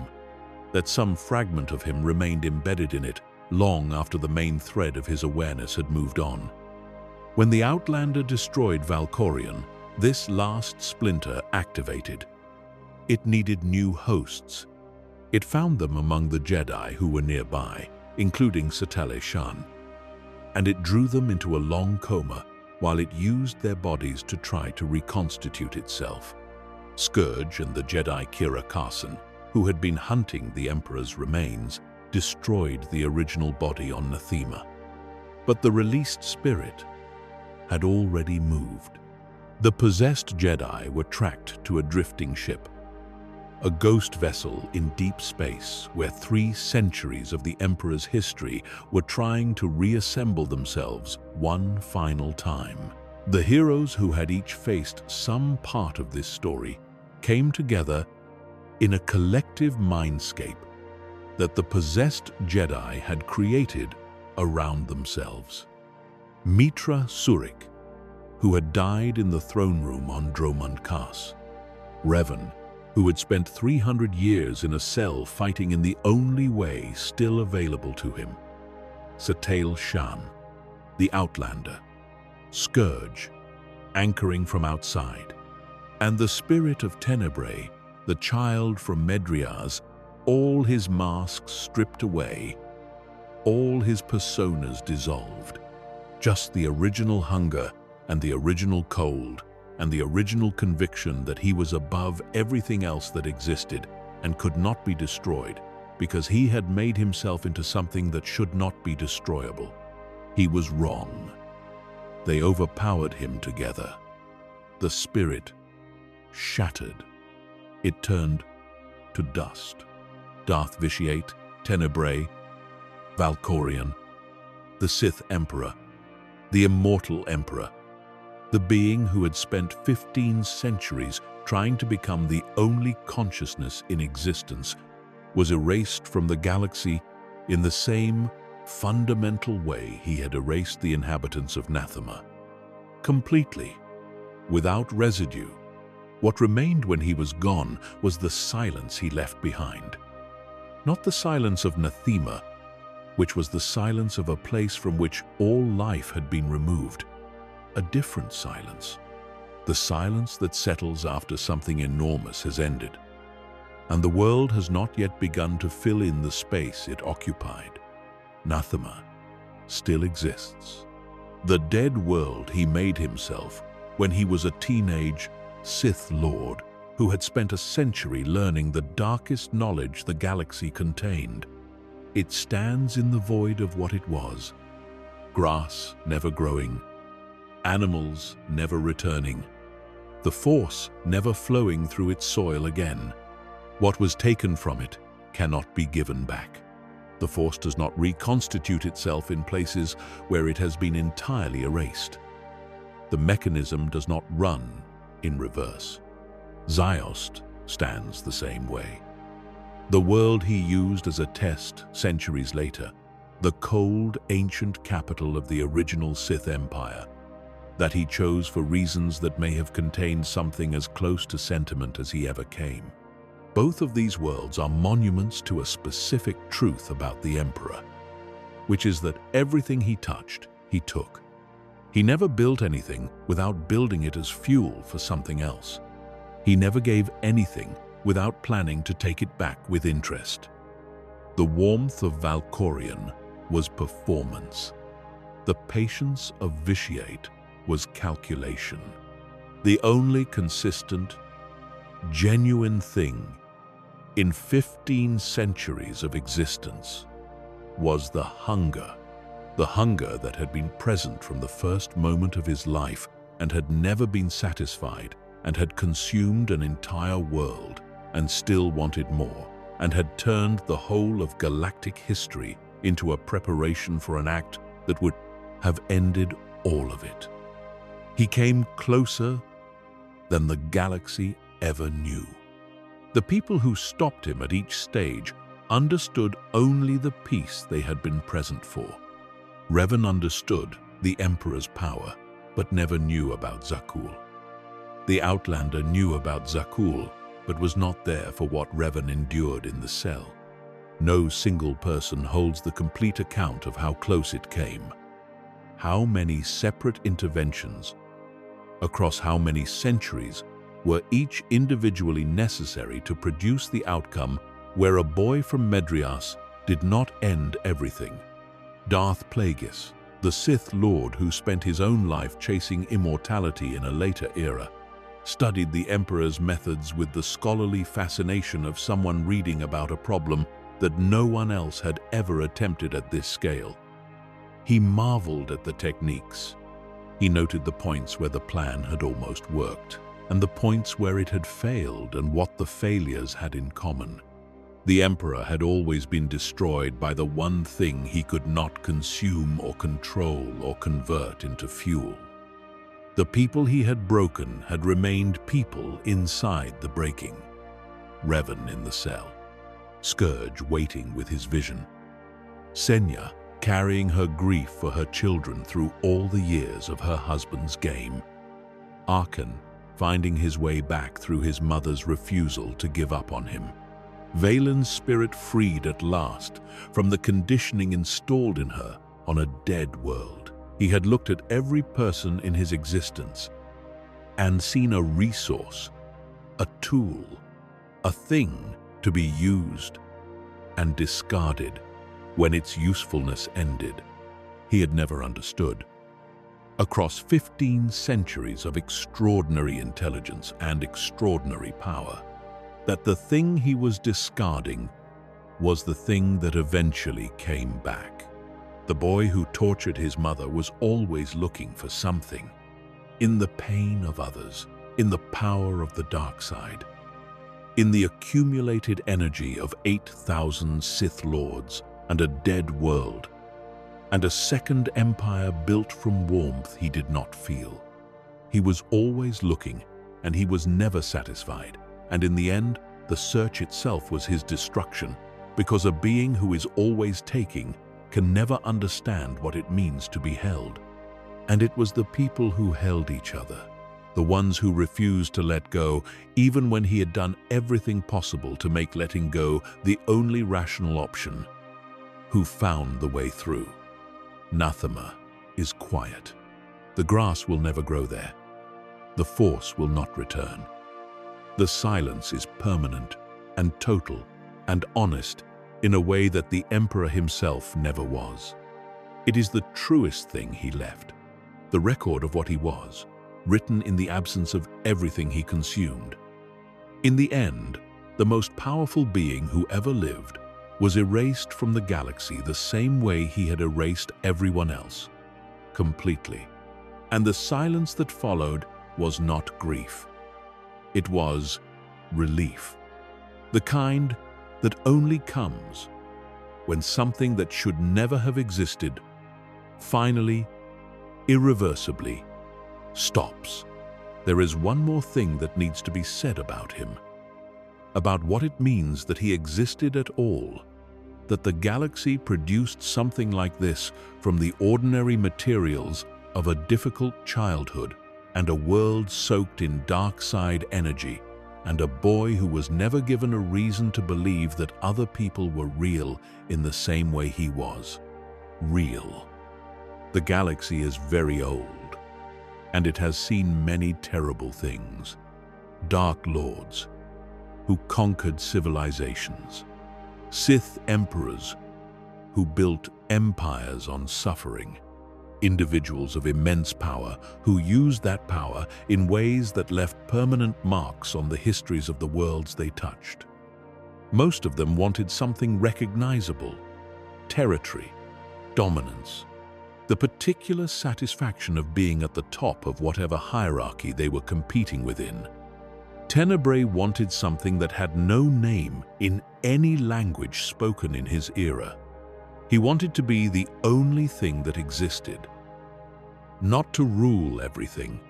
that some fragment of him remained embedded in it long after the main thread of his awareness had moved on. When the Outlander destroyed Valkorion, this last splinter activated. It needed new hosts. It found them among the Jedi who were nearby, including Satele Shan, and it drew them into a long coma while it used their bodies to try to reconstitute itself. Scourge and the Jedi Kira Carson, who had been hunting the Emperor's remains, destroyed the original body on Nathema. But the released spirit had already moved. The possessed Jedi were tracked to a drifting ship, a ghost vessel in deep space where 3 centuries of the Emperor's history were trying to reassemble themselves one final time. The heroes who had each faced some part of this story came together in a collective mindscape that the possessed Jedi had created around themselves. Mitra Surik, who had died in the throne room on Dromund Kaas. Revan, who had spent 300 years in a cell fighting in the only way still available to him. Satele Shan, the Outlander. Scourge, anchoring from outside. And the spirit of Tenebrae, the child from Medriaz, all his masks stripped away, all his personas dissolved. Just the original hunger and the original cold and the original conviction that he was above everything else that existed and could not be destroyed because he had made himself into something that should not be destroyable. He was wrong. They overpowered him together. The spirit shattered. It turned to dust. Darth Vitiate, Tenebrae, Valkorion, the Sith Emperor, the immortal Emperor, the being who had spent 15 centuries trying to become the only consciousness in existence, was erased from the galaxy in the same fundamental way he had erased the inhabitants of Nathema. Completely, without residue. What remained when he was gone was the silence he left behind. Not the silence of Nathema, which was the silence of a place from which all life had been removed. A different silence. The silence that settles after something enormous has ended, and the world has not yet begun to fill in the space it occupied. Nathema still exists. The dead world he made himself when he was a teenage Sith Lord who had spent a century learning the darkest knowledge the galaxy contained. It stands in the void of what it was. Grass never growing, animals never returning, the Force never flowing through its soil again. What was taken from it cannot be given back. The Force does not reconstitute itself in places where it has been entirely erased. The mechanism does not run in reverse. Ziost stands the same way. The world he used as a test centuries later, the cold, ancient capital of the original Sith Empire, that he chose for reasons that may have contained something as close to sentiment as he ever came. Both of these worlds are monuments to a specific truth about the Emperor, which is that everything he touched, he took. He never built anything without building it as fuel for something else. He never gave anything without planning to take it back with interest. The warmth of Valkorion was performance. The patience of Vitiate was calculation. The only consistent, genuine thing in 15 centuries of existence was the hunger that had been present from the first moment of his life and had never been satisfied, and had consumed an entire world and still wanted more, and had turned the whole of galactic history into a preparation for an act that would have ended all of it. He came closer than the galaxy ever knew. The people who stopped him at each stage understood only the peace they had been present for. Revan understood the Emperor's power, but never knew about Zakuul. The Outlander knew about Zakuul, but was not there for what Revan endured in the cell. No single person holds the complete account of how close it came. How many separate interventions, across how many centuries, were each individually necessary to produce the outcome where a boy from Medrias did not end everything. Darth Plagueis, the Sith Lord who spent his own life chasing immortality in a later era, studied the Emperor's methods with the scholarly fascination of someone reading about a problem that no one else had ever attempted at this scale. He marveled at the techniques. He noted the points where the plan had almost worked, and the points where it had failed and what the failures had in common. The Emperor had always been destroyed by the one thing he could not consume or control or convert into fuel. The people he had broken had remained people inside the breaking. Revan in the cell, Scourge waiting with his vision, Senya carrying her grief for her children through all the years of her husband's game, Arkan finding his way back through his mother's refusal to give up on him. Valen's spirit freed at last from the conditioning installed in her on a dead world. He had looked at every person in his existence and seen a resource, a tool, a thing to be used and discarded when its usefulness ended. He had never understood. Across 15 centuries of extraordinary intelligence and extraordinary power, that the thing he was discarding was the thing that eventually came back. The boy who tortured his mother was always looking for something. In the pain of others, in the power of the dark side, in the accumulated energy of 8,000 Sith Lords and a dead world, and a second empire built from warmth he did not feel. He was always looking, and he was never satisfied, and in the end, the search itself was his destruction, because a being who is always taking can never understand what it means to be held. And it was the people who held each other, the ones who refused to let go, even when he had done everything possible to make letting go the only rational option, who found the way through. Nathema is quiet. The grass will never grow there. The force will not return. The silence is permanent and total and honest in a way that the Emperor himself never was. It is the truest thing he left, the record of what he was, written in the absence of everything he consumed. In the end, the most powerful being who ever lived was erased from the galaxy the same way he had erased everyone else, completely. And the silence that followed was not grief. It was relief, the kind that only comes when something that should never have existed finally, irreversibly, stops. There is one more thing that needs to be said about him, about what it means that he existed at all, that the galaxy produced something like this from the ordinary materials of a difficult childhood and a world soaked in dark side energy, and a boy who was never given a reason to believe that other people were real in the same way he was. Real. The galaxy is very old, and it has seen many terrible things. Dark Lords who conquered civilizations, Sith emperors who built empires on suffering, individuals of immense power who used that power in ways that left permanent marks on the histories of the worlds they touched. Most of them wanted something recognizable, territory, dominance, the particular satisfaction of being at the top of whatever hierarchy they were competing within. Tenebrae wanted something that had no name in any language spoken in his era. He wanted to be the only thing that existed. Not to rule everything,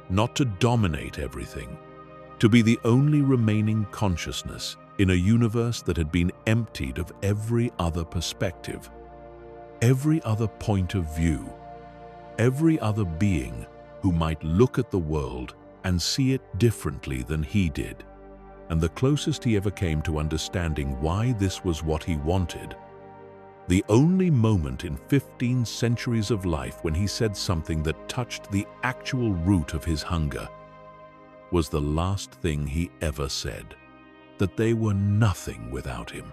not to dominate everything, to be the only remaining consciousness in a universe that had been emptied of every other perspective, every other point of view, every other being who might look at the world and see it differently than he did. And the closest he ever came to understanding why this was what he wanted, the only moment in 15 centuries of life when he said something that touched the actual root of his hunger, was the last thing he ever said, that they were nothing without him,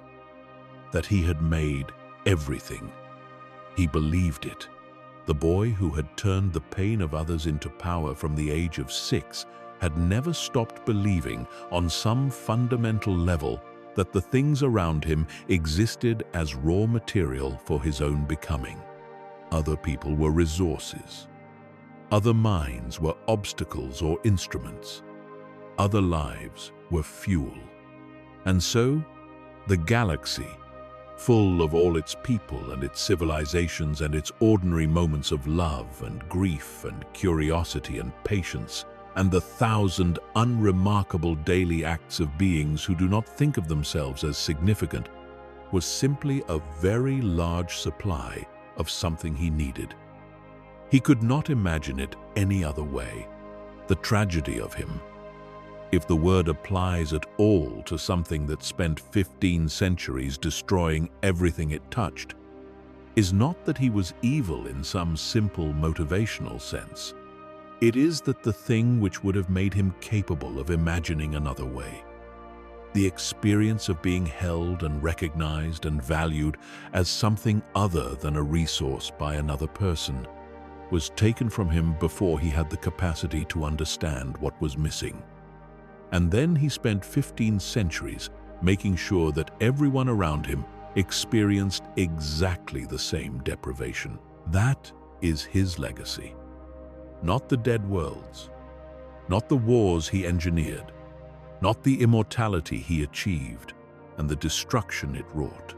that he had made everything. He believed it. The boy who had turned the pain of others into power from the age of 6 had never stopped believing on some fundamental level that the things around him existed as raw material for his own becoming. Other people were resources. Other minds were obstacles or instruments. Other lives were fuel. And so, the galaxy, full of all its people and its civilizations and its ordinary moments of love and grief and curiosity and patience, and the 1,000 unremarkable daily acts of beings who do not think of themselves as significant, was simply a very large supply of something he needed. He could not imagine it any other way. The tragedy of him, if the word applies at all to something that spent 15 centuries destroying everything it touched, is not that he was evil in some simple motivational sense. It is that the thing which would have made him capable of imagining another way, the experience of being held and recognized and valued as something other than a resource by another person, was taken from him before he had the capacity to understand what was missing. And then he spent 15 centuries making sure that everyone around him experienced exactly the same deprivation. That is his legacy. Not the dead worlds, not the wars he engineered, not the immortality he achieved and the destruction it wrought.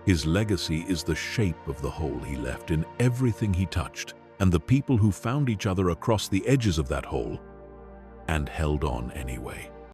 His legacy is the shape of the hole he left in everything he touched, and the people who found each other across the edges of that hole and held on anyway.